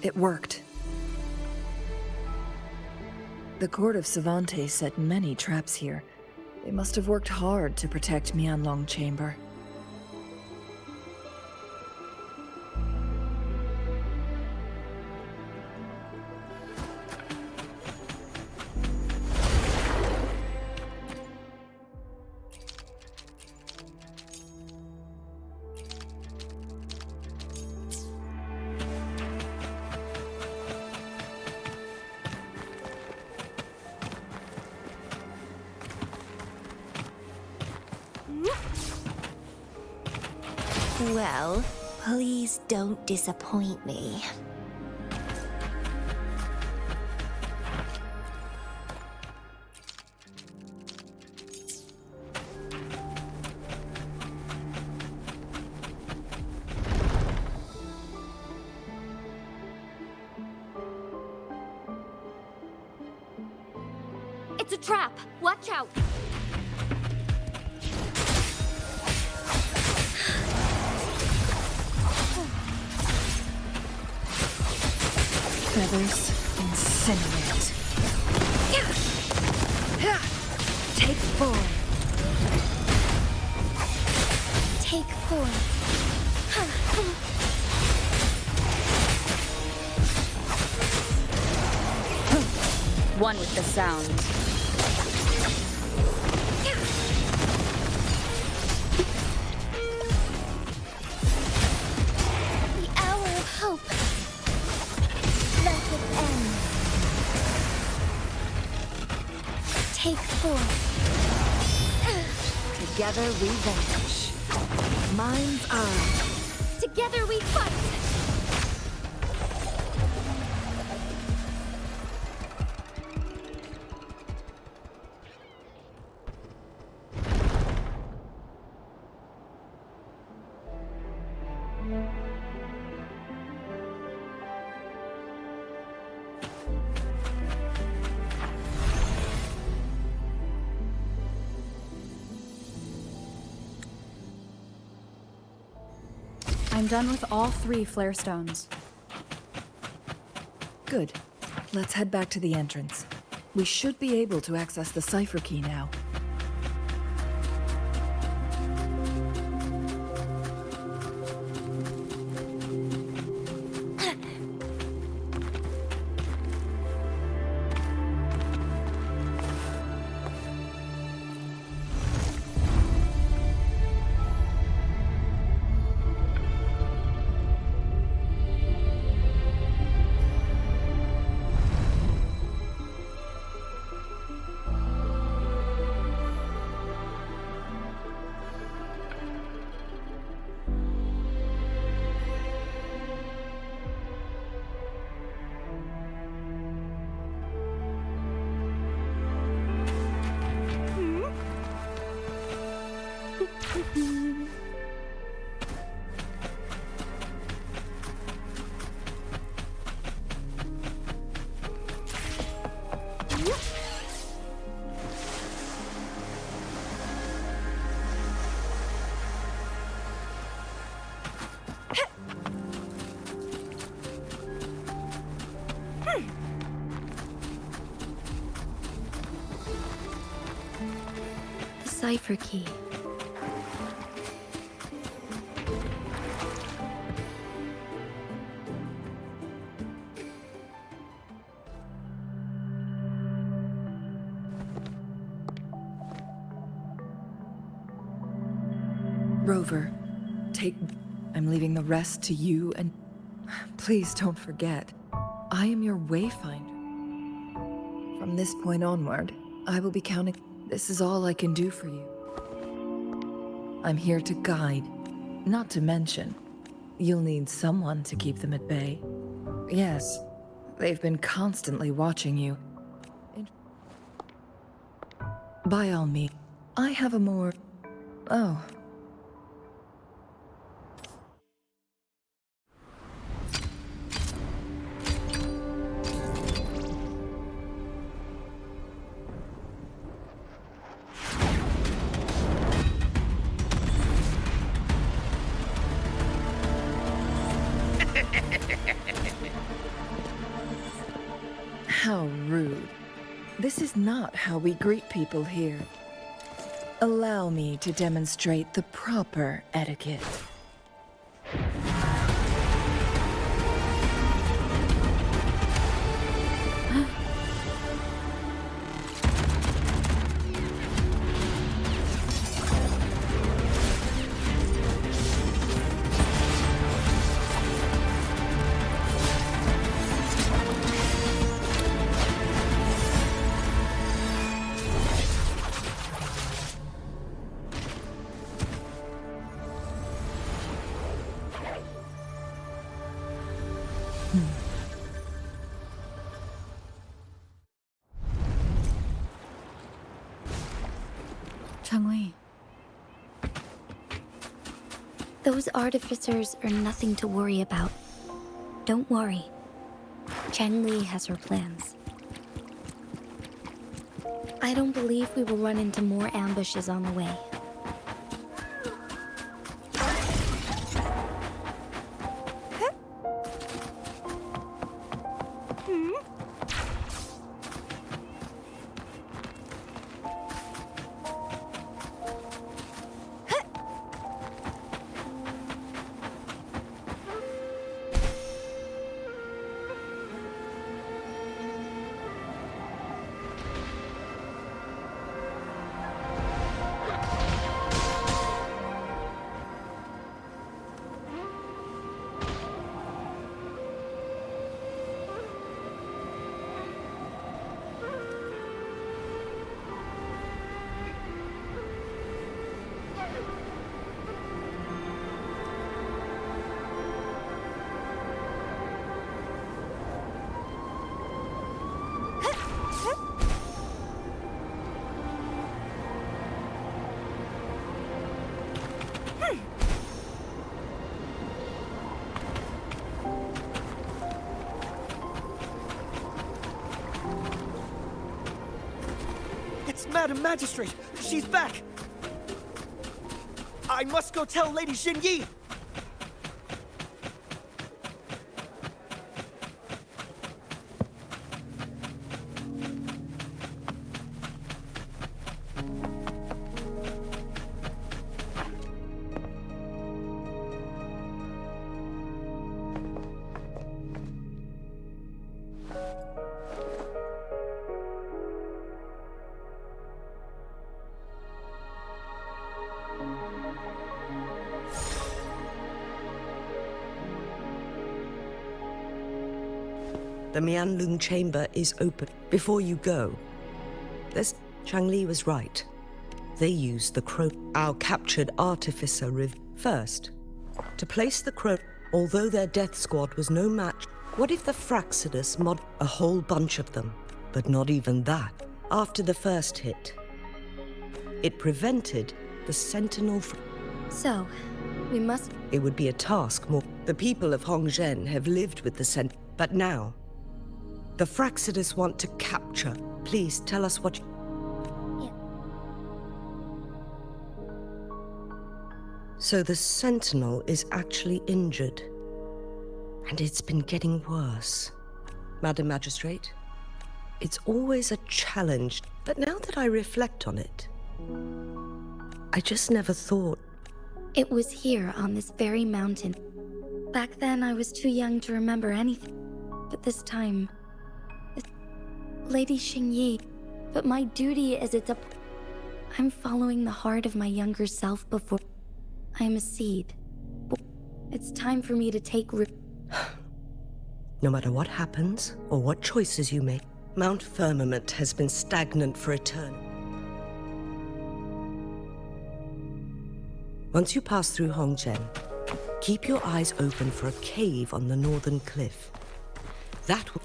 It worked. The court of Savante set many traps here. They must have worked hard to protect Mianlong Chamber. Well, please don't disappoint me. It's a trap! Watch out! Feathers incinerate. Take 4. Take 4. One with the sound. The hour of hope. Let it end. Take 4. Together we vanish. Mind's eye. Together we fight! I'm done with all 3 flare stones. Good. Let's head back to the entrance. We should be able to access the cipher key now. Cipher key. Rover, I'm leaving the rest to you, and please don't forget, I am your wayfinder. From this point onward, I will be counting. This is all I can do for you. I'm here to guide, not to mention, you'll need someone to keep them at bay. Yes, they've been constantly watching you. By all means, I have a more... Oh. How rude. This is not how we greet people here. Allow me to demonstrate the proper etiquette. Changli. Those artificers are nothing to worry about. Don't worry. Changli has her plans. I don't believe we will run into more ambushes on the way. Madam Magistrate, she's back! I must go tell Lady Xinyi! The Mianlung chamber is open. Before you go, Changli was right. They used the crow. Our captured artificer first. To place the crow, although their death squad was no match, what if the Fraxidus a whole bunch of them? But not even that. After the first hit, it prevented the Sentinel from... So, we must... It would be a task more... The people of Hongzhen have lived with the but now, the Fraxidus want to capture. Please tell us what... So the Sentinel is actually injured. And it's been getting worse. Madam Magistrate, it's always a challenge, but now that I reflect on it, I just never thought... It was here, on this very mountain. Back then, I was too young to remember anything. But this time... Lady Xingyi, but my duty is I'm following the heart of my younger self before... I am a seed. It's time for me to take No matter what happens, or what choices you make, Mount Firmament has been stagnant for eternity. Once you pass through Hongzhen, keep your eyes open for a cave on the northern cliff. That will...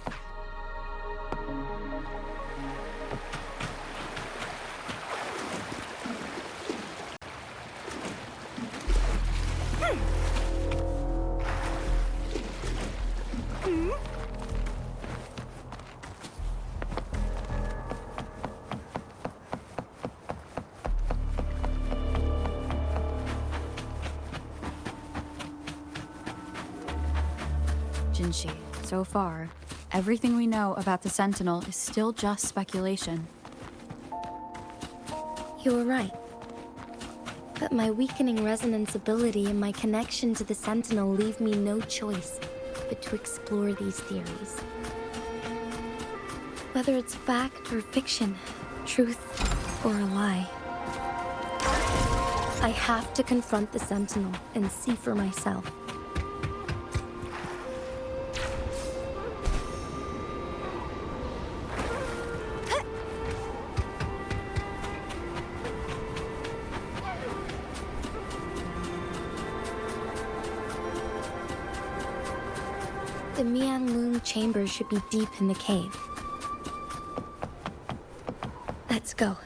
Jinshi, so far, everything we know about the Sentinel is still just speculation. You were right. But my weakening resonance ability and my connection to the Sentinel leave me no choice but to explore these theories. Whether it's fact or fiction, truth or a lie. I have to confront the Sentinel and see for myself. The Mianlung chamber should be deep in the cave. Let's go.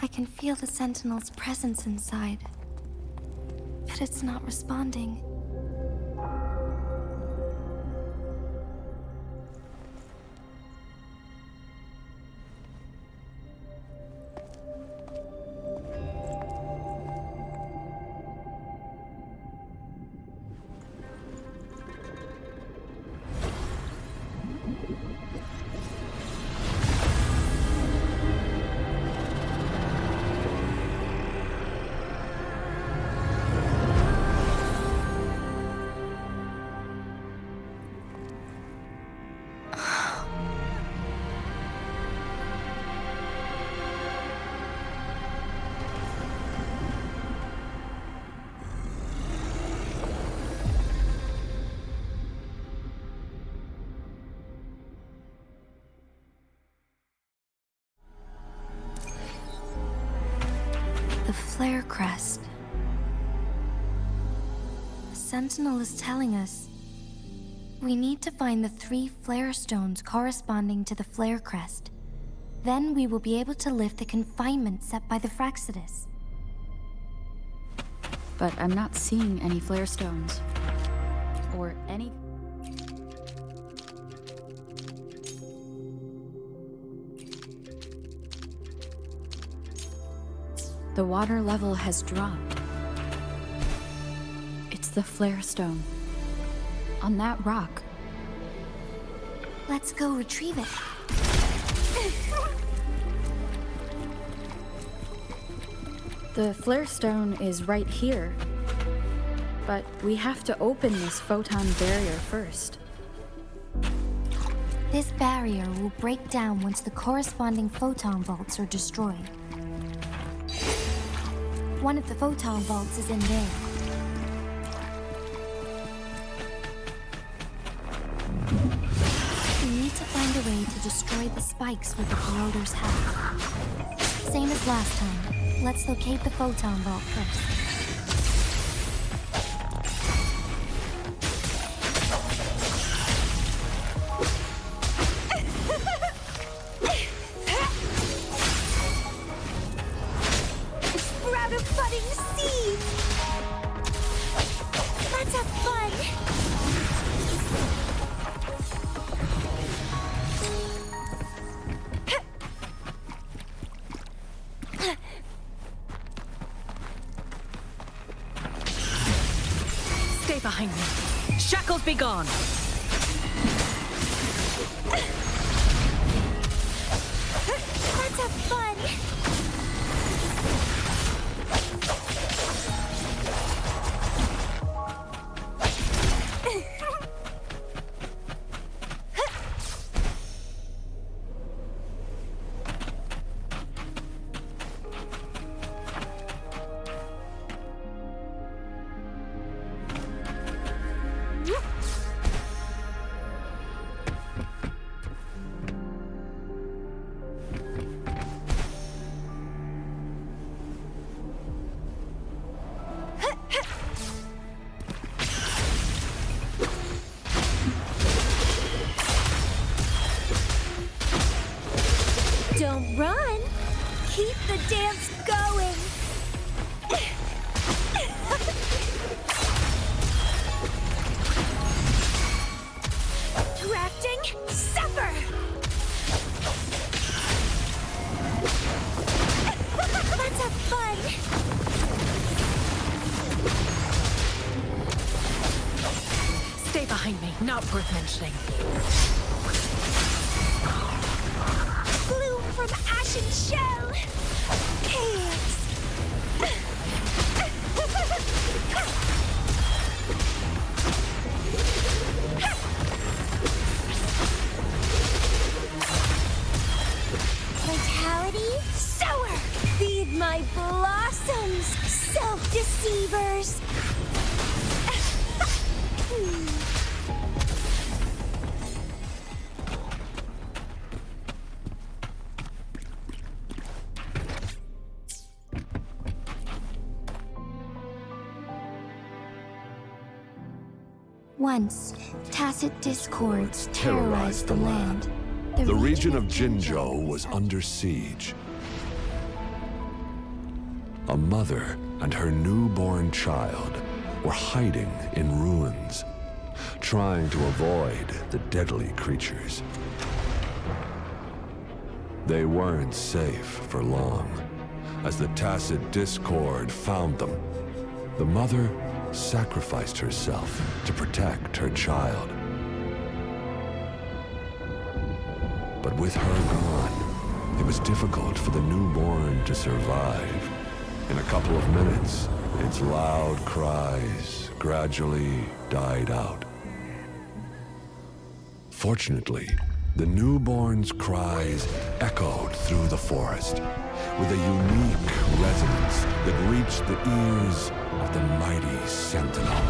I can feel the Sentinel's presence inside, but it's not responding. The flare crest. The Sentinel is telling us we need to find the 3 flare stones corresponding to the flare crest. Then we will be able to lift the confinement set by the Fraxidus. But I'm not seeing any flare stones. Or any... The water level has dropped. It's the flare stone. On that rock. Let's go retrieve it. The flare stone is right here. But we have to open this photon barrier first. This barrier will break down once the corresponding photon vaults are destroyed. One of the photon vaults is in there. We need to find a way to destroy the spikes with the corroder's help. Same as last time. Let's locate the photon vault first. Sprout a budding seed! Let's have fun! Stay behind me. Shackles be gone. Let's have fun! Don't run! Keep the dance going! Drafting, suffer! Let's have fun! Stay behind me. Not worth mentioning. Bloom from ashen shell! Chaos! Vitality, sower! Feed my blossoms, self-deceivers! Once, tacit discords terrorized the land. The region of Jinzhou was under siege. A mother and her newborn child were hiding in ruins, trying to avoid the deadly creatures. They weren't safe for long, as the tacit discord found them. The mother sacrificed herself to protect her child. But with her gone, it was difficult for the newborn to survive. In a couple of minutes, its loud cries gradually died out. Fortunately, the newborn's cries echoed through the forest with a unique resonance that reached the ears of the mighty Sentinel.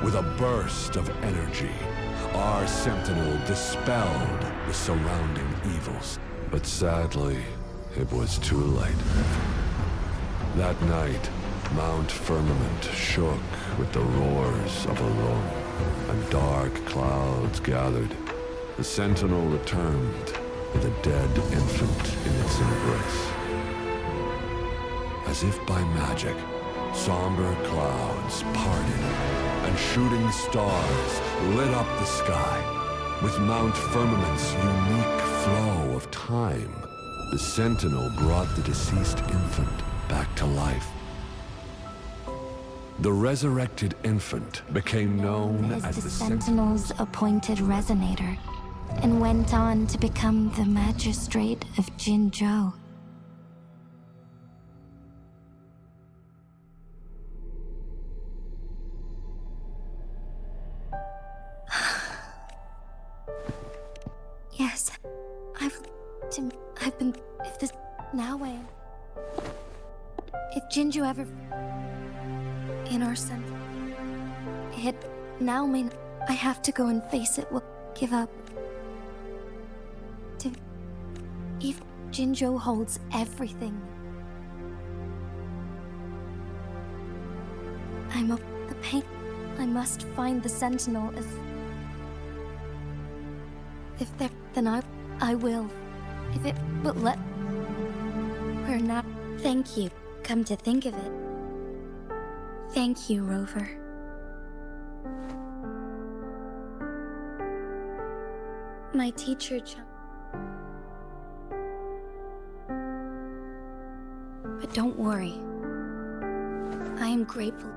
With a burst of energy, our Sentinel dispelled the surrounding evils. But sadly, it was too late. That night, Mount Firmament shook with the roars of a roar, and dark clouds gathered. The Sentinel returned with a dead infant in its embrace. As if by magic, somber clouds parted, and shooting stars lit up the sky. With Mount Firmament's unique flow of time, the Sentinel brought the deceased infant back to life. The resurrected infant became known as the Sentinel's appointed resonator, and went on to become the Magistrate of Jinzhou. Yes, I've been. If this now I. If Jinzhou ever in our center, it now mean I have to go and face it. Will give up. If Jinzhou holds everything, the pain. I must find the Sentinel. If there, then I will. If it, but we're not. Thank you. Come to think of it. Thank you, Rover. My teacher, but don't worry. I am grateful.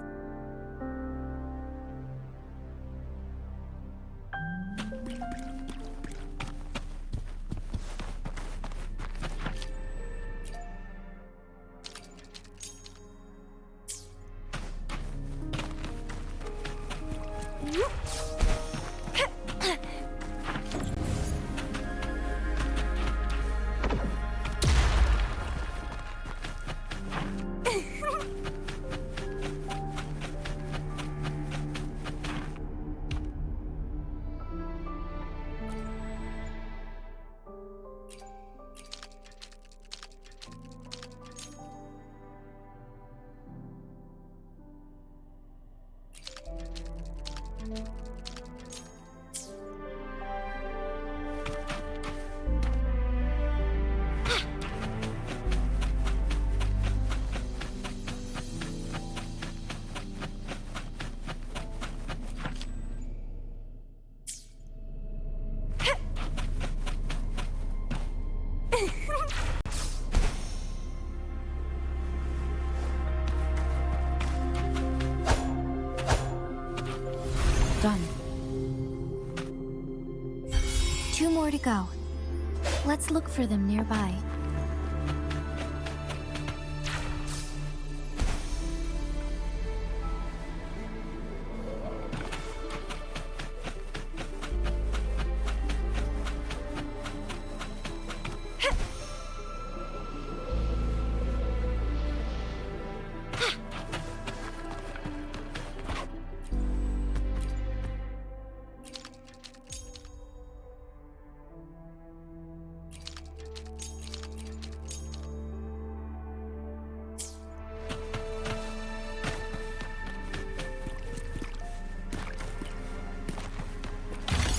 Done. 2 more to go. Let's look for them nearby.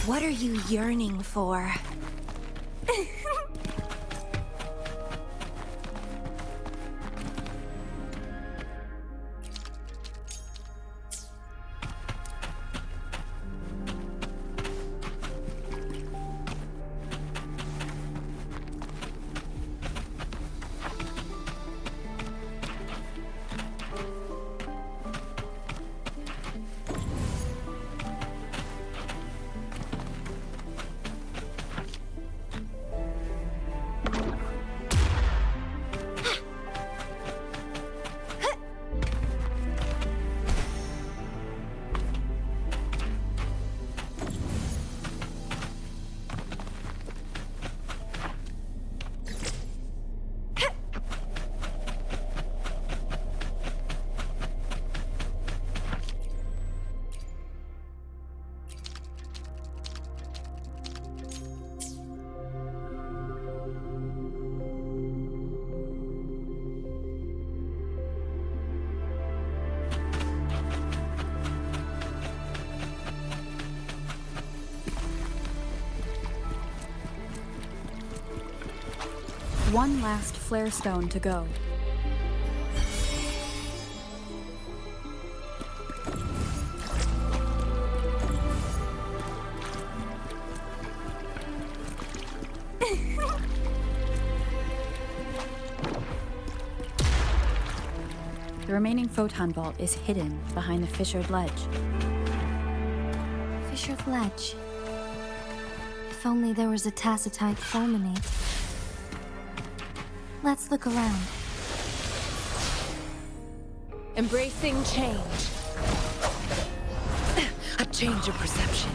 What are you yearning for? One last flare stone to go. The remaining photon vault is hidden behind the fissured ledge. Fissured ledge. If only there was a tacitite fulminate. Let's look around. Embracing change. A change of perception.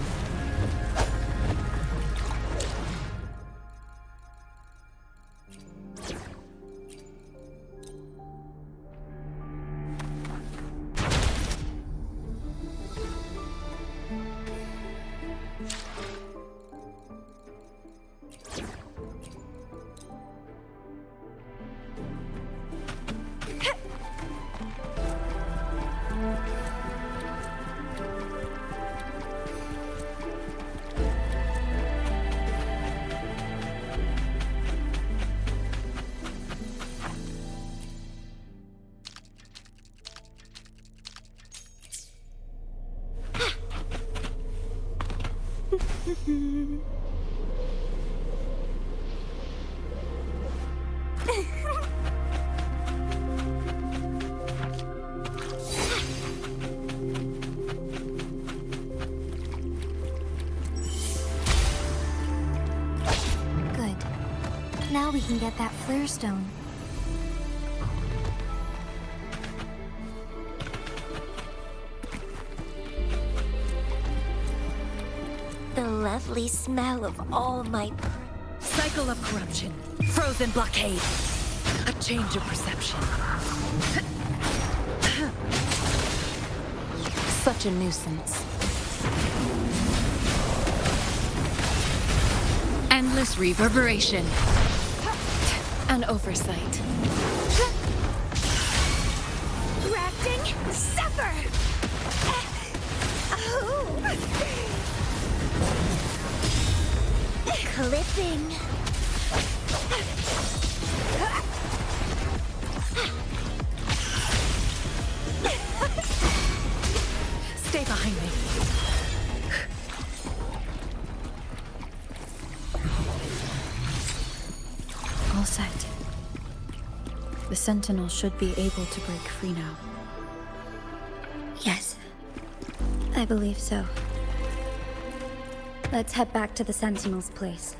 Good. Now we can get that flare stone. The lovely smell of all my... Cycle of corruption. Frozen blockade. A change of perception. Such a nuisance. Endless reverberation. An oversight. Grafting, suffer! Clipping. Stay behind me. All set. The Sentinel should be able to break free now. Yes. I believe so. Let's head back to the Sentinel's place.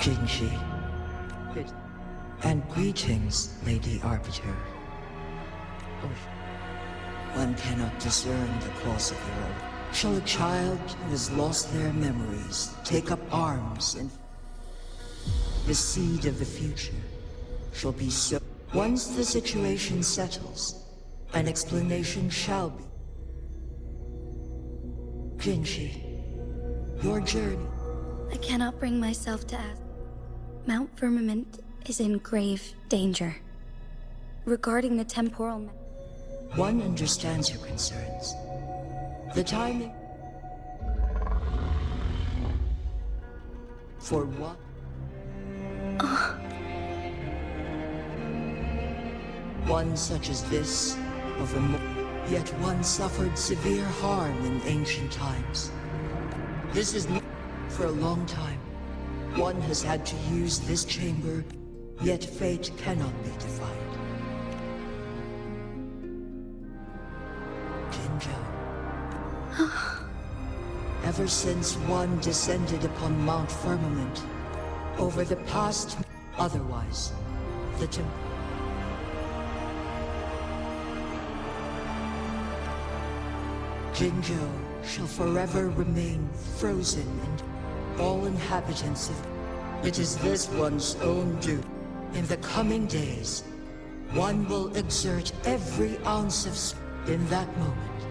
Jinshi. And greetings, Lady Arbiter. One cannot discern the cause of the world. Shall a child who has lost their memories take up arms and... The seed of the future shall be so... Once the situation settles, an explanation shall be. Jinshi, your journey... I cannot bring myself to ask. Mount Firmament is in grave danger. Regarding the temporal... One understands your concerns. The timing... For what? One such as this, yet one suffered severe harm in ancient times. This is not for a long time. One has had to use this chamber, yet fate cannot be defied. Jinzhou. Ever since one descended upon Mount Firmament, over the past, otherwise, the Jinzhou shall forever remain frozen, and all inhabitants of... It is this one's own due. In the coming days, one will exert every ounce of... In that moment,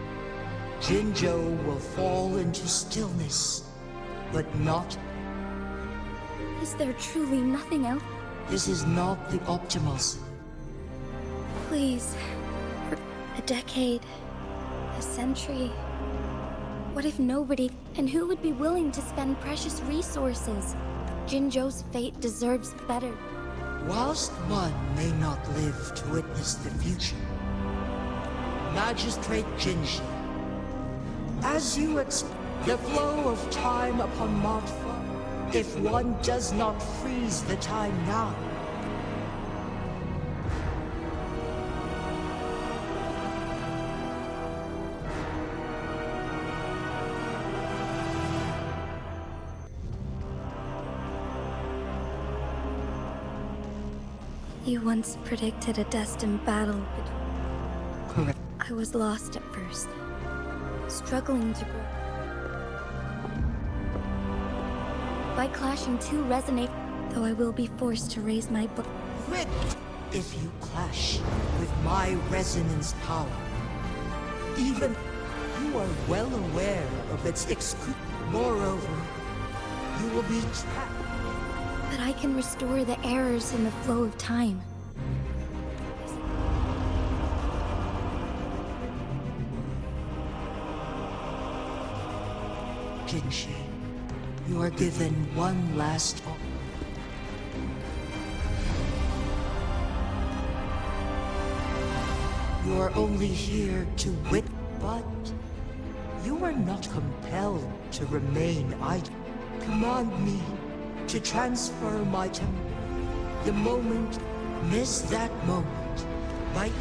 Jinzhou will fall into stillness, but not... Is there truly nothing else? This is not the Optimus. Please. For a decade. A century. What if nobody... And who would be willing to spend precious resources? Jinzhou's fate deserves better. Whilst one may not live to witness the future, Magistrate Jinshi, as you expect the flow of time upon Mount Firmament, if one does not freeze the time now, You once predicted a destined battle between... Correct. I was lost at first, struggling to grow. By clashing two resonate, though I will be forced to raise my book. If you clash with my resonance power, even you are well aware of its Moreover, you will be trapped. But I can restore the errors in the flow of time. Jinshi, you are given one last You are only here to but you are not compelled to remain idle. Command me to transfer my temple. The moment, miss that moment, by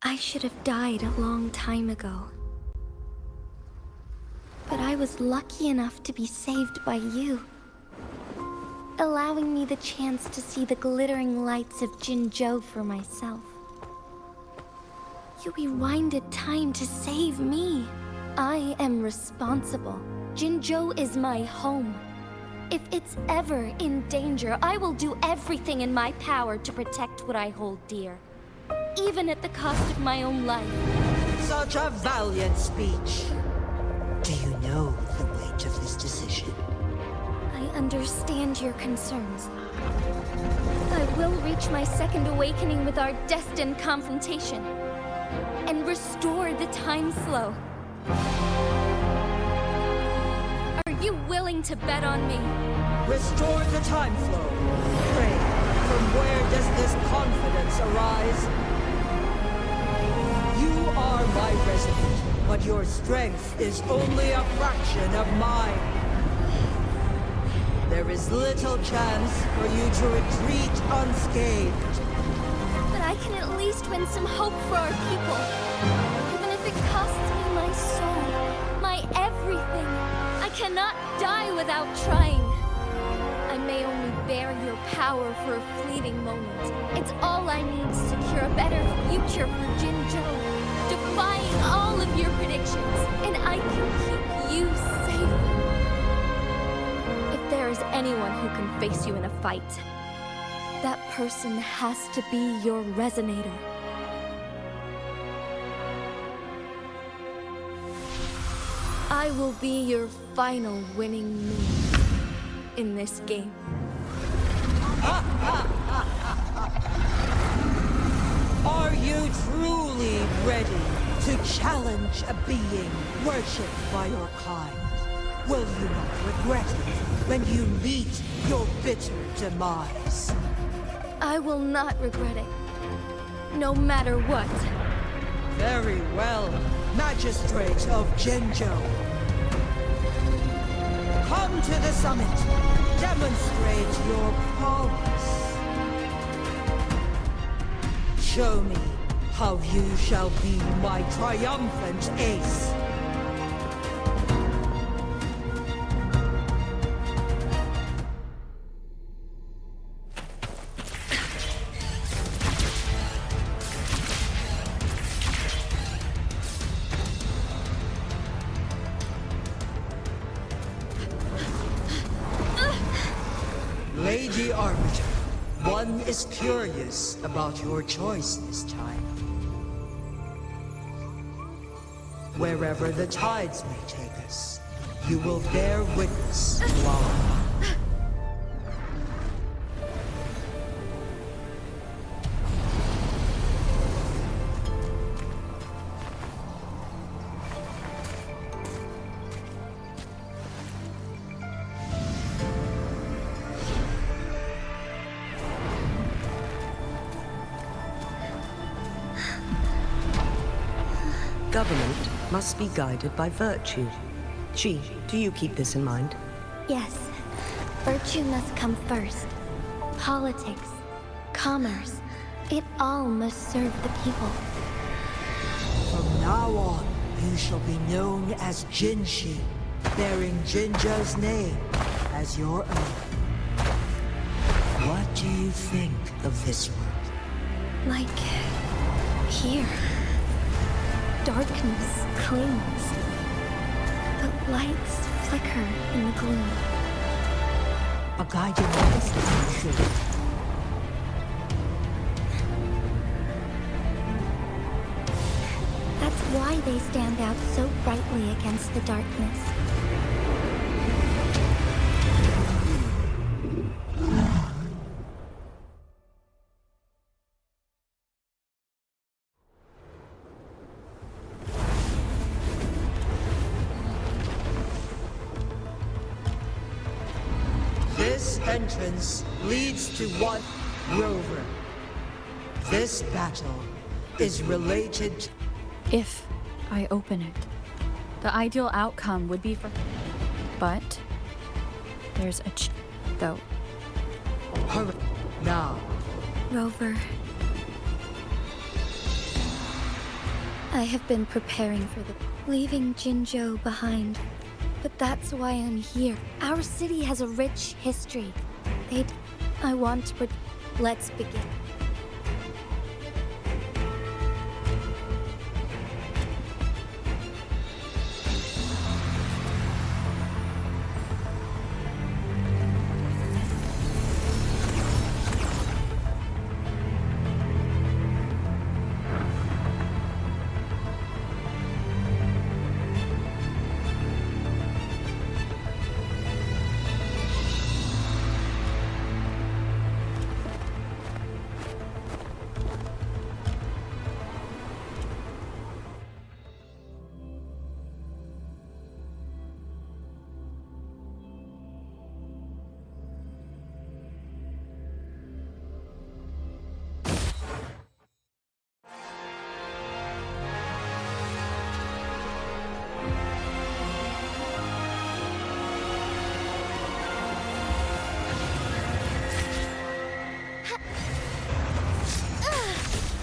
I should have died a long time ago. But I was lucky enough to be saved by you, allowing me the chance to see the glittering lights of Jinzhou for myself. You rewinded time to save me. I am responsible. Jinzhou is my home. If it's ever in danger, I will do everything in my power to protect what I hold dear, even at the cost of my own life. Such a valiant speech. Do you know the weight of this decision? I understand your concerns. I will reach my second awakening with our destined confrontation and restore the time flow. Are you willing to bet on me? Restore the time flow. Pray, from where does this confidence arise? You are my resident, but your strength is only a fraction of mine. There is little chance for you to retreat unscathed. But I can at least win some hope for our people. Even if it costs me my soul, my everything. I cannot die without trying. I may only bear your power for a fleeting moment. It's all I need to secure a better future for Jinzhou, defying all of your predictions, and I can keep you safe. If there is anyone who can face you in a fight, that person has to be your resonator. I will be your final winning move in this game. Are you truly ready to challenge a being worshipped by your kind? Will you not regret it when you meet your bitter demise? I will not regret it, no matter what. Very well, Magistrate of Jinzhou. Come to the summit. Demonstrate your prowess. Show me how you shall be my triumphant ace. Lady Arbiter, one is curious about your choice this time. Wherever the tides may take us, you will bear witness to our... Government must be guided by virtue. Chi, do you keep this in mind? Yes. Virtue must come first. Politics, commerce, it all must serve the people. From now on, you shall be known as Jinshi, bearing Jinzhou's name as your own. What do you think of this world? Like... here. Darkness clings, but lights flicker in the gloom. A guiding light, I'm sure. That's why they stand out so brightly against the darkness. This entrance leads to one rover. This battle is related to... If I open it, the ideal outcome would be for... But there's a though. Hurry, now. Rover. I have been preparing for leaving Jinzhou behind. But that's why I'm here. Our city has a rich history. I want to let's begin.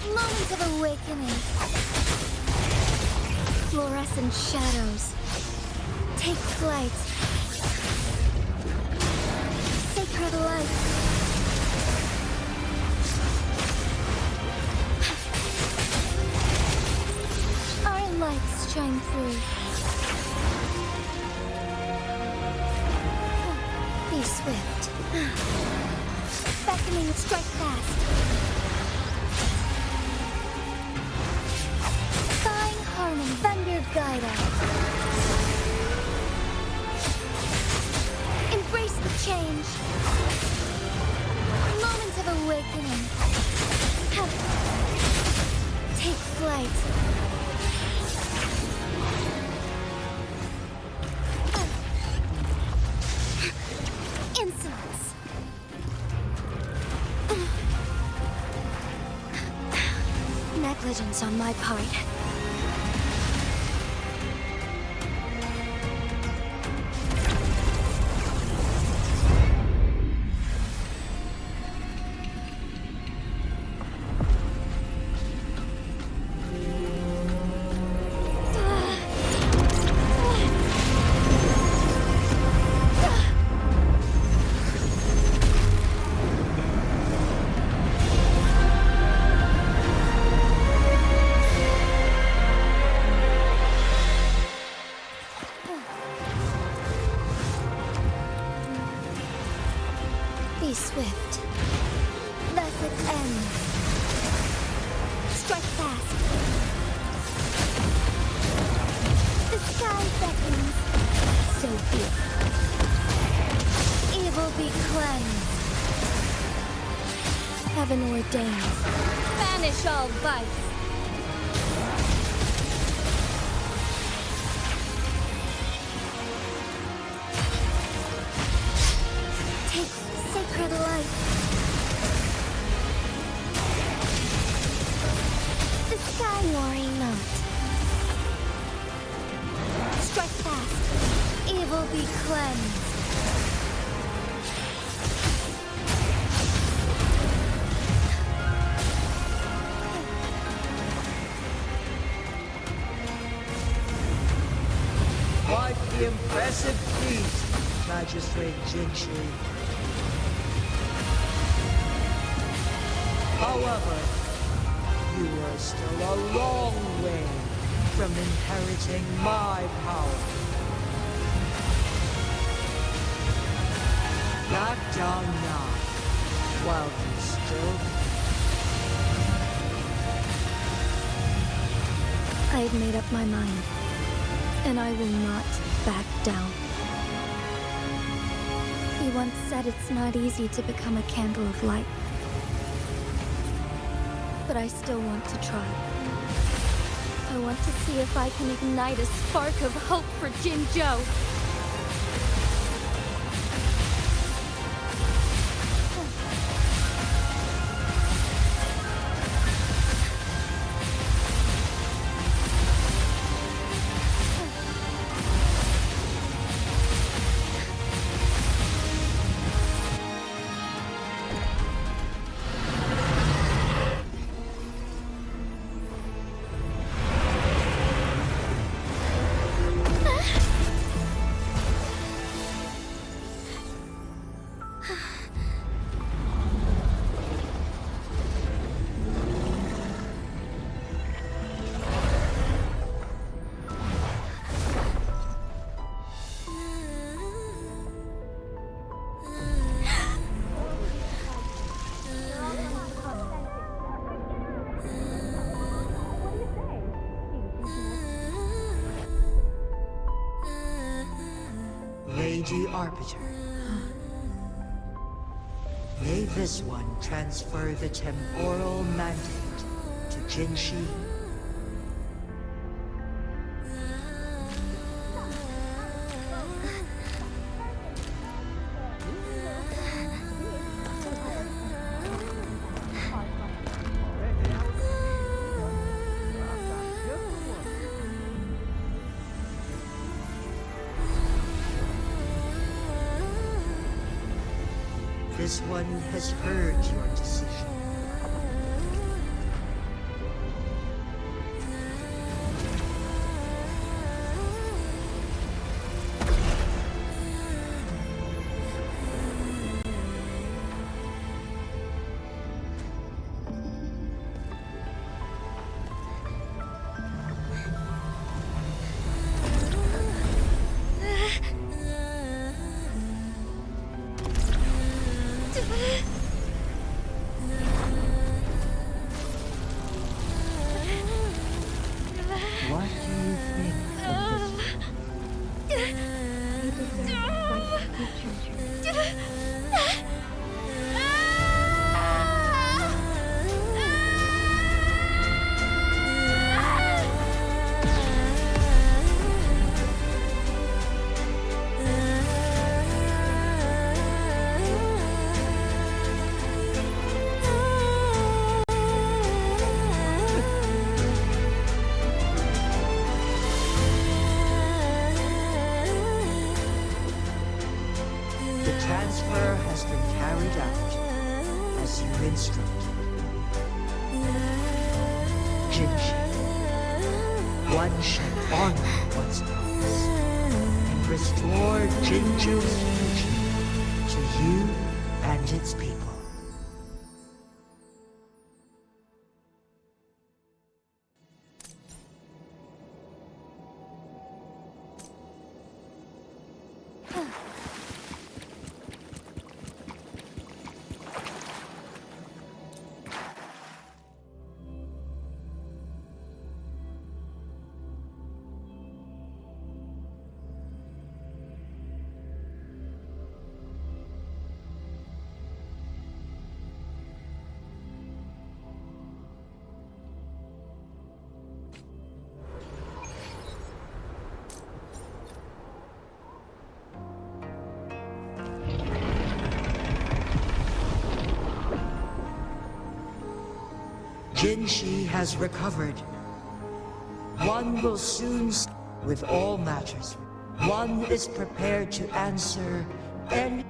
Moment of awakening. Fluorescent shadows. Take flight. Sacred light. Our lights shine through. Be swift. Beckoning, strike fast. Harmony, Thunder guide us. right. Insolence. Negligence on my part. Be swift. Let it end. Strike fast. The sky beckons. So be it. Evil be cleansed. Heaven ordains. Banish all vice. Take sacred light. The sky worry not. Strike fast. Evil be cleansed. Quite the impressive feat, Magistrate Jinshi. However, you are still a long way from inheriting my power. Back down now, while you still... I've made up my mind, and I will not back down. He once said it's not easy to become a candle of light. But I still want to try. I want to see if I can ignite a spark of hope for Jinzhou. Lady Arbiter. May this one transfer the temporal mandate to Jinshi. This one has heard your decision. Jinshi. One shall honor one's promise and restore Jinju's future to you and its people. Jinshi has recovered. One will soon with all matters. One is prepared to answer and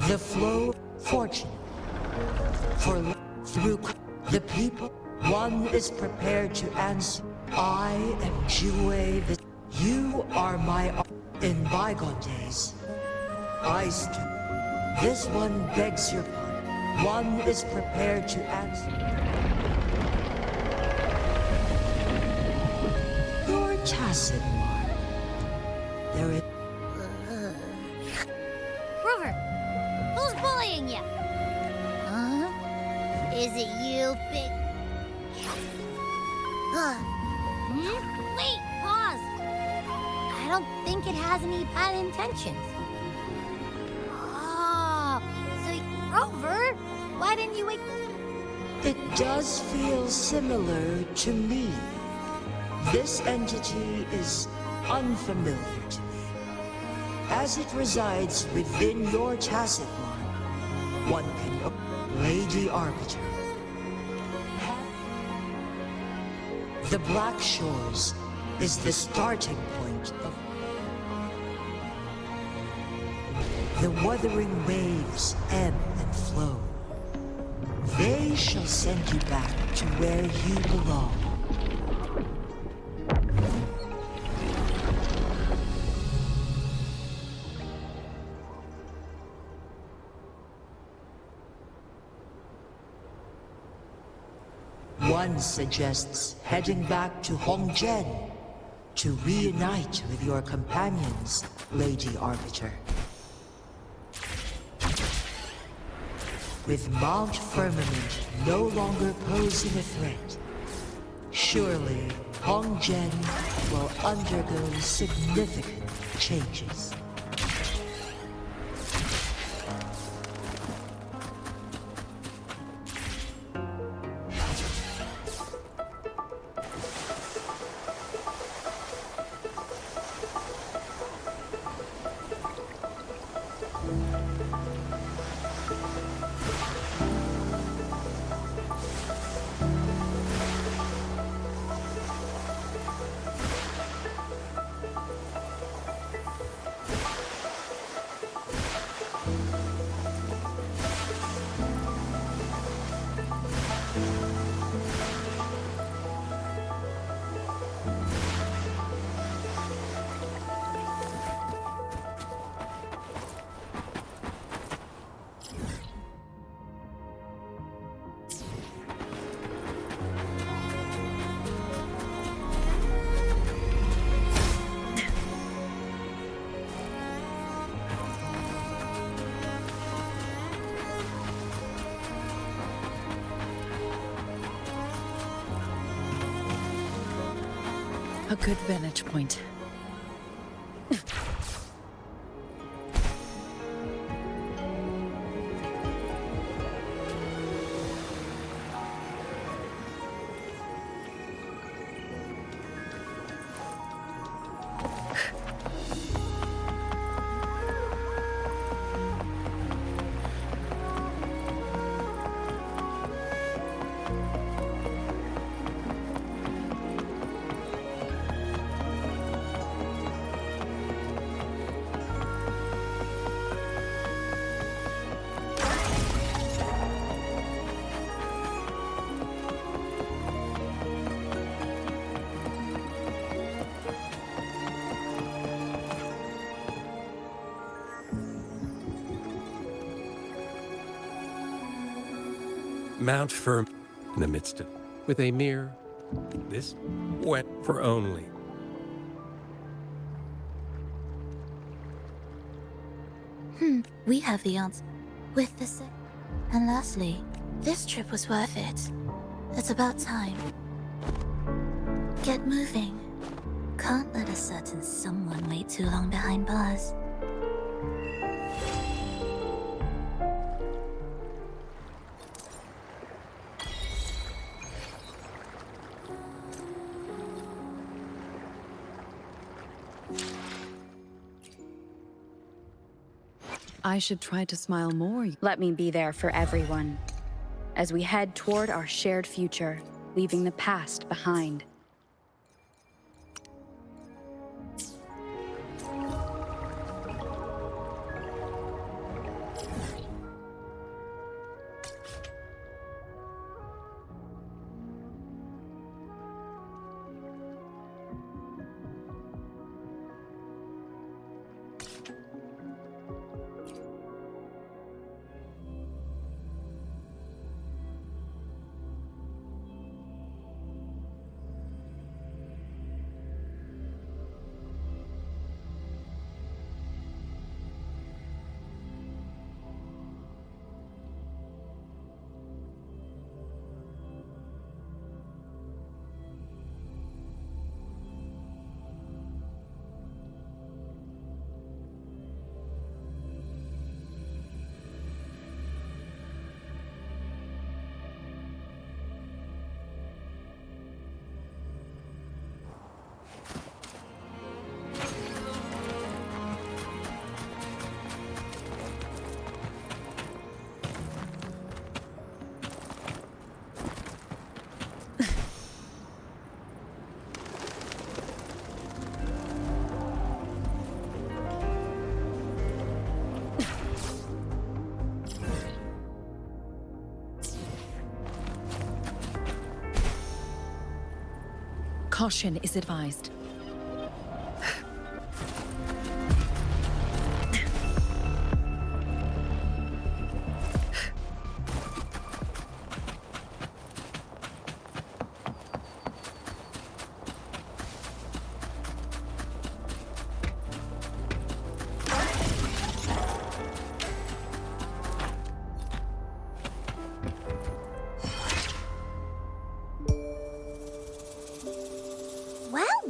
the flow of fortune. For through the people, one is prepared to answer. I am Jue the you are my in bygone days. I stood. This one begs your pardon. One is prepared to answer. Tacit one. There is. Rover, who's bullying you? Huh? Is it you, big? Wait, pause. I don't think it has any bad intentions. Oh, so Rover, why didn't you wake? It does feel similar to me. This entity is unfamiliar to me, as it resides within your tacit line. One can Lady Arbiter. The Black Shores is the starting point of the wuthering waves ebb and flow. They shall send you back to where you belong. One suggests heading back to Hongzhen to reunite with your companions, Lady Arbiter. With Mount Firmament no longer posing a threat, surely Hongzhen will undergo significant changes. A good vantage point. mount firm in the midst of, with a mere, this wet for only. We have the answer. With the And lastly, this trip was worth it. It's about time. Get moving. Can't let a certain someone wait too long behind bars. I should try to smile more. Let me be there for everyone, as we head toward our shared future, leaving the past behind. Caution is advised.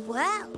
Well.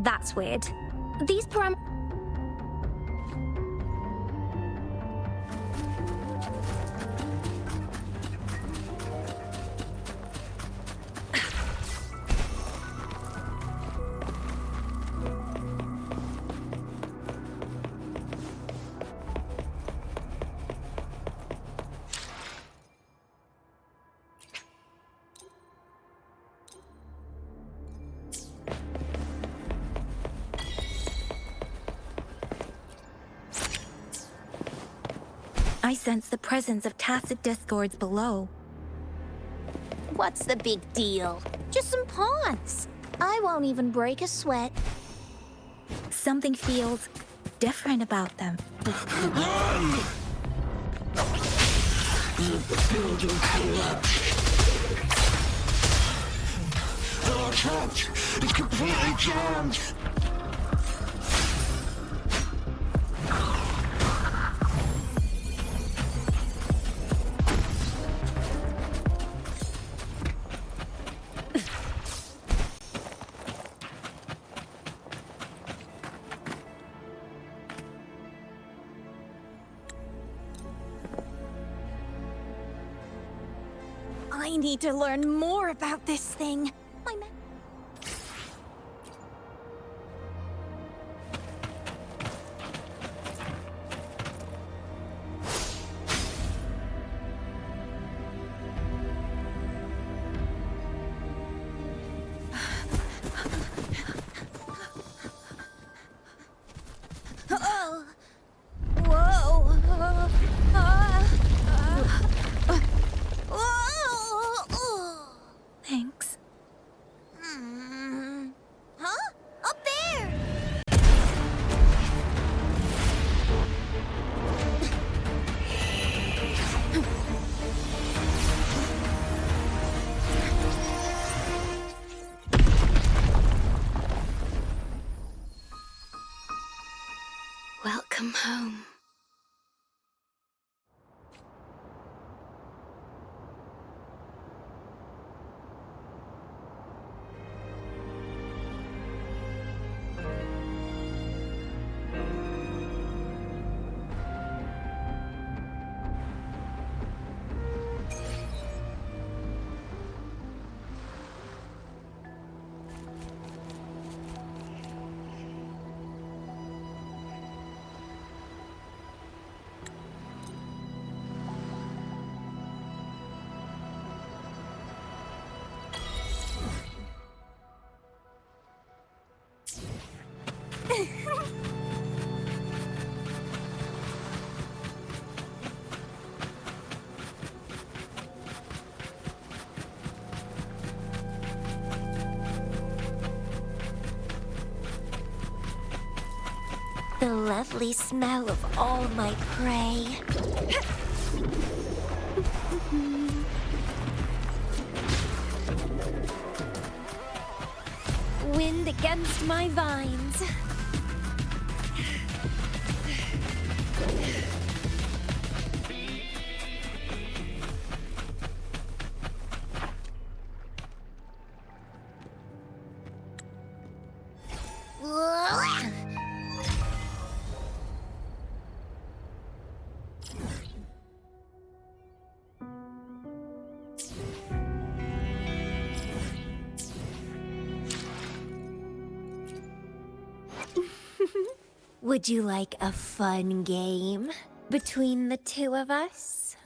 That's weird. These param- I sense the presence of tacit discords below. What's the big deal? Just some pawns. I won't even break a sweat. Something feels different about them. The building collapsed. Our trapped. It's completely jammed. I need to learn more about this thing. Oh. Whoa. Whoa. Thanks. Huh? Up there! Welcome home. The lovely smell of all my prey. Wind against my vines. Would you like a fun game between the two of us?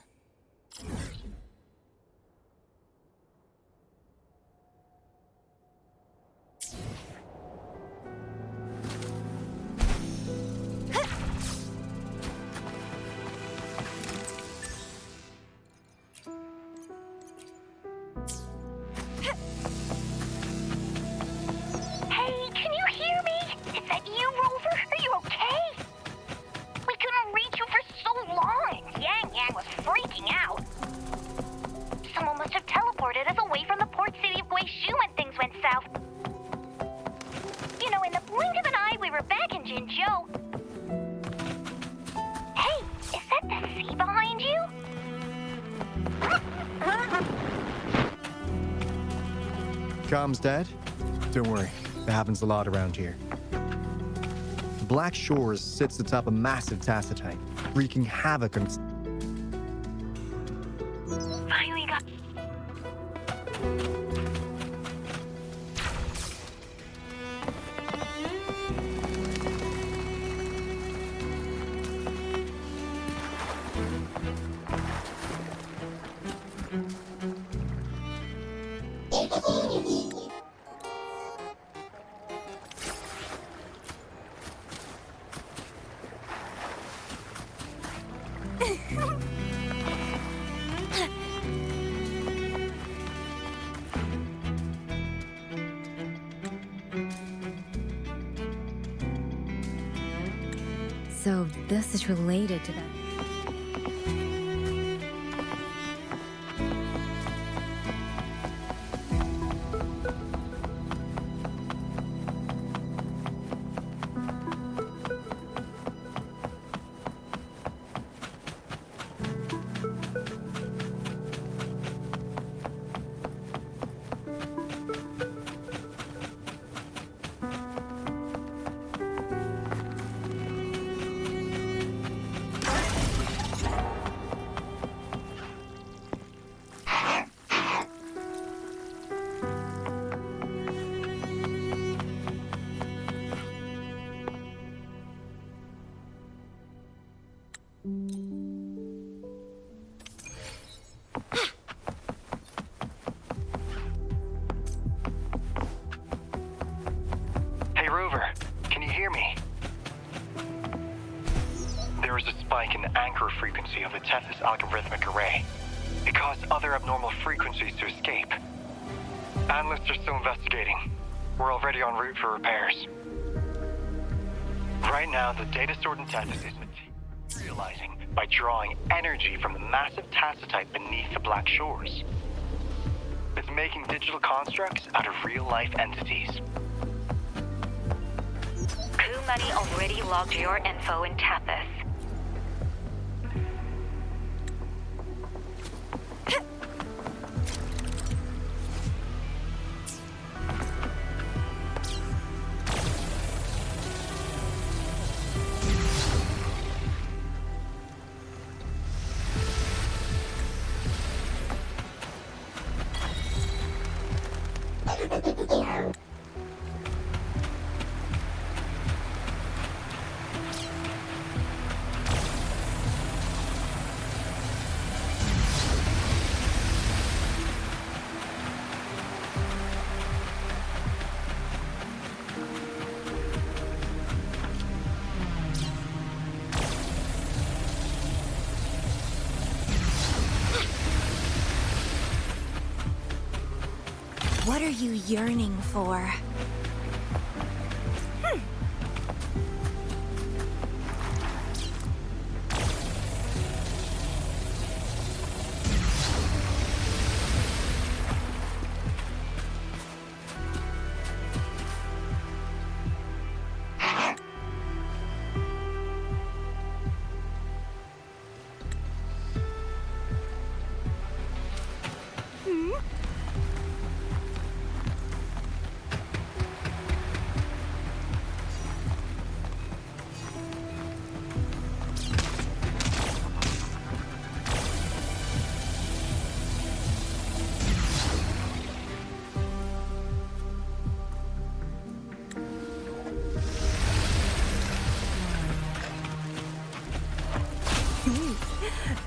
Hey, can you hear me? Is that you, Rover? Are you okay? We couldn't reach you for so long. Yang Yang was freaking out. Someone must have teleported us away from the port city of Guizhou when things went south. You know, in the blink of an eye, we were back in Jinzhou. Hey, is that the sea behind you? Com's dead? Don't worry, that happens a lot around here. The Black Shores sits atop a massive tacitite, wreaking havoc on... Finally got... So this is related to that. Hey, Rover, can you hear me? There is a spike in the anchor frequency of the Tethys algorithmic array. It caused other abnormal frequencies to escape. Analysts are still investigating. We're already en route for repairs. Right now, the data stored in Tethys is materializing by drawing energy from the massive tacitite beneath the Black Shores. It's making digital constructs out of real-life entities. Coup Money already logged your info in Tethys. What are you yearning for?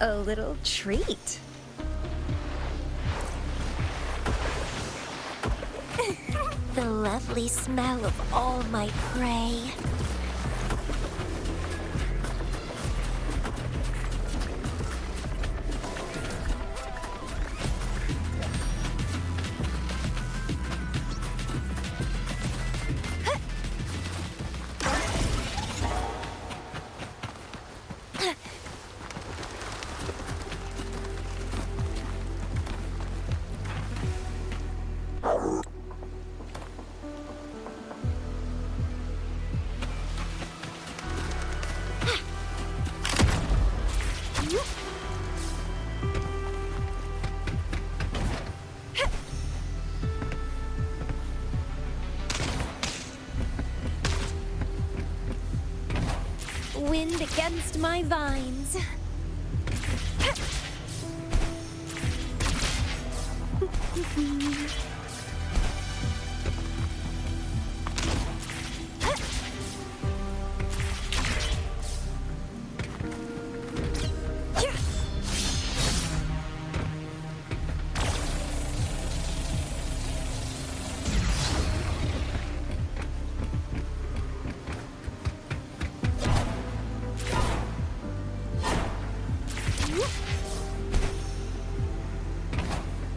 A little treat. The lovely smell of all my prey. Wind against my vines.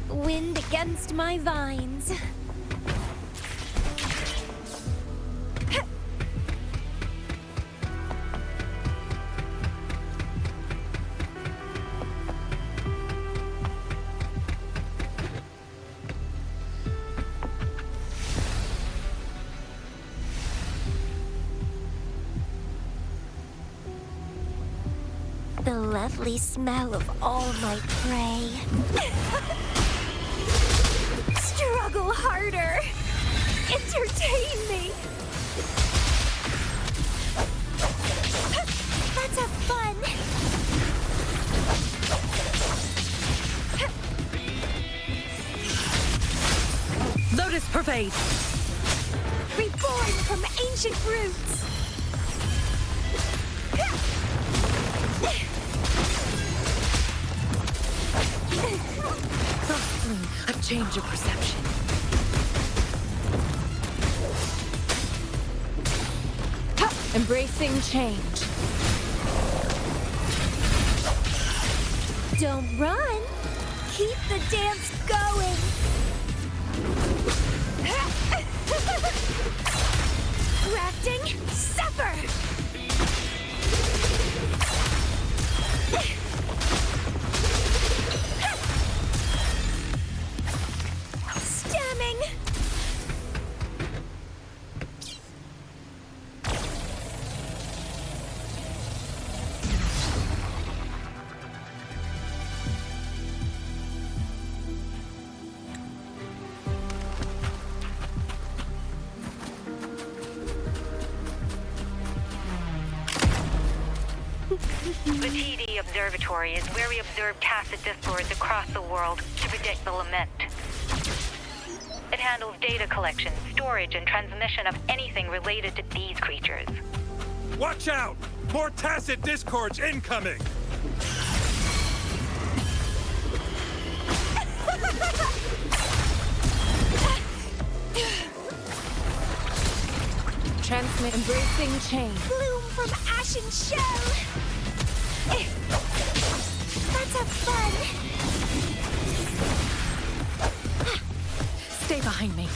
Wind against my vines. The lovely smell of all my prey. Struggle harder. Entertain me. Let's have fun. Lotus Pervade! Reborn from ancient roots. A change of perception. Embracing change. Don't run. Keep the dance going. Grafting, suffer. Stemming. The TD Observatory is where we observe tacit discords across the world to predict the lament. It handles data collection, storage, and transmission of anything related to these creatures. Watch out! More tacit discords incoming! Transmit. Embracing change. Bloom from ashen shell. Let's have fun. Stay behind me.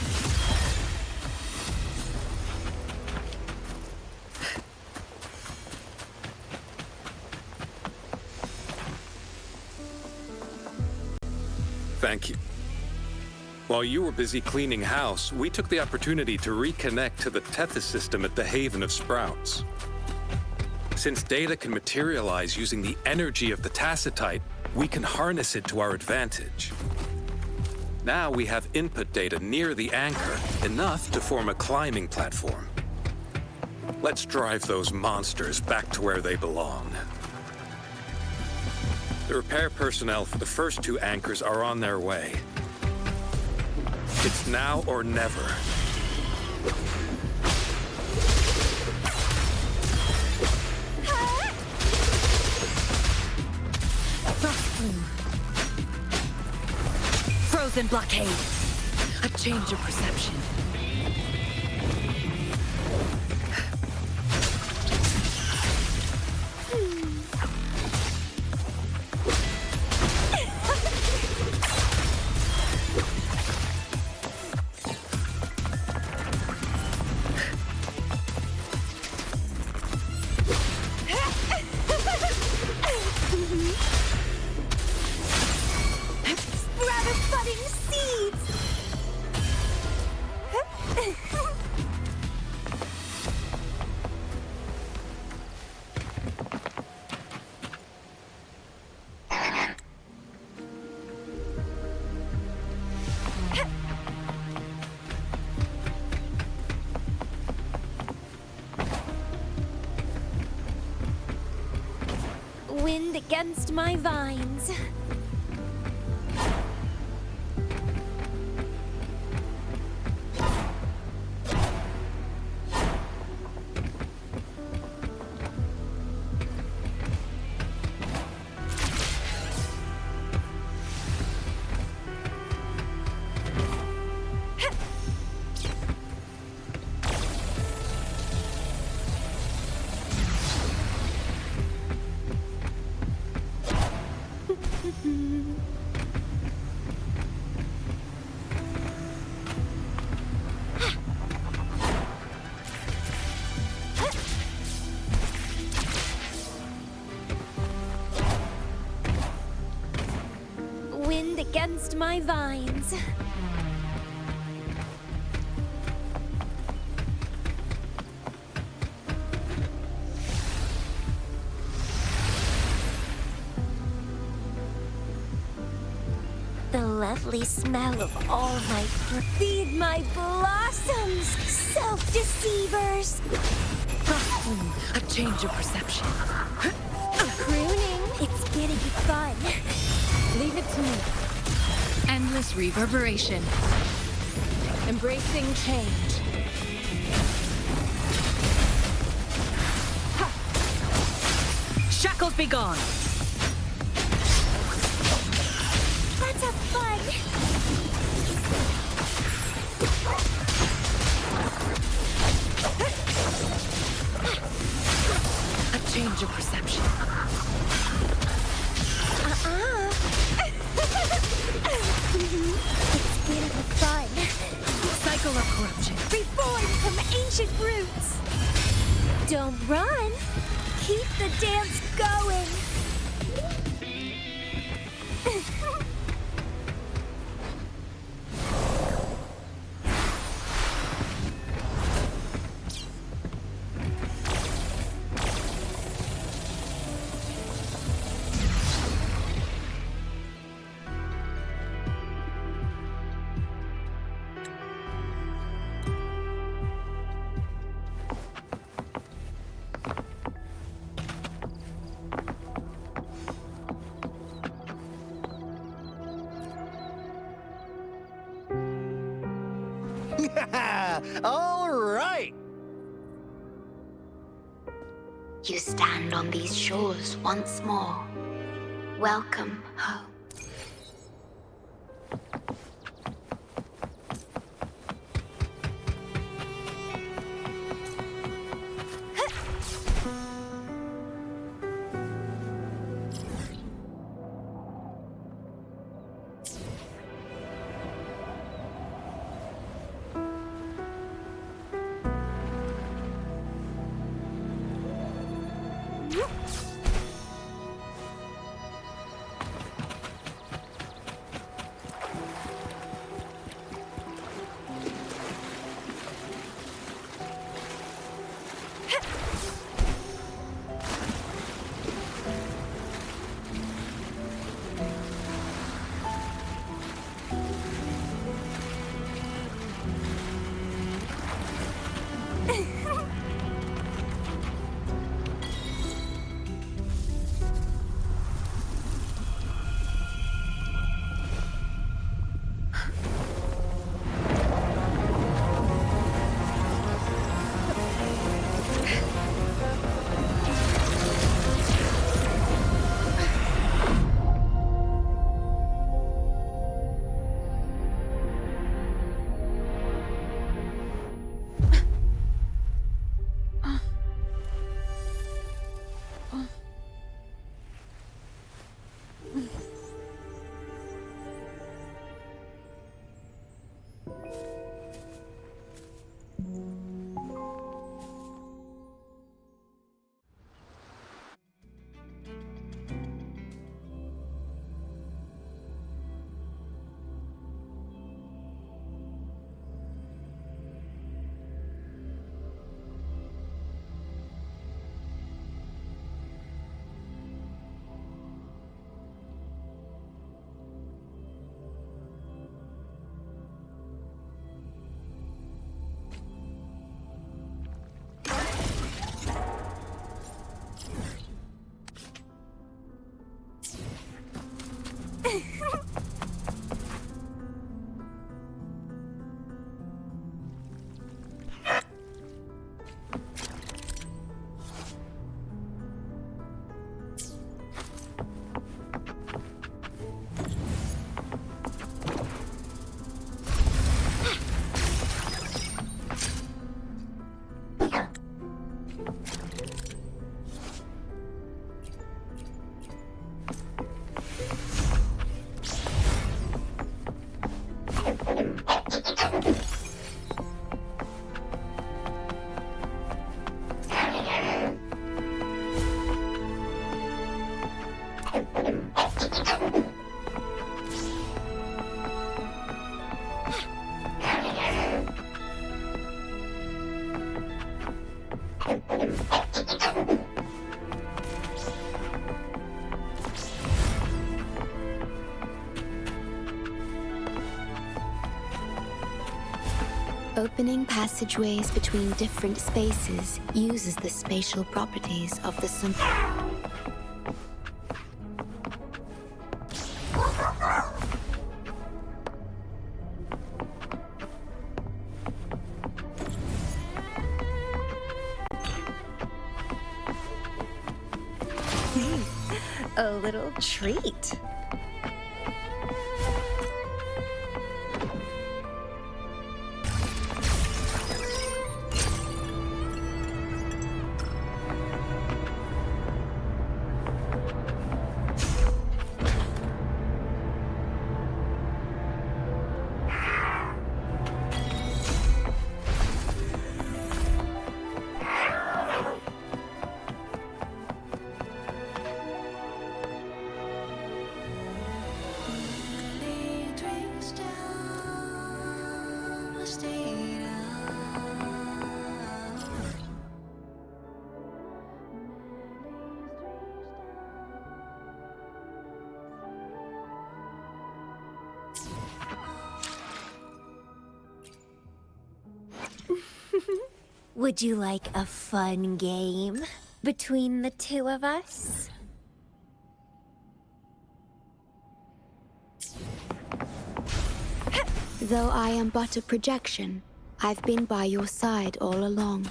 Thank you. While you were busy cleaning house, we took the opportunity to reconnect to the Tethys system at the Haven of Sprouts. Since data can materialize using the energy of the tacitite, we can harness it to our advantage. Now we have input data near the anchor, enough to form a climbing platform. Let's drive those monsters back to where they belong. The repair personnel for the first two anchors are on their way. It's now or never. Frozen blockade. A change of perception. Wind against my vines. Wind against my vines. The lovely smell of all my feed my blossoms, self-deceivers. A change of perception. Pruning, it's getting fun. Leave it to me. Endless reverberation. Embracing change. Shackles be gone. ancient roots. Don't run. Keep the dance going. All right! You stand on these shores once more. Welcome home. Opening passageways between different spaces uses the spatial properties of the sun. A little treat. Would you like a fun game between the two of us? Though I am but a projection, I've been by your side all along.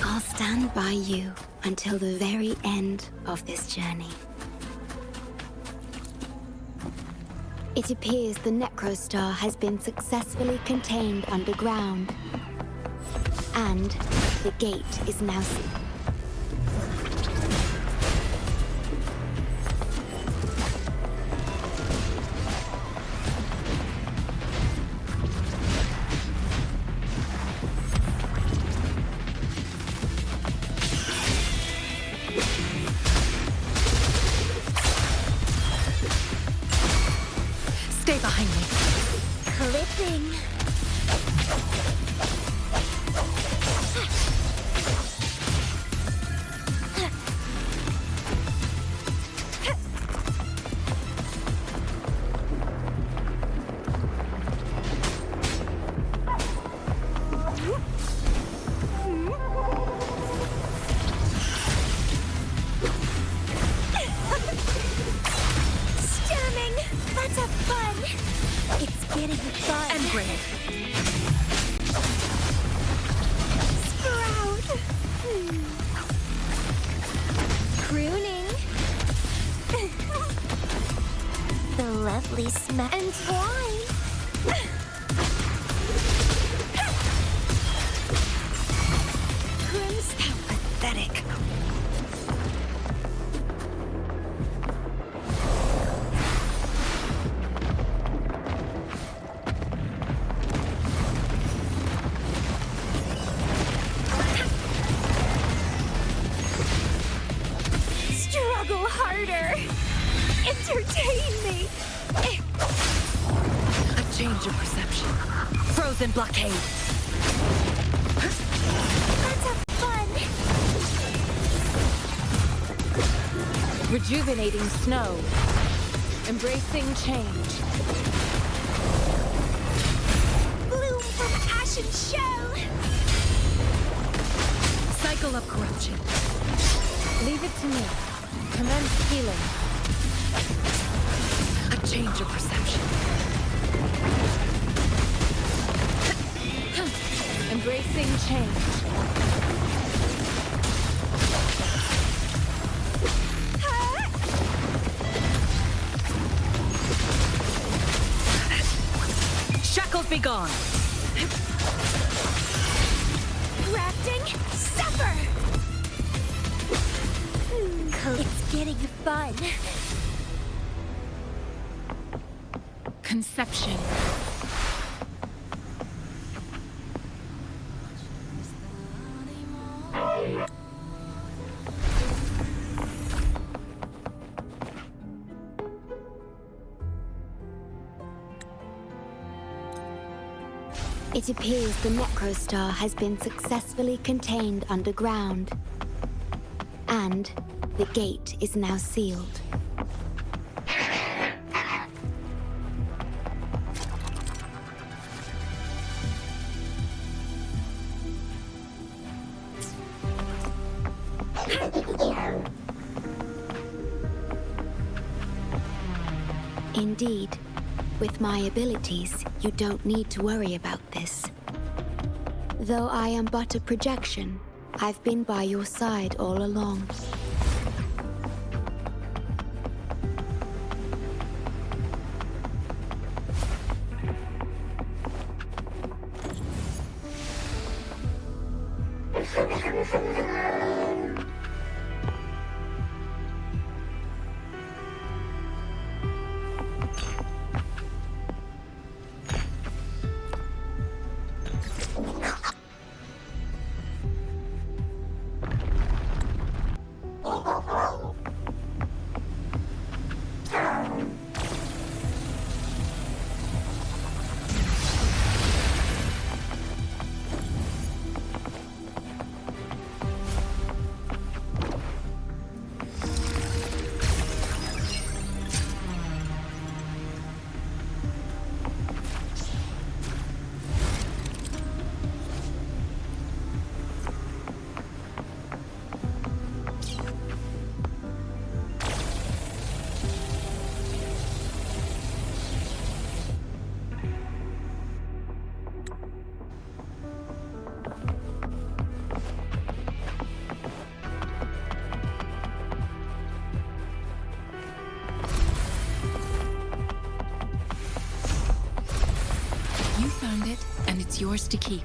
I'll stand by you until the very end of this journey. It appears the Necrostar has been successfully contained underground. And the gate is now sealed. Stay behind me. Clipping. Stemming. Let's have fun. It's getting fun. And bring it. Sprout. Crooning. The lovely smell. And twine. Crims. How pathetic. Struggle harder. Entertain me. A change of perception. Frozen blockade. Let's have fun. Rejuvenating snow. Embracing change. Bloom from ashen shell. Cycle of corruption. Leave it to me. Commence healing. A change of perception. Embracing change. Shackles be gone. Grafting. Suffer. It's getting fun. Conception. It appears the Necrostar has been successfully contained underground. And the gate is now sealed. Indeed, with my abilities, you don't need to worry about this. Though I am but a projection, I've been by your side all along. found it, and it's yours to keep.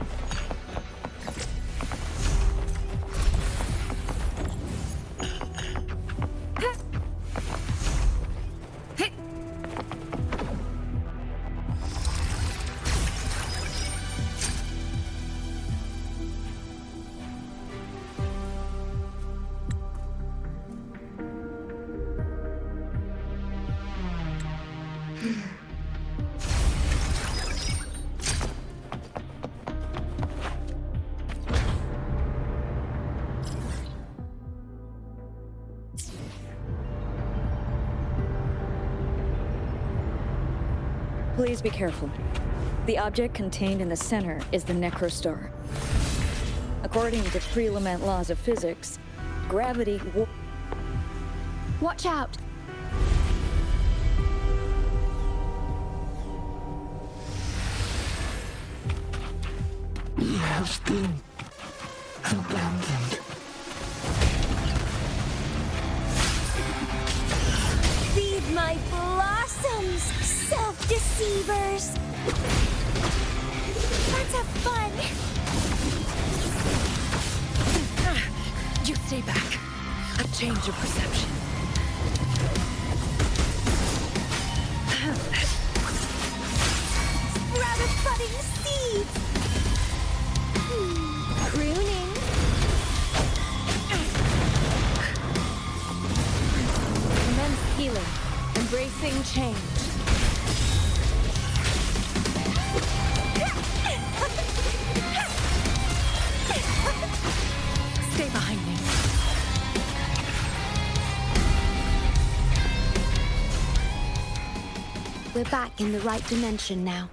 Please be careful. The object contained in the center is the Necrostar. According to pre-lament laws of physics, gravity will... Watch out! He has been abandoned. Feed my blossoms, self-deceivers! Let's have fun! You stay back. A change of perception. Sprout of budding seeds! Pruning. Commence healing. Embracing change. Stay behind me. We're back in the right dimension now.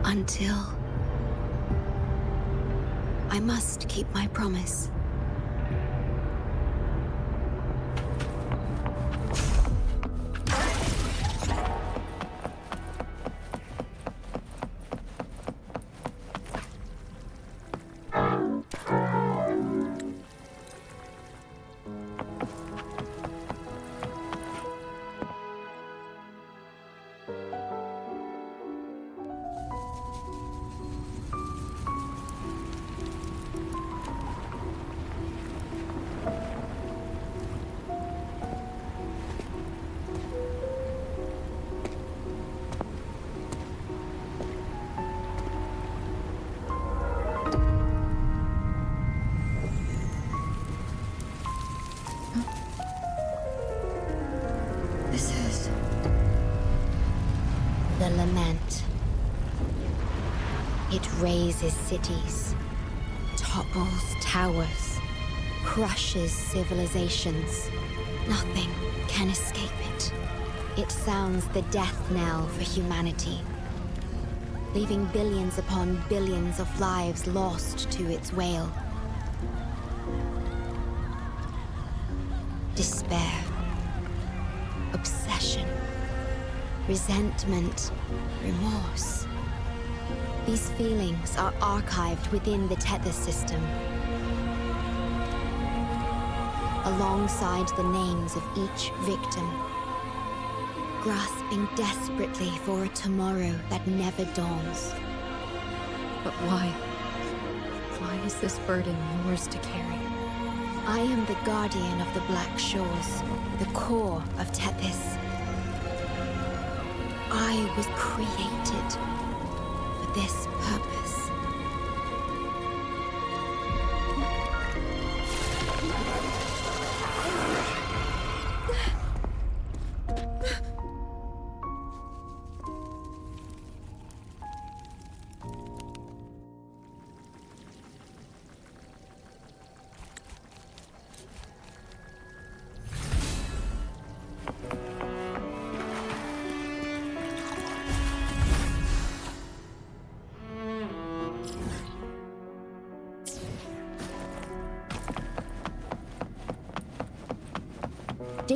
Until I must keep my promise. This is the lament. It razes cities, topples towers, crushes civilizations. Nothing can escape it. It sounds the death knell for humanity, leaving billions upon billions of lives lost to its wail. Despair, obsession, resentment, remorse. These feelings are archived within the Tethys system, alongside the names of each victim, grasping desperately for a tomorrow that never dawns. But why? Why is this burden yours to carry? I am the guardian of the Black Shores, the core of Tethys. I was created for this purpose.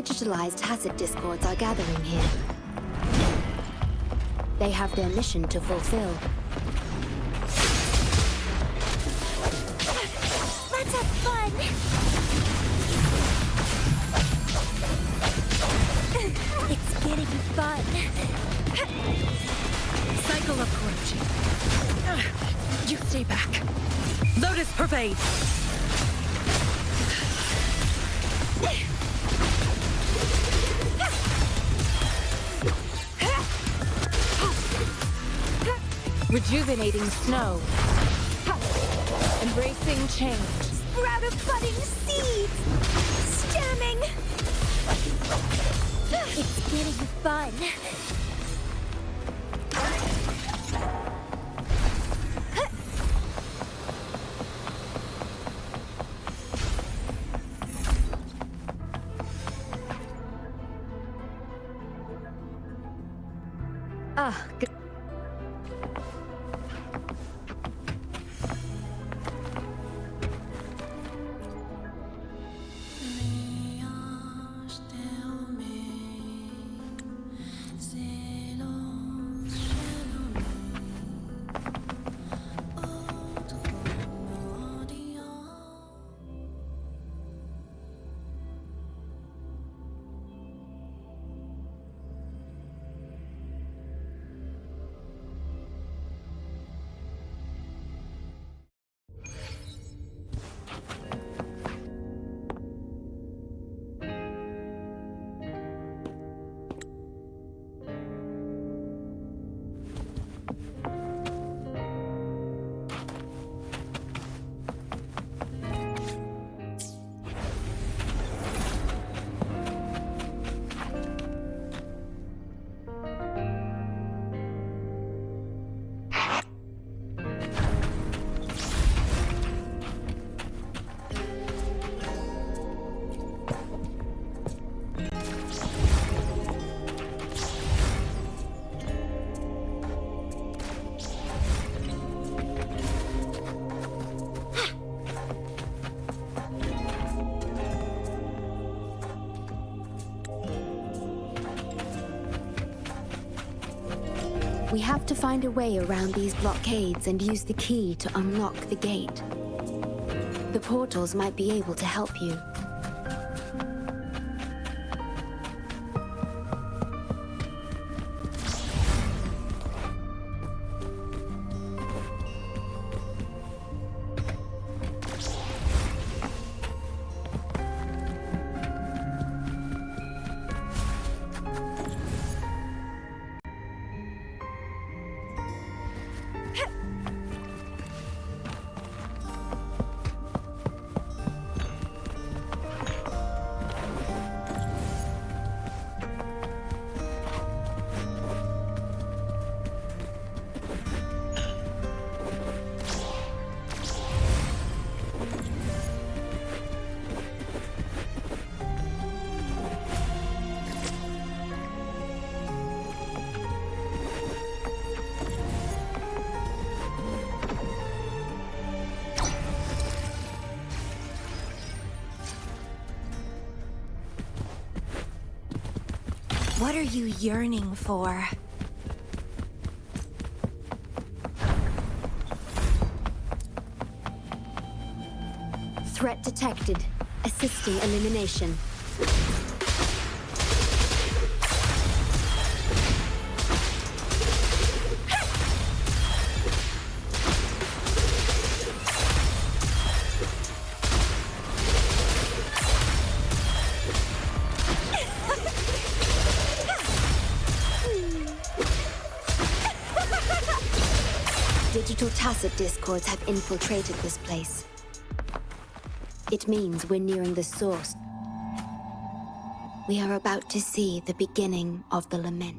digitalized Tacit Discords are gathering here. They have their mission to fulfill. Let's have fun! It's getting fun. Cycle approaching. You stay back. Lotus pervade. Rejuvenating snow. Embracing change. Sprout of budding seeds! Stemming! It's getting fun. Good. We have to find a way around these blockades and use the key to unlock the gate. The portals might be able to help you. What are you yearning for? Threat detected. Assisting elimination. Digital Tacit Discords have infiltrated this place. It means we're nearing the source. We are about to see the beginning of the lament.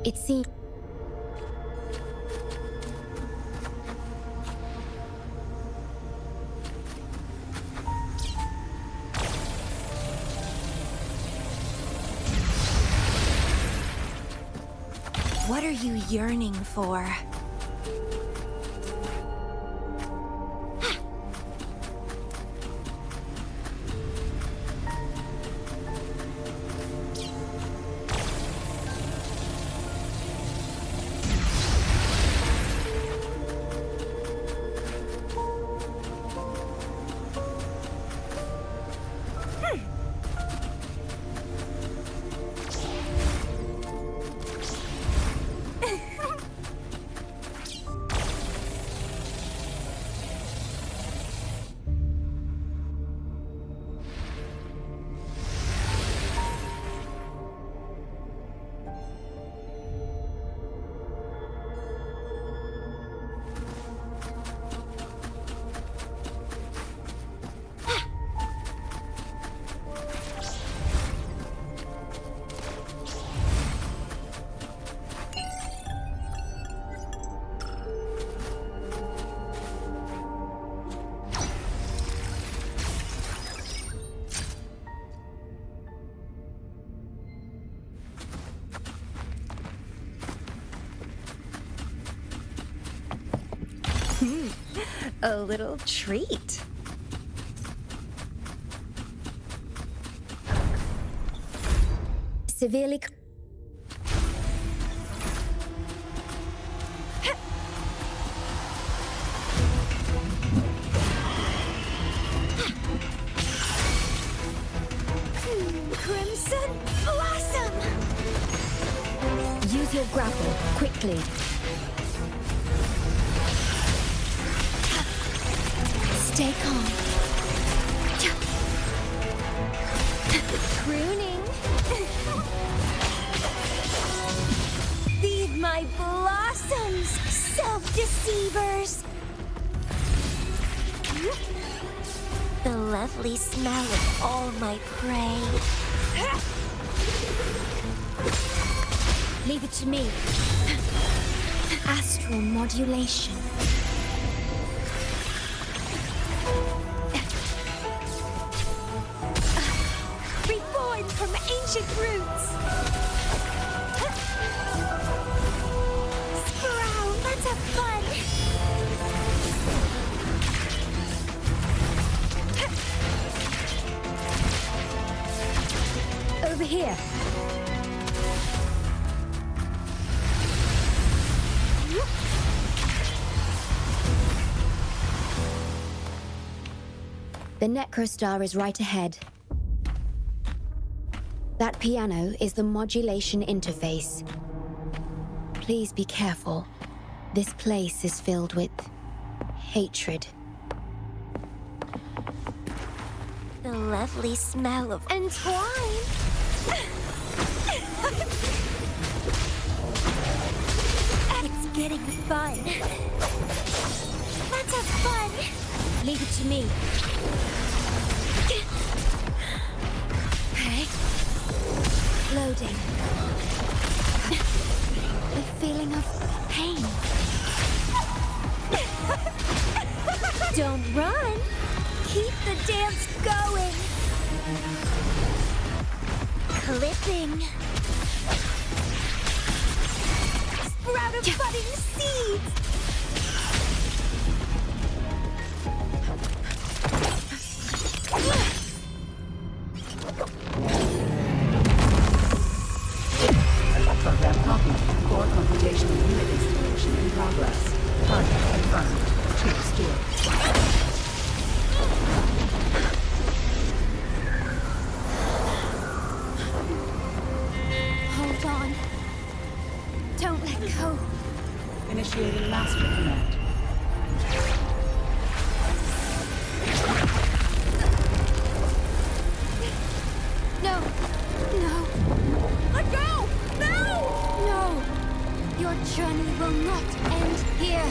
It seems... What are you yearning for? A little treat. Severely... Crimson Blossom! Use your grapple, quickly. Stay calm. Pruning. Feed my blossoms, self-deceivers! The lovely smell of all my prey. Leave it to me. Astral modulation. Reborn from ancient roots! Sprout, let's have fun! Over here. The Necrostar is right ahead. That piano is the modulation interface. Please be careful. This place is filled with hatred. The lovely smell of entwine. It's getting fun. Let's have fun. Leave it to me. Okay. Loading. The feeling of pain. Don't run. Keep the dance going. Clipping. Sprout of budding seeds. Program copy. Core computational unit installation in progress. Target confirmed. Chip stored. Hold on. Don't let go. Initiating master command. No. No. Let go! No! No. Your journey will not end here.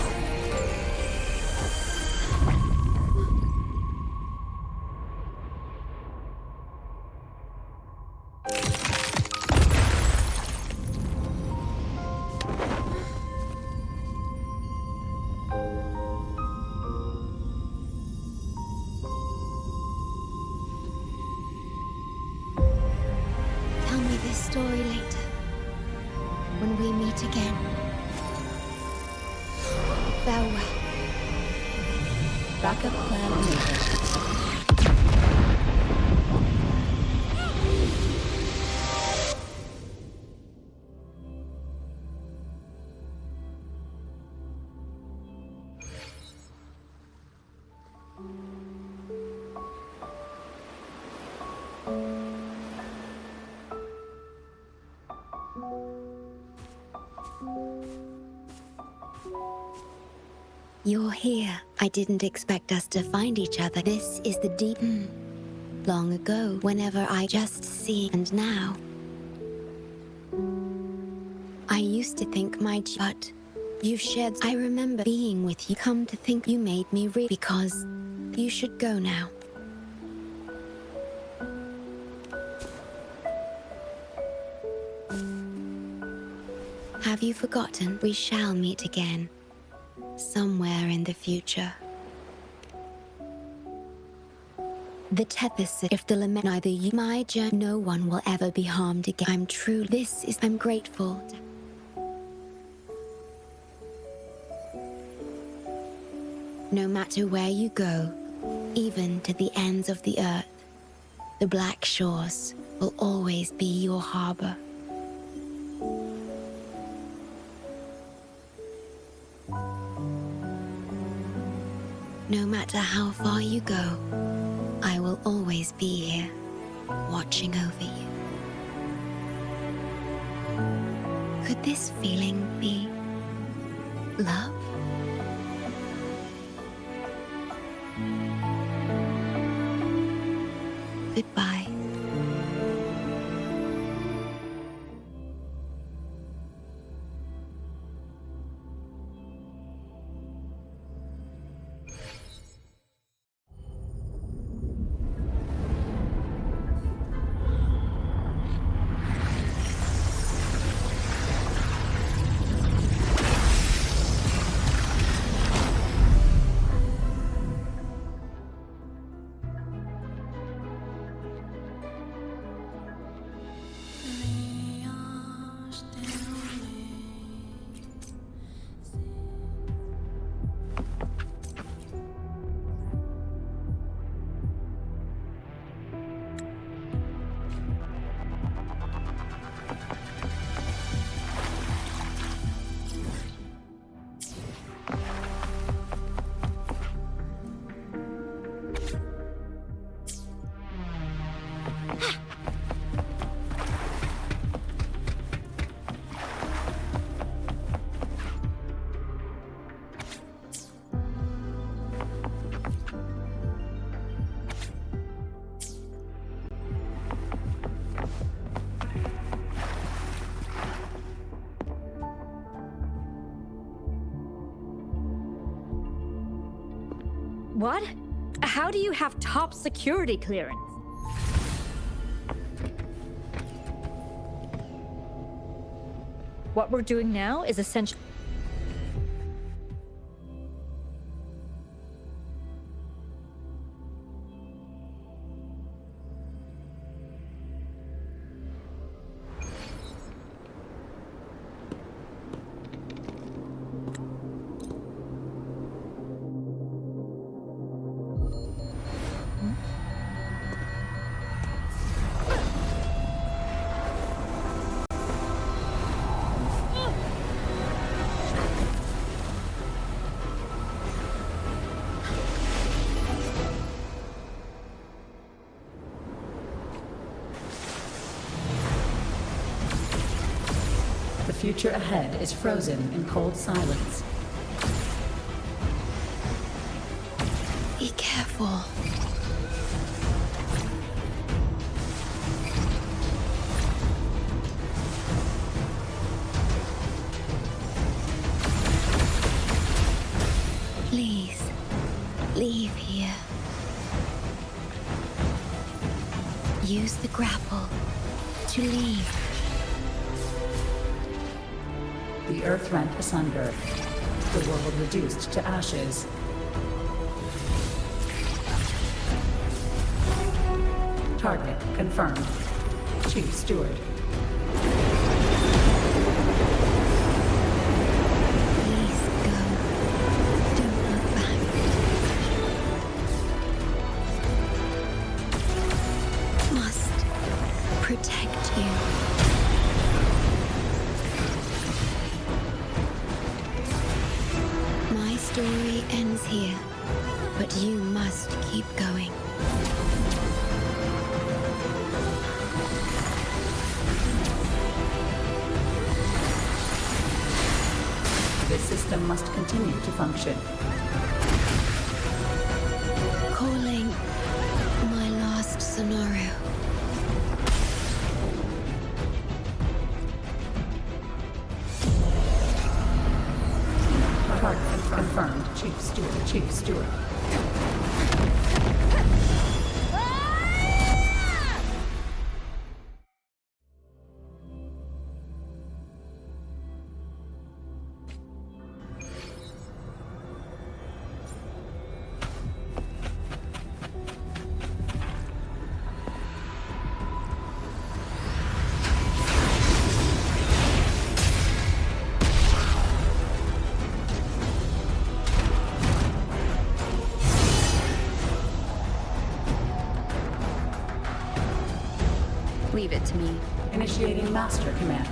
Backup plan enabled. You're here. I didn't expect us to find each other. This is the deep... Long ago, whenever I just see... And now... I used to think but... You shared... I remember being with you. Come to think you made me because... You should go now. Have you forgotten? We shall meet again. Somewhere in the future. The Tethys, if the lament neither you, my journey, no one will ever be harmed again. I'm true. I'm grateful. No matter where you go, even to the ends of the earth, the Black Shores will always be your harbor. No matter how far you go, I will always be here, watching over you. Could this feeling be love? Goodbye. What? How do you have top security clearance? What we're doing now is essential. The future ahead is frozen in cold silence. Be careful. Please, leave here. Use the grapple to leave. The earth rent asunder. The world reduced to ashes. Target confirmed. Chief Steward. Please go. Don't look back. you. My story ends here, but you must keep going. This system must continue to function. Calling my last scenario. Target confirmed. Chief Steward. Chief Steward. Leave it to me. Initiating Master Command.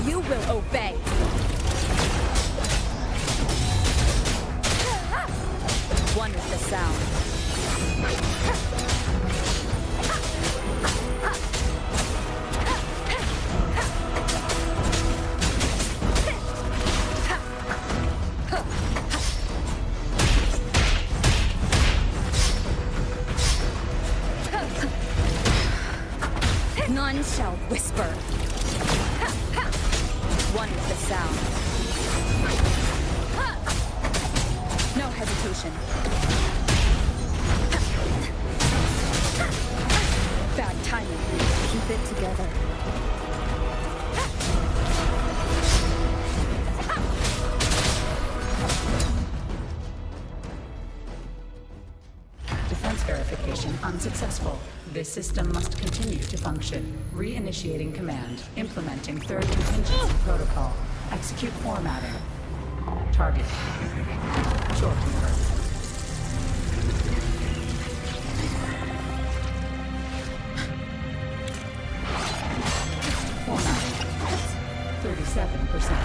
You will obey. One with the sound. None shall whisper. One with the sound. No hesitation. Bad timing. Keep it together. Defense verification unsuccessful. This system must continue to function. Reinitiating command. Implementing third contingency protocol. Execute formatting. Target. Short term. Formatting. 37%.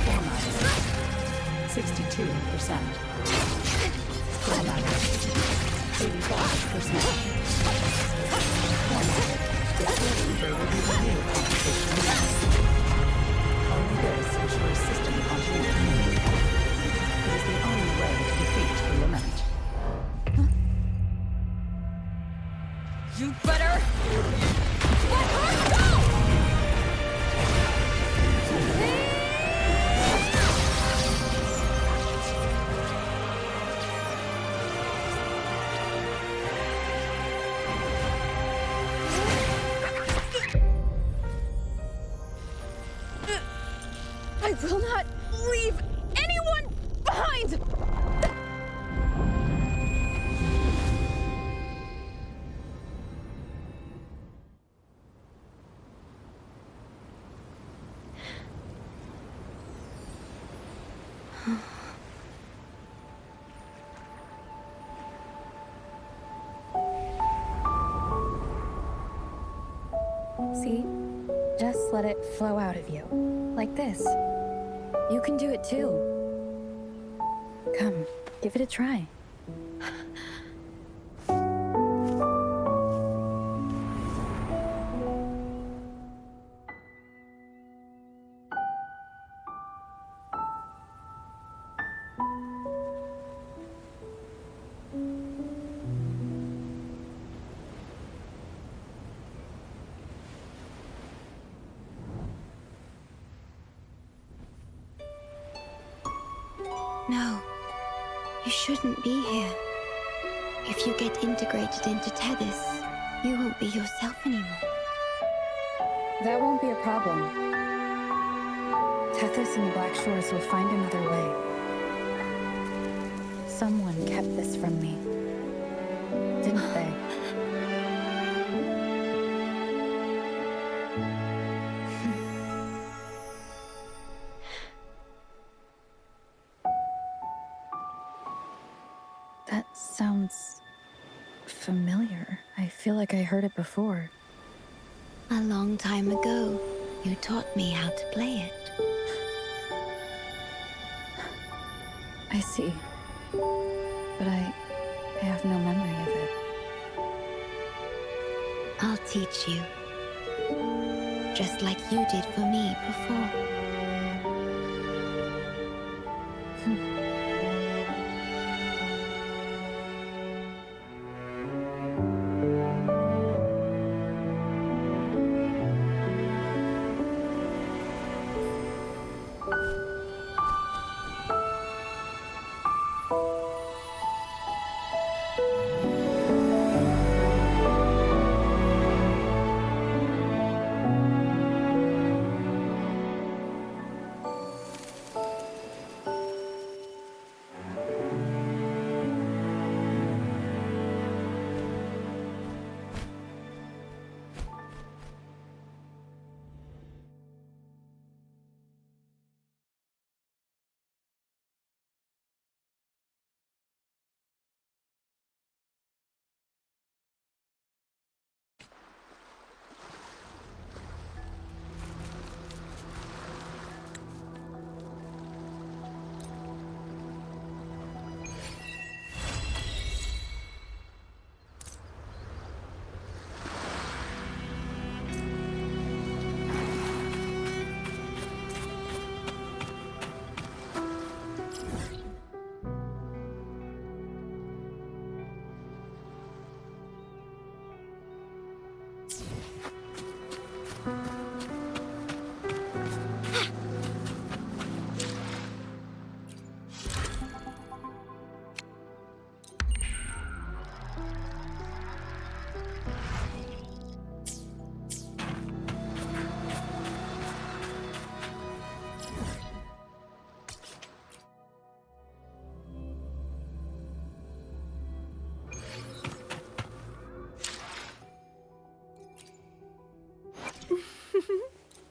Formatting. 62%. Formatting. 85%. Formatting. Disclosing there will be renewed competition. Only this ensures system continuity. It is the only way to defeat the lament. You better let her go! I will not leave anyone behind! See? Just let it flow out of you. Like this. You can do it too. Come, give it a try. No, you shouldn't be here. If you get integrated into Tethys, you won't be yourself anymore. That won't be a problem. Tethys and the Black Shores will find another way. Someone kept this from me, didn't they? That sounds familiar. I feel like I heard it before. A long time ago, you taught me how to play it. I see. But I have no memory of it. I'll teach you. Just like you did for me before.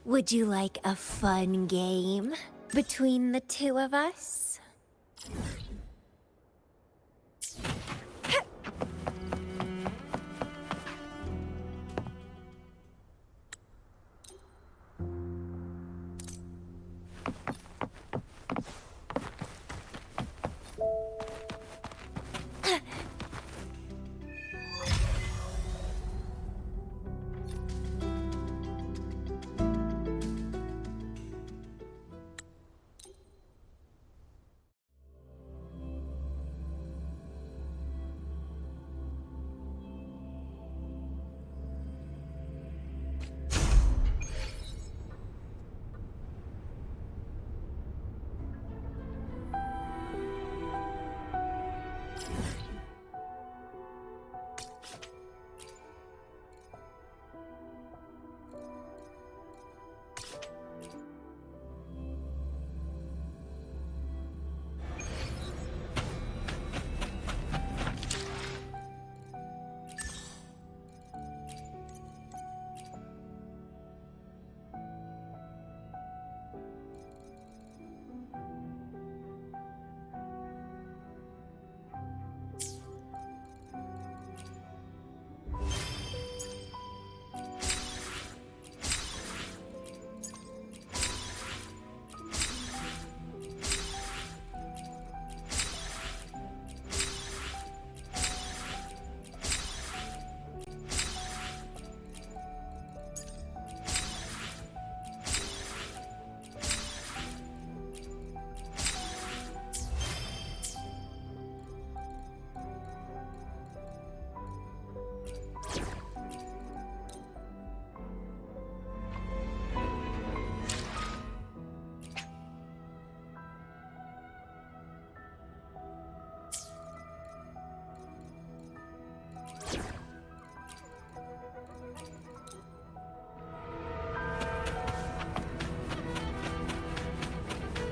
Would you like a fun game between the two of us?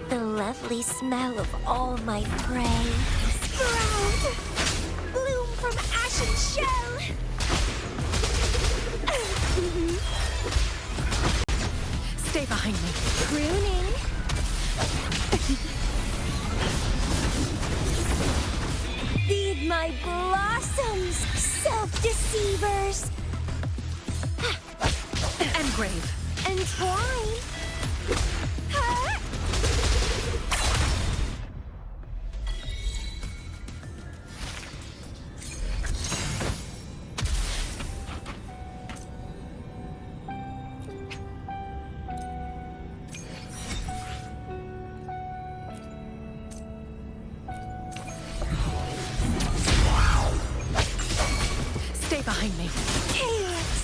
The lovely smell of all my prey spreads Bloom from ashen shell! Stay behind me. Pruning. Feed my blossoms, self-deceivers! Engrave. And twine. Huh? Stay behind me. Calyx.